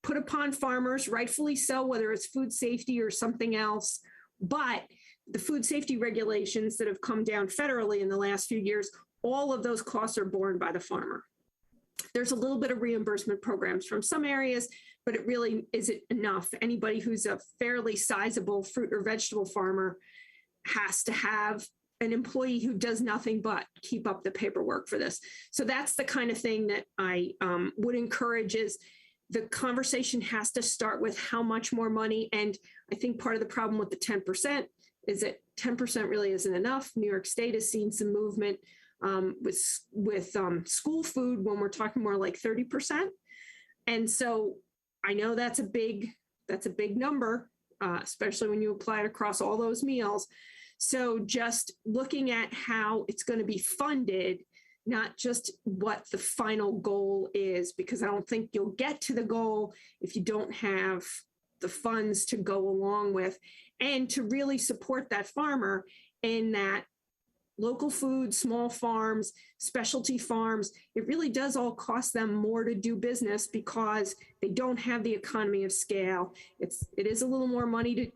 put upon farmers, rightfully so, whether it's food safety or something else. But the food safety regulations that have come down federally in the last few years, all of those costs are borne by the farmer. There's a little bit of reimbursement programs from some areas, but it really isn't enough. Anybody who's a fairly sizable fruit or vegetable farmer has to have an employee who does nothing but keep up the paperwork for this. So that's the kind of thing that I would encourage. Is the conversation has to start with how much more money. And I think part of the problem with the 10% is that 10% really isn't enough. New York State has seen some movement with school food when we're talking more like 30%. And so I know that's a big number, especially when you apply it across all those meals. So just looking at how it's going to be funded, not just what the final goal is, because I don't think you'll get to the goal if you don't have the funds to go along with, and to really support that farmer in that local food, small farms, specialty farms. It really does all cost them more to do business because they don't have the economy of scale. It is a little more money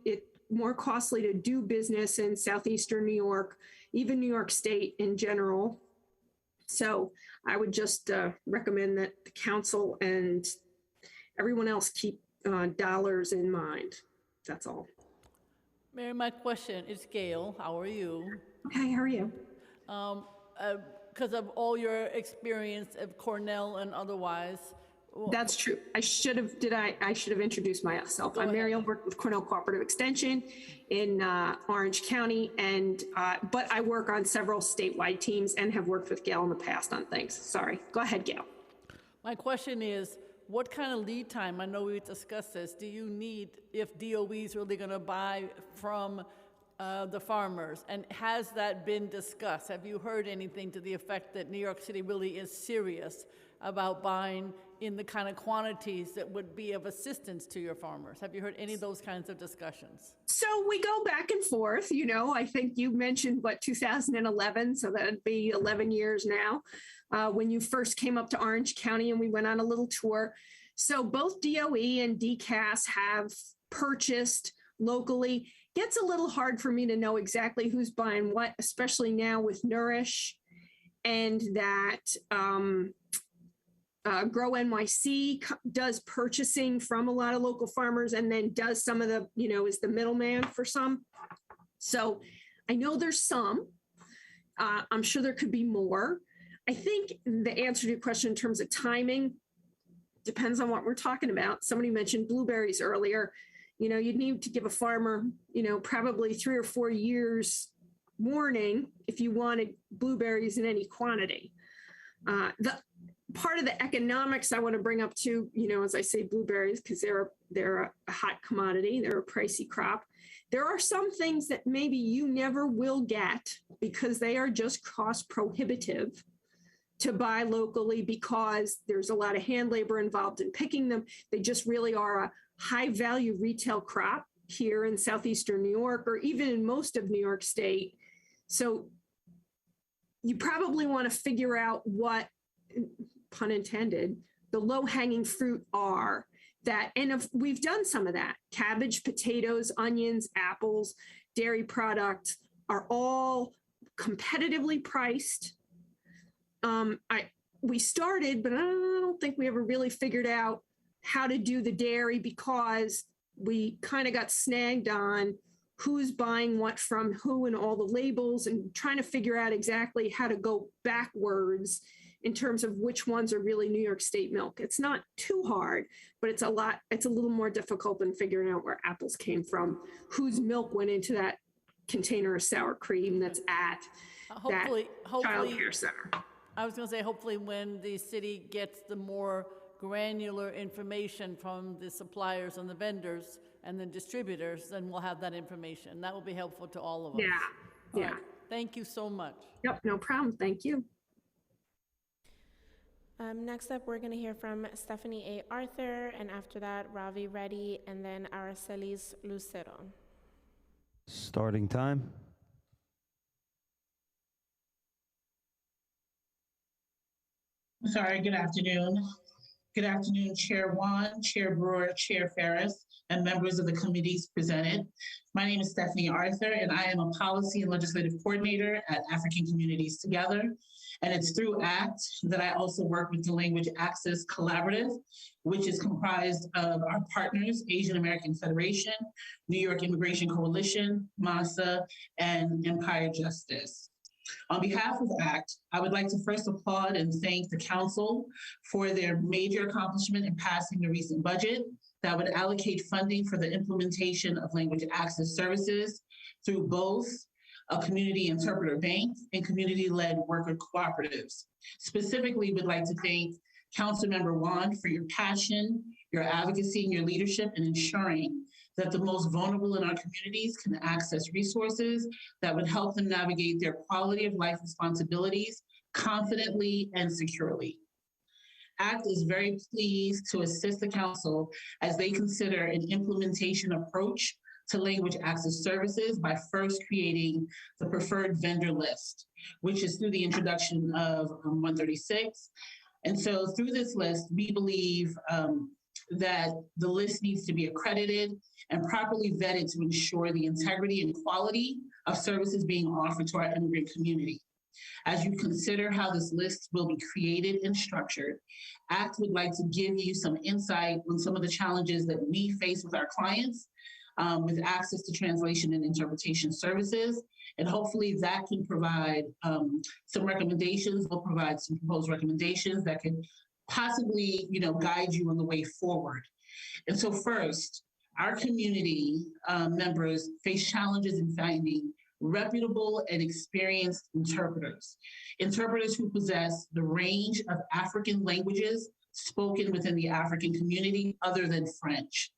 more costly to do business in southeastern New York, even New York State in general. So I would just recommend that the council and everyone else keep dollars in mind. That's all. Mary, my question is Gail. How are you? Okay, how are you? Because of all your experience at Cornell and otherwise. That's true. I should have introduced myself. I'm Mary. I work with Cornell Cooperative Extension in Orange County, but I work on several statewide teams and have worked with Gail in the past on things. Sorry. Go ahead, Gail. My question is, what kind of lead time, I know we discussed this, do you need if DOE is really going to buy from the farmers? And has that been discussed? Have you heard anything to the effect that New York City really is serious about buying in the kind of quantities that would be of assistance to your farmers? Have you heard any of those kinds of discussions? So we go back and forth, I think you mentioned 2011, so that'd be 11 years now, when you first came up to Orange County and we went on a little tour. So both DOE and DCAS have purchased locally. Gets a little hard for me to know exactly who's buying what, especially now with Nourish, and that Grow NYC does purchasing from a lot of local farmers and then does some of the, is the middleman for some. So I know there's some. I'm sure there could be more. I think the answer to your question in terms of timing depends on what we're talking about. Somebody mentioned blueberries earlier. You'd need to give a farmer, probably 3 or 4 years warning if you wanted blueberries in any quantity. The part of the economics I want to bring up too, as I say blueberries, because they're a hot commodity, they're a pricey crop. There are some things that maybe you never will get because they are just cost prohibitive to buy locally because there's a lot of hand labor involved in picking them. They just really are a high value retail crop here in southeastern New York, or even in most of New York State. So you probably want to figure out what, pun intended, the low hanging fruit are. And if we've done some of that, cabbage, potatoes, onions, apples, dairy products are all competitively priced. We started, but I don't think we ever really figured out how to do the dairy because we kind of got snagged on who's buying what from who and all the labels and trying to figure out exactly how to go backwards in terms of which ones are really New York State milk. It's not too hard, but it's a little more difficult than figuring out where apples came from, whose milk went into that container of sour cream that's at that child care center. I was going to say, hopefully when the city gets the more granular information from the suppliers and the vendors and the distributors, then we'll have that information. That will be helpful to all of us. Yeah, yeah. Right. Thank you so much. Yep, no problem. Thank you. Next up, we're going to hear from Stephanie A. Arthur, and after that, Ravi Reddy, and then Aracelis Lucero. Starting time. Sorry, good afternoon. Good afternoon, Chair Wan, Chair Brewer, Chair Ferris, and members of the committees presented. My name is Stephanie Arthur, and I am a policy and legislative coordinator at African Communities Together. And it's through ACT that I also work with the Language Access Collaborative, which is comprised of our partners, Asian American Federation, New York Immigration Coalition, MASA, and Empire Justice. On behalf of ACT, I would like to first applaud and thank the Council for their major accomplishment in passing the recent budget that would allocate funding for the implementation of language access services through both a community interpreter bank and community-led worker cooperatives. Specifically, we'd like to thank Councilmember Wan for your passion, your advocacy, and your leadership in ensuring that the most vulnerable in our communities can access resources that would help them navigate their quality of life responsibilities confidently and securely. ACT is very pleased to assist the Council as they consider an implementation approach to language access services by first creating the preferred vendor list, which is through the introduction of 136. And so through this list, we believe that the list needs to be accredited and properly vetted to ensure the integrity and quality of services being offered to our immigrant community. As you consider how this list will be created and structured, ACT would like to give you some insight on some of the challenges that we face with our clients with access to translation and interpretation services. And hopefully that can provide some recommendations. We'll provide some proposed recommendations that could possibly, guide you on the way forward. And so first, our community members face challenges in finding reputable and experienced interpreters who possess the range of African languages spoken within the African community other than French.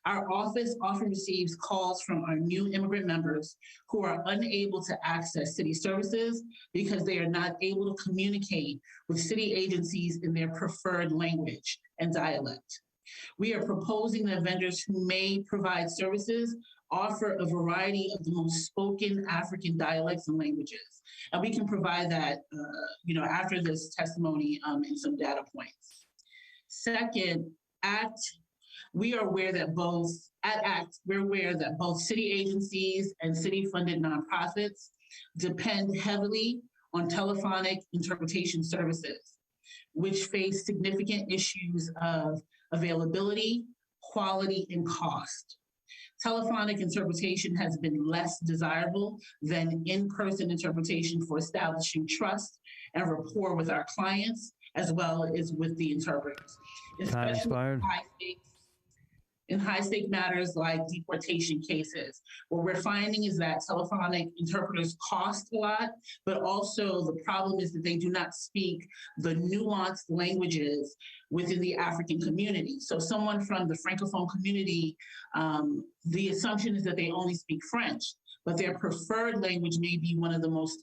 Our office often receives calls from our new immigrant members who are unable to access city services because they are not able to communicate with city agencies in their preferred language and dialect. We are proposing that vendors who may provide services offer a variety of the most spoken African dialects and languages. And we can provide that, after this testimony in some data points. Second, we are aware that we're aware that both city agencies and city-funded nonprofits depend heavily on telephonic interpretation services, which face significant issues of availability, quality, and cost. Telephonic interpretation has been less desirable than in-person interpretation for establishing trust and rapport with our clients, as well as with the interpreters. Time expired. In high-stake matters like deportation cases. What we're finding is that telephonic interpreters cost a lot, but also the problem is that they do not speak the nuanced languages within the African community. So someone from the Francophone community, the assumption is that they only speak French, but their preferred language may be one of the most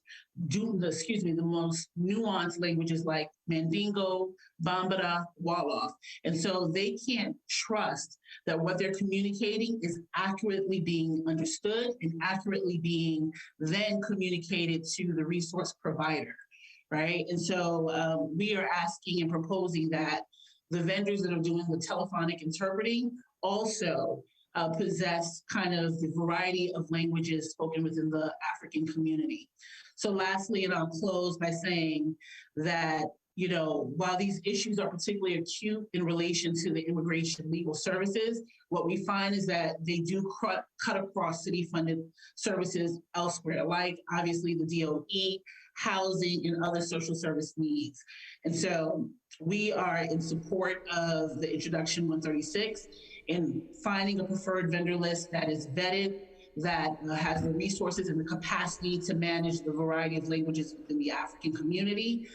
nuanced languages like Mandingo, Bambara, Wolof. And so they can't trust that what they're communicating is accurately being understood and accurately being then communicated to the resource provider, right? And so we are asking and proposing that the vendors that are doing the telephonic interpreting also possess kind of the variety of languages spoken within the African community. So lastly, and I'll close by saying that while these issues are particularly acute in relation to the immigration legal services, what we find is that they do cut across city-funded services elsewhere, like obviously the DOE, housing, and other social service needs. And so we are in support of the Introduction 136 and finding a preferred vendor list that is vetted, that has the resources and the capacity to manage the variety of languages within the African community,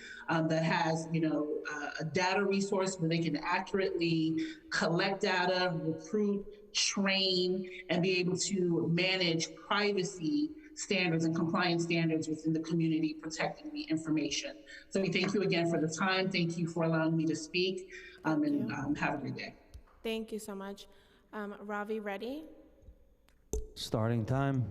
that has, a data resource where they can accurately collect data, recruit, train, and be able to manage privacy standards and compliance standards within the community protecting the information. So we thank you again for the time. Thank you for allowing me to speak, and have a great day. Thank you so much. Ravi Reddy. Starting time.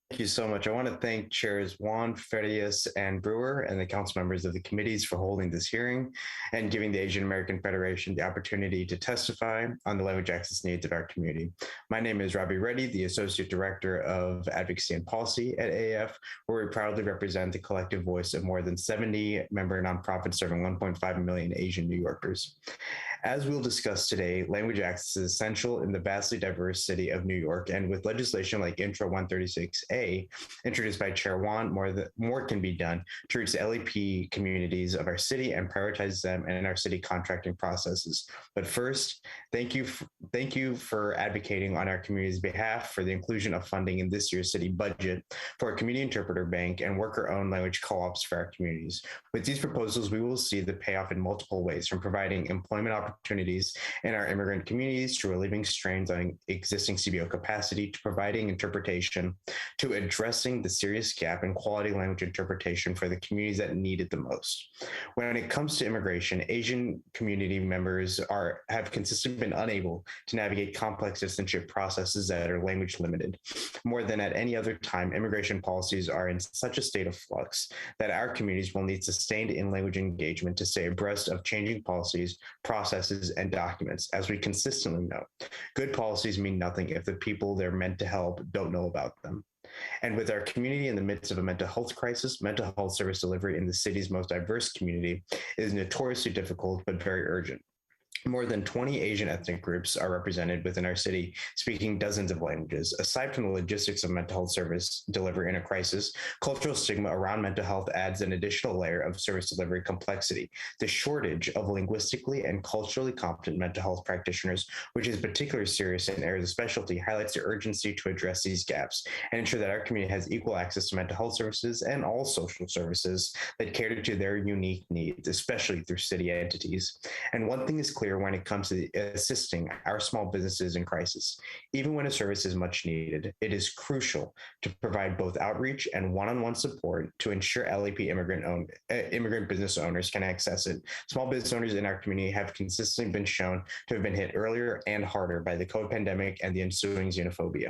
Thank you so much. I want to thank Chairs Juan, Farias, and Brewer, and the council members of the committees for holding this hearing and giving the Asian American Federation the opportunity to testify on the language access needs of our community. My name is Ravi Reddy, the Associate Director of Advocacy and Policy at AAF, where we proudly represent the collective voice of more than 70 member nonprofits serving 1.5 million Asian New Yorkers. As we'll discuss today, language access is essential in the vastly diverse city of New York, and with legislation like Intro 136A, introduced by Chair Juan, more can be done to reach the LEP communities of our city and prioritize them in our city contracting processes. But first, thank you for advocating on our community's behalf for the inclusion of funding in this year's city budget for a community interpreter bank and worker-owned language co-ops for our communities. With these proposals, we will see the payoff in multiple ways, from providing employment opportunities in our immigrant communities to relieving strains on existing CBO capacity to providing interpretation to addressing the serious gap in quality language interpretation for the communities that need it the most. When it comes to immigration, Asian community members have consistently been unable to navigate complex citizenship processes that are language limited. More than at any other time, immigration policies are in such a state of flux that our communities will need sustained in-language engagement to stay abreast of changing policies, processes, and documents. As we consistently know, good policies mean nothing if the people they're meant to help don't know about them. And with our community in the midst of a mental health crisis, mental health service delivery in the city's most diverse community is notoriously difficult but very urgent. More than 20 Asian ethnic groups are represented within our city, speaking dozens of languages. Aside from the logistics of mental health service delivery in a crisis, cultural stigma around mental health adds an additional layer of service delivery complexity. The shortage of linguistically and culturally competent mental health practitioners, which is particularly serious in areas of specialty, highlights the urgency to address these gaps and ensure that our community has equal access to mental health services and all social services that cater to their unique needs, especially through city entities. And one thing is clear when it comes to assisting our small businesses in crisis. Even when a service is much needed, it is crucial to provide both outreach and one-on-one support to ensure LEP immigrant business owners can access it. Small business owners in our community have consistently been shown to have been hit earlier and harder by the COVID pandemic and the ensuing xenophobia.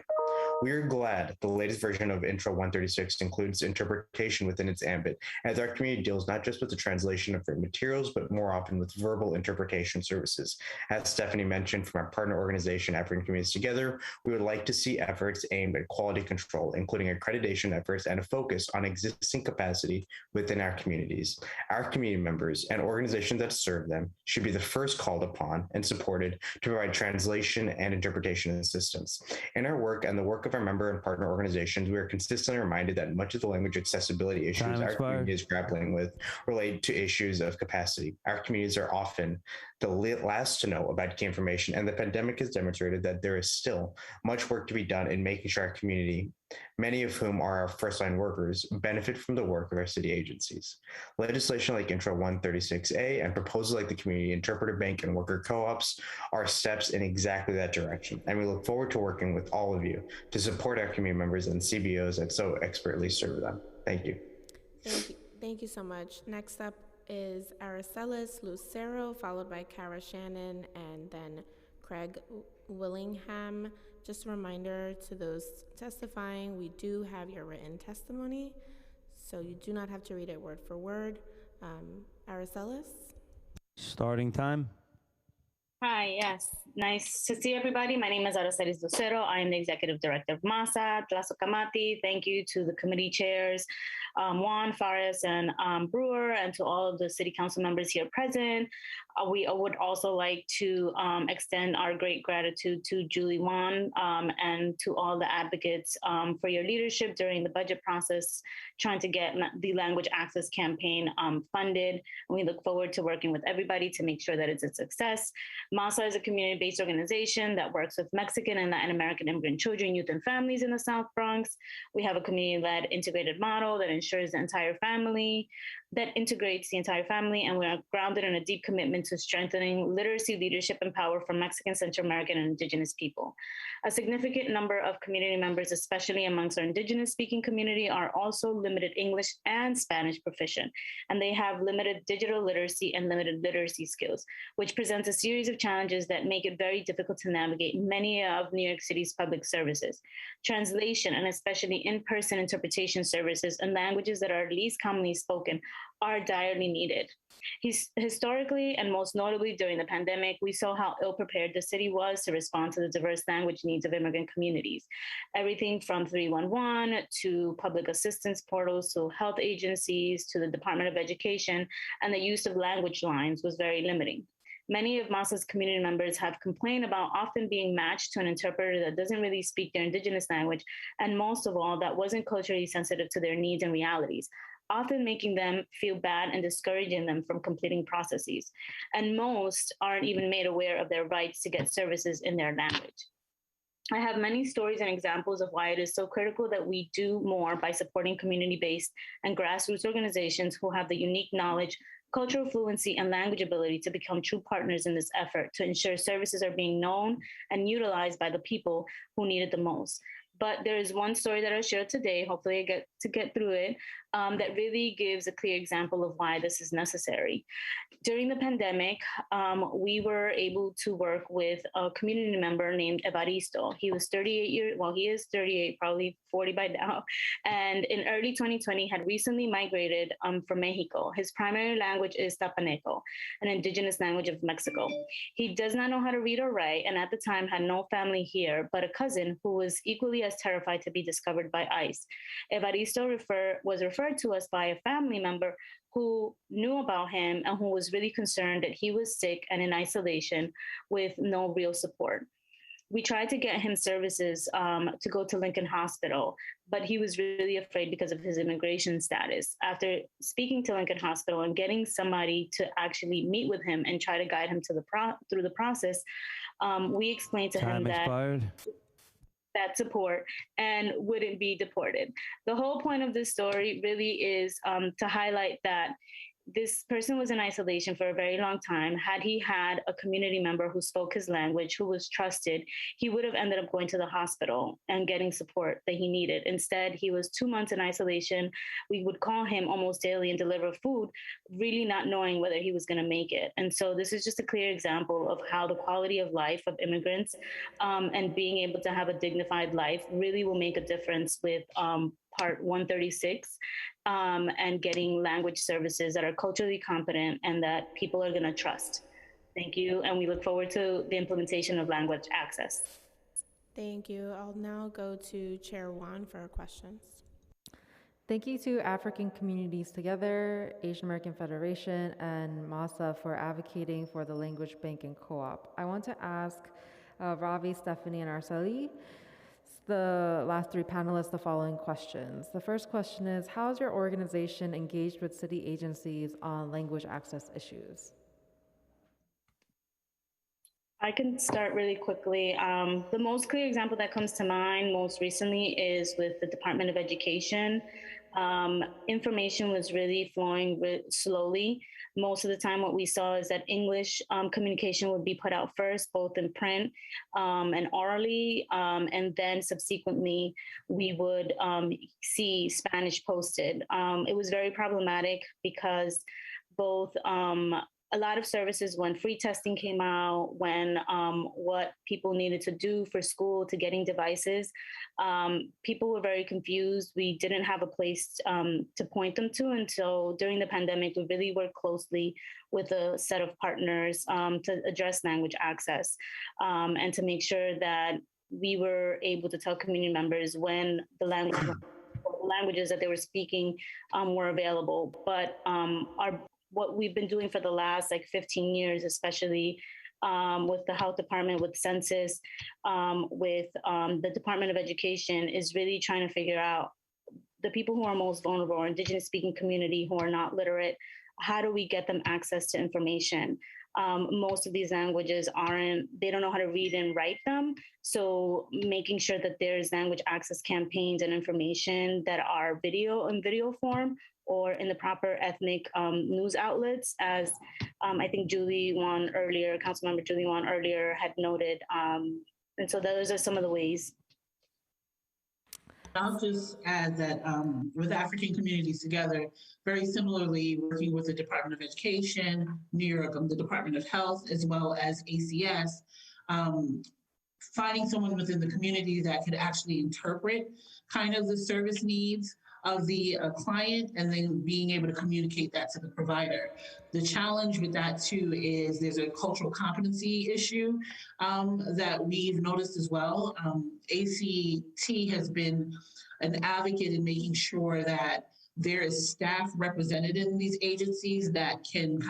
We are glad the latest version of Intro 136 includes interpretation within its ambit, as our community deals not just with the translation of written materials, but more often with verbal interpretation services. As Stephanie mentioned from our partner organization, African Communities Together, we would like to see efforts aimed at quality control, including accreditation efforts and a focus on existing capacity within our communities. Our community members and organizations that serve them should be the first called upon and supported to provide translation and interpretation assistance. In our work and the work of our member and partner organizations, we are consistently reminded that much of the language accessibility issues our community is grappling with relate to issues of capacity. Our communities are often the last to know about key information, and the pandemic has demonstrated that there is still much work to be done in making sure our community, many of whom are our first-line workers, benefit from the work of our city agencies. Legislation like Intro 136A and proposals like the Community Interpreter Bank and worker co-ops are steps in exactly that direction, and we look forward to working with all of you to support our community members and CBOs that so expertly serve them. Thank you. Thank you so much. Next up is Aracelis Lucero, followed by Kara Shannon, and then Craig Willingham. Just a reminder to those testifying, we do have your written testimony, so you do not have to read it word for word. Aracelis? Starting time. Hi, yes. Nice to see everybody. My name is Aracelis Lucero. I am the Executive Director of MASA, Tlazokamati. Thank you to the committee chairs, Juan, Fares, and Brewer, and to all of the City Council members here present. We would also like to extend our great gratitude to Julie Juan and to all the advocates for your leadership during the budget process, trying to get the Language Access Campaign funded. We look forward to working with everybody to make sure that it's a success. MASA is a community-based organization that works with Mexican and Latin American immigrant children, youth, and families in the South Bronx. We have a community-led integrated model that ensures the entire family, that integrates the entire family, and we are grounded in a deep commitment to strengthening literacy, leadership, and power for Mexican, Central American, and Indigenous people. A significant number of community members, especially amongst our Indigenous-speaking community, are also limited English and Spanish proficient, and they have limited digital literacy and limited literacy skills, which presents a series of challenges that make it very difficult to navigate many of New York City's public services. Translation, and especially in-person interpretation services in languages that are least commonly spoken, are direly needed. Historically, and most notably during the pandemic, we saw how ill-prepared the city was to respond to the diverse language needs of immigrant communities. Everything from 311 to public assistance portals to health agencies to the Department of Education, and the use of language lines was very limiting. Many of MASA's community members have complained about often being matched to an interpreter that doesn't really speak their Indigenous language, and most of all, that wasn't culturally sensitive to their needs and realities, often making them feel bad and discouraging them from completing processes. And most aren't even made aware of their rights to get services in their language. I have many stories and examples of why it is so critical that we do more by supporting community-based and grassroots organizations who have the unique knowledge, cultural fluency, and language ability to become true partners in this effort to ensure services are being known and utilized by the people who need it the most. But there is one story that I'll share today, hopefully I get to get through it, that really gives a clear example of why this is necessary. During the pandemic, we were able to work with a community member named Evaristo. He was 38 years, well, he is 38, probably 40 by now. And in early 2020, had recently migrated from Mexico. His primary language is Tapaneco, an indigenous language of Mexico. He does not know how to read or write, and at the time had no family here, but a cousin who was equally as terrified to be discovered by ICE. Evaristo was referred to us by a family member who knew about him and who was really concerned that he was sick and in isolation with no real support. We tried to get him services to go to Lincoln Hospital, but he was really afraid because of his immigration status. After speaking to Lincoln Hospital and getting somebody to actually meet with him and try to guide him to through the process, we explained to him that support and wouldn't be deported. The whole point of this story really is to highlight that this person was in isolation for a very long time. Had he had a community member who spoke his language, who was trusted, he would have ended up going to the hospital and getting support that he needed. Instead, he was 2 months in isolation. We would call him almost daily and deliver food, really not knowing whether he was going to make it. And so this is just a clear example of how the quality of life of immigrants and being able to have a dignified life really will make a difference with Part 136 and getting language services that are culturally competent and that people are going to trust. Thank you, and we look forward to the implementation of language access. Thank you. I'll now go to Chair Juan for our questions. Thank you to African Communities Together, Asian American Federation, and MASA for advocating for the Language Bank and Co-op. I want to ask Ravi, Stephanie, and Arceli, the last three panelists, the following questions. The first question is, how is your organization engaged with city agencies on language access issues? I can start really quickly. The most clear example that comes to mind most recently is with the Department of Education. Information was really flowing slowly. Most of the time what we saw is that English communication would be put out first, both in print and orally, and then subsequently we would see Spanish posted. It was very problematic because both a lot of services, when free testing came out, when what people needed to do for school to getting devices, people were very confused. We didn't have a place to point them to. And so during the pandemic, we really worked closely with a set of partners to address language access and to make sure that we were able to tell community members when the languages that they were speaking were available. But what we've been doing for the last 15 years, especially with the health department, with census, with the Department of Education, is really trying to figure out the people who are most vulnerable, or Indigenous speaking community who are not literate. How do we get them access to information? Most of these languages they don't know how to read and write them. So making sure that there's language access campaigns and information that are in video form, or in the proper ethnic news outlets, as I think Councilmember Julie Wan earlier had noted. And so those are some of the ways. I'll just add that with African communities together, very similarly working with the Department of Education, New York, the Department of Health, as well as ACS, finding someone within the community that could actually interpret kind of the service needs of the client, and then being able to communicate that to the provider. The challenge with that too is there's a cultural competency issue that we've noticed as well. ACT has been an advocate in making sure that there is staff represented in these agencies that can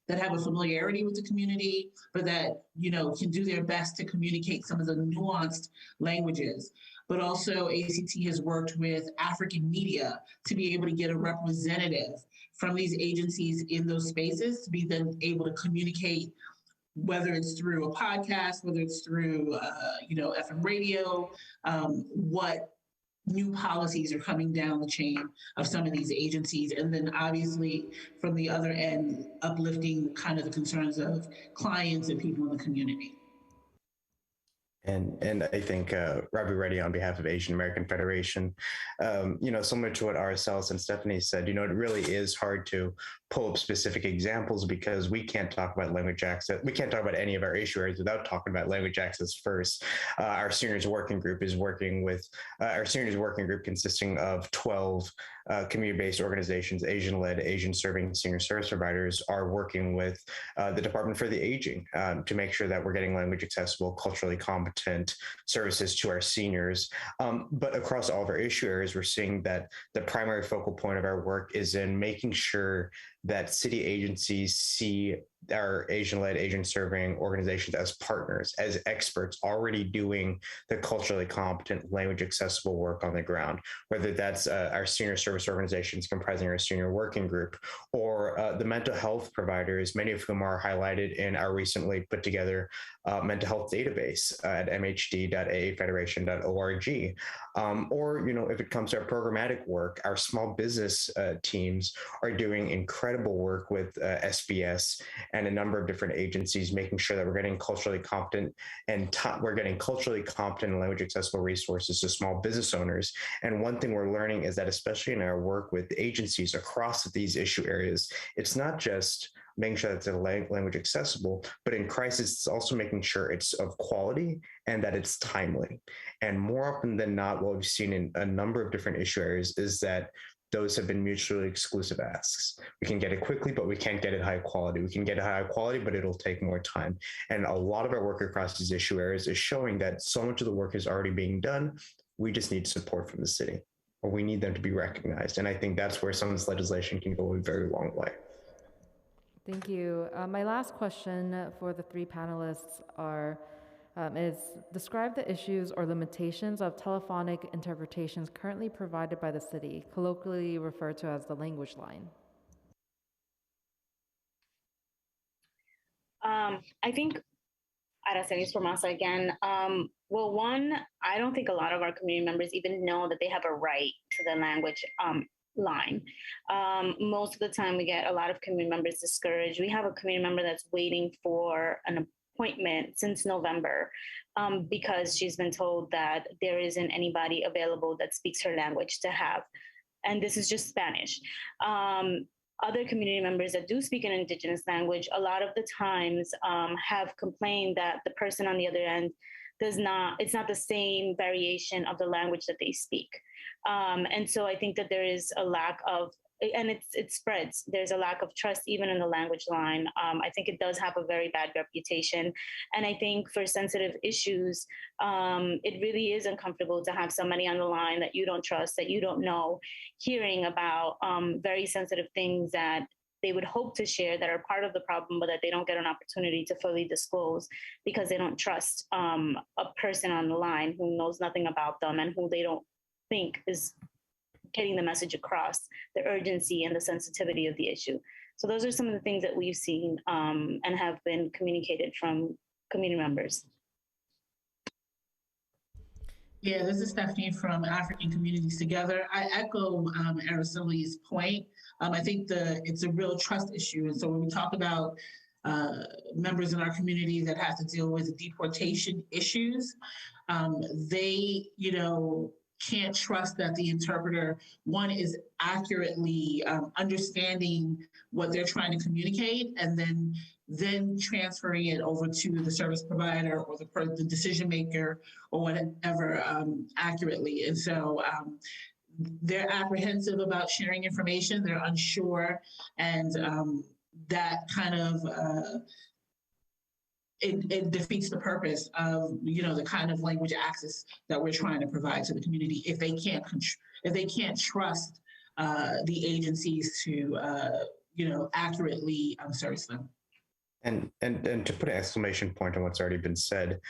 that have a familiarity with the community, but that, can do their best to communicate some of the nuanced languages. But also ACT has worked with African media to be able to get a representative from these agencies in those spaces to be then able to communicate, whether it's through a podcast, whether it's through, FM radio, what new policies are coming down the chain of some of these agencies. And then obviously from the other end, uplifting kind of the concerns of clients and people in the community. And I think Robbie Reddy on behalf of Asian American Federation, similar to what ourselves and Stephanie said, it really is hard to pull up specific examples because we can't talk about language access. We can't talk about any of our issue areas without talking about language access first. Our seniors working group is working with, our seniors working group consisting of 12 community-based organizations, Asian-led, Asian-serving senior service providers are working with the Department for the Aging to make sure that we're getting language accessible, culturally competent services to our seniors. But across all of our issue areas, we're seeing that the primary focal point of our work is in making sure that city agencies see our Asian-led, Asian-serving organizations as partners, as experts already doing the culturally competent, language-accessible work on the ground, whether that's our senior service organizations comprising our senior working group, or the mental health providers, many of whom are highlighted in our recently put together mental health database at mhd.aafederation.org. Or, if it comes to our programmatic work, our small business teams are doing incredible work with SBS and a number of different agencies, making sure that we're getting culturally competent and we're getting culturally competent and language accessible resources to small business owners. And one thing we're learning is that, especially in our work with agencies across these issue areas, it's not just making sure that it's language accessible, but in crisis, it's also making sure it's of quality and that it's timely. And more often than not, what we've seen in a number of different issue areas is that those have been mutually exclusive asks. We can get it quickly, but we can't get it high quality. We can get it high quality, but it'll take more time. And a lot of our work across these issue areas is showing that so much of the work is already being done. We just need support from the city, or we need them to be recognized. And I think that's where some of this legislation can go a very long way. Thank you. My last question for the three panelists is describe the issues or limitations of telephonic interpretations currently provided by the city, colloquially referred to as the language line. I think, Aracelis Formasa again, well, one, I don't think a lot of our community members even know that they have a right to the language line. Most of the time we get a lot of community members discouraged. We have a community member that's waiting for an appointment since November because she's been told that there isn't anybody available that speaks her language to have. And this is just Spanish. other community members that do speak an Indigenous language, a lot of the times have complained that the person on the other end it's not the same variation of the language that they speak. And so I think that there is a lack of, and it spreads. There's a lack of trust even in the language line. I think it does have a very bad reputation. And I think for sensitive issues, it really is uncomfortable to have somebody on the line that you don't trust, that you don't know, hearing about very sensitive things that they would hope to share that are part of the problem, but that they don't get an opportunity to fully disclose because they don't trust a person on the line who knows nothing about them and who they don't think is getting the message across, the urgency and the sensitivity of the issue. So those are some of the things that we've seen and have been communicated from community members. Yeah, this is Stephanie from African Communities Together. I echo Araceli's point. I think it's a real trust issue. And so when we talk about members in our community that have to deal with deportation issues, they, can't trust that the interpreter, one, is accurately understanding what they're trying to communicate, and then transferring it over to the service provider or the decision maker or whatever accurately. And so they're apprehensive about sharing information, they're unsure, and that kind of it defeats the purpose of the kind of language access that we're trying to provide to the community if they can't trust the agencies to accurately service them. And to put an exclamation point on what's already been said,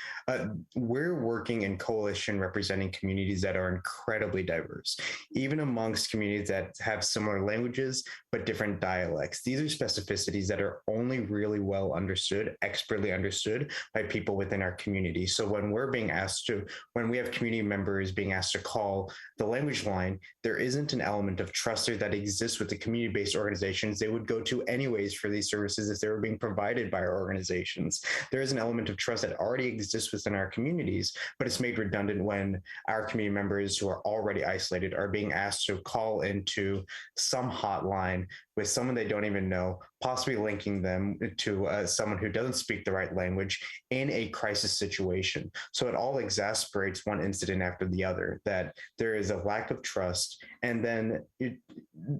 we're working in coalition representing communities that are incredibly diverse, even amongst communities that have similar languages but different dialects. These are specificities that are only really well understood, expertly understood by people within our community. So when we have community members being asked to call the language line, there isn't an element of trust there that exists with the community-based organizations they would go to anyways for these services if they were being provided by our organizations. There is an element of trust that already exists within our communities, but it's made redundant when our community members who are already isolated are being asked to call into some hotline with someone they don't even know, possibly linking them to someone who doesn't speak the right language in a crisis situation. So it all exasperates one incident after the other, that there is a lack of trust, and then it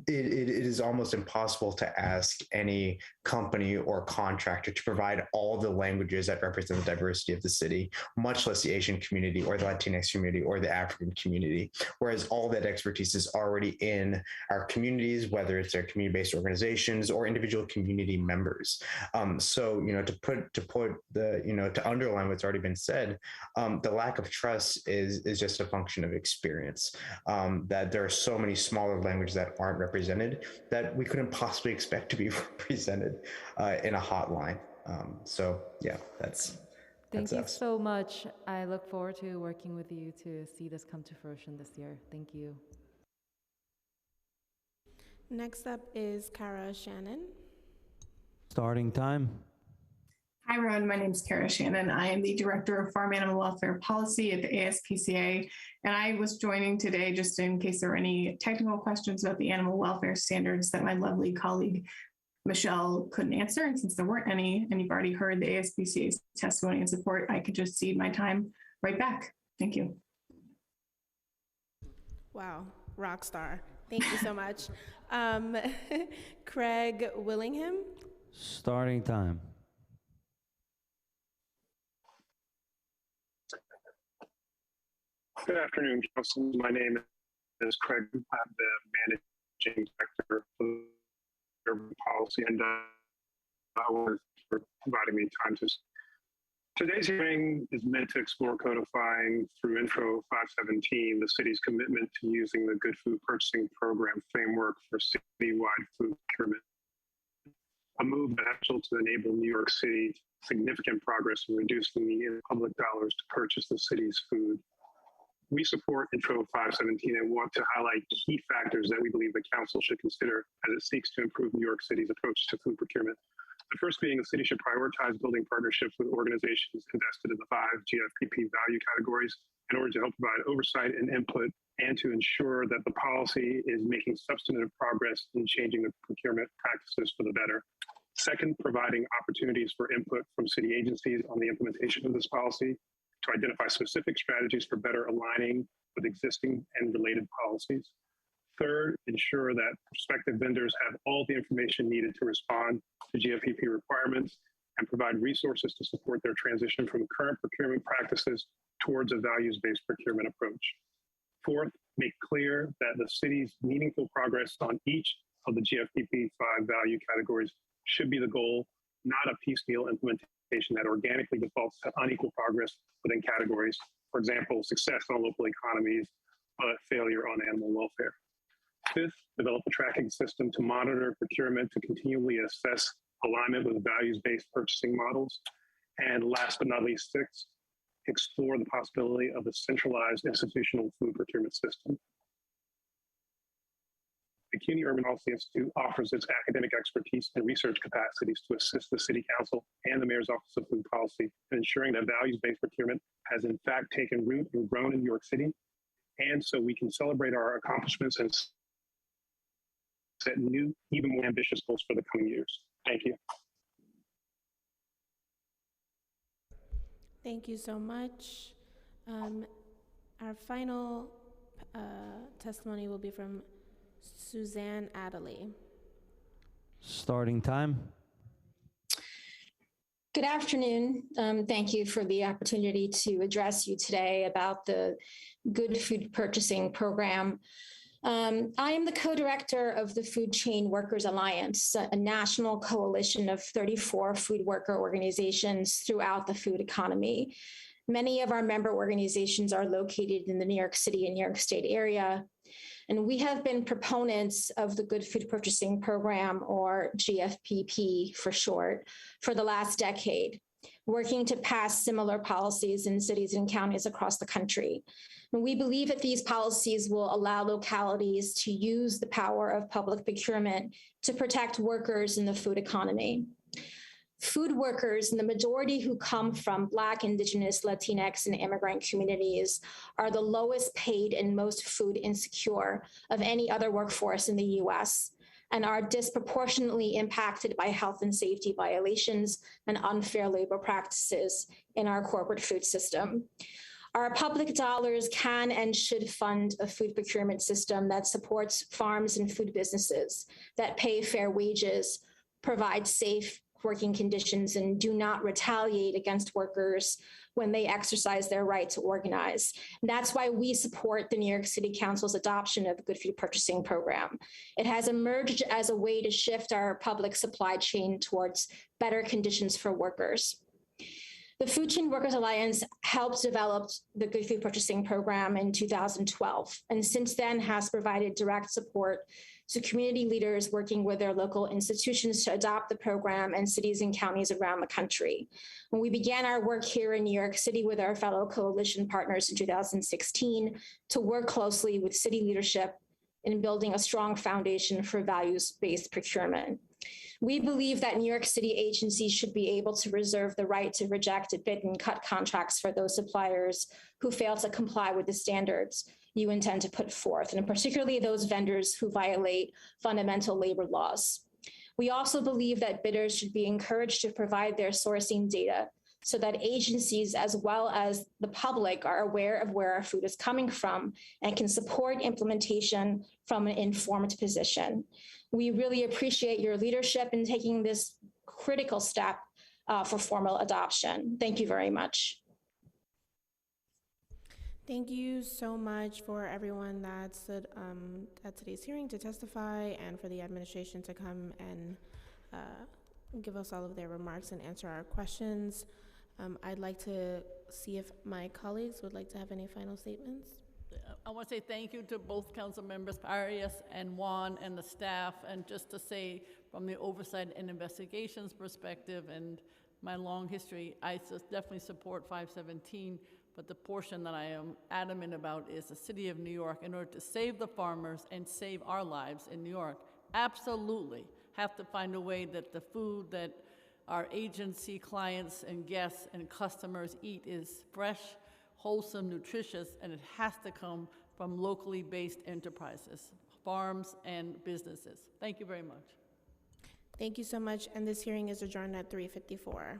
is almost impossible to ask any company or contractor to provide all the languages that represent the diversity of the city, much less the Asian community or the Latinx community or the African community, whereas all that expertise is already in our communities, whether it's their community-based organizations or individual community members. So, to underline what's already been said, the lack of trust is just a function of experience, that there are so many smaller languages that aren't represented that we couldn't possibly expect to be represented in a hotline. So yeah, that's Thank you us. so much. I look forward to working with you to see this come to fruition this year. Thank you. Next up is Kara Shannon. Starting time. Hi everyone, my name is Kara Shannon. I am the Director of Farm Animal Welfare Policy at the ASPCA, and I was joining today just in case there were any technical questions about the animal welfare standards that my lovely colleague Michelle couldn't answer. And since there weren't any, and you've already heard the ASPCA's testimony and support, I could just cede my time right back. Thank you. Wow, rock star. Thank you so much. Craig Willingham. Starting time. Good afternoon, Council. My name is Craig. I'm the Managing Director for Urban Policy, and I want for providing me time to. Today's hearing is meant to explore codifying through Intro 517 the city's commitment to using the Good Food Purchasing Program framework for citywide food procurement, a move that actually to enable New York City significant progress in reducing the need of public dollars to purchase the city's food. We support Intro 517 and want to highlight key factors that we believe the council should consider as it seeks to improve New York City's approach to food procurement. The first being the city should prioritize building partnerships with organizations invested in the 5 GFPP value categories in order to help provide oversight and input and to ensure that the policy is making substantive progress in changing the procurement practices for the better. Second, providing opportunities for input from city agencies on the implementation of this policy to identify specific strategies for better aligning with existing and related policies. Third, ensure that prospective vendors have all the information needed to respond to GFPP requirements and provide resources to support their transition from current procurement practices towards a values-based procurement approach. Fourth, make clear that the city's meaningful progress on each of the GFPP 5 value categories should be the goal, not a piecemeal implementation that organically defaults to unequal progress within categories. For example, success on local economies, but failure on animal welfare. Fifth, develop a tracking system to monitor procurement to continually assess alignment with values-based purchasing models. And last but not least, sixth, explore the possibility of a centralized institutional food procurement system. The CUNY Urban Policy Institute offers its academic expertise and research capacities to assist the City Council and the Mayor's Office of Food Policy in ensuring that values-based procurement has in fact taken root and grown in New York City. And so we can celebrate our accomplishments and set new, even more ambitious goals for the coming years. Thank you. Thank you so much. Our final testimony will be from Suzanne Adderley. Starting time. Good afternoon. Thank you for the opportunity to address you today about the Good Food Purchasing Program. I am the co-director of the Food Chain Workers Alliance, a national coalition of 34 food worker organizations throughout the food economy. Many of our member organizations are located in the New York City and New York State area. And we have been proponents of the Good Food Purchasing Program, or GFPP for short, for the last decade, working to pass similar policies in cities and counties across the country. And we believe that these policies will allow localities to use the power of public procurement to protect workers in the food economy. Food workers, and the majority who come from Black, Indigenous, Latinx, and immigrant communities, are the lowest paid and most food insecure of any other workforce in the US, and are disproportionately impacted by health and safety violations and unfair labor practices in our corporate food system. Our public dollars can and should fund a food procurement system that supports farms and food businesses, that pay fair wages, provide safe working conditions, and do not retaliate against workers when they exercise their right to organize. And that's why we support the New York City Council's adoption of the Good Food Purchasing Program. It has emerged as a way to shift our public supply chain towards better conditions for workers. The Food Chain Workers Alliance helped develop the Good Food Purchasing Program in 2012, and since then has provided direct support to community leaders working with their local institutions to adopt the program in cities and counties around the country. When we began our work here in New York City with our fellow coalition partners in 2016 to work closely with city leadership in building a strong foundation for values-based procurement. We believe that New York City agencies should be able to reserve the right to reject, bid, and cut contracts for those suppliers who fail to comply with the standards you intend to put forth, and particularly those vendors who violate fundamental labor laws. We also believe that bidders should be encouraged to provide their sourcing data so that agencies as well as the public are aware of where our food is coming from and can support implementation from an informed position. We really appreciate your leadership in taking this critical step for formal adoption. Thank you very much. Thank you so much for everyone that stood at today's hearing to testify, and for the administration to come and give us all of their remarks and answer our questions. I'd like to see if my colleagues would like to have any final statements. I want to say thank you to both council members, Arias and Juan, and the staff, and just to say from the Oversight and Investigations perspective and my long history, I definitely support 517, but the portion that I am adamant about is the city of New York, in order to save the farmers and save our lives in New York, absolutely have to find a way that the food that our agency clients and guests and customers eat is fresh, wholesome, nutritious, and it has to come from locally based enterprises, farms and businesses. Thank you very much. Thank you so much, and this hearing is adjourned at 3:54.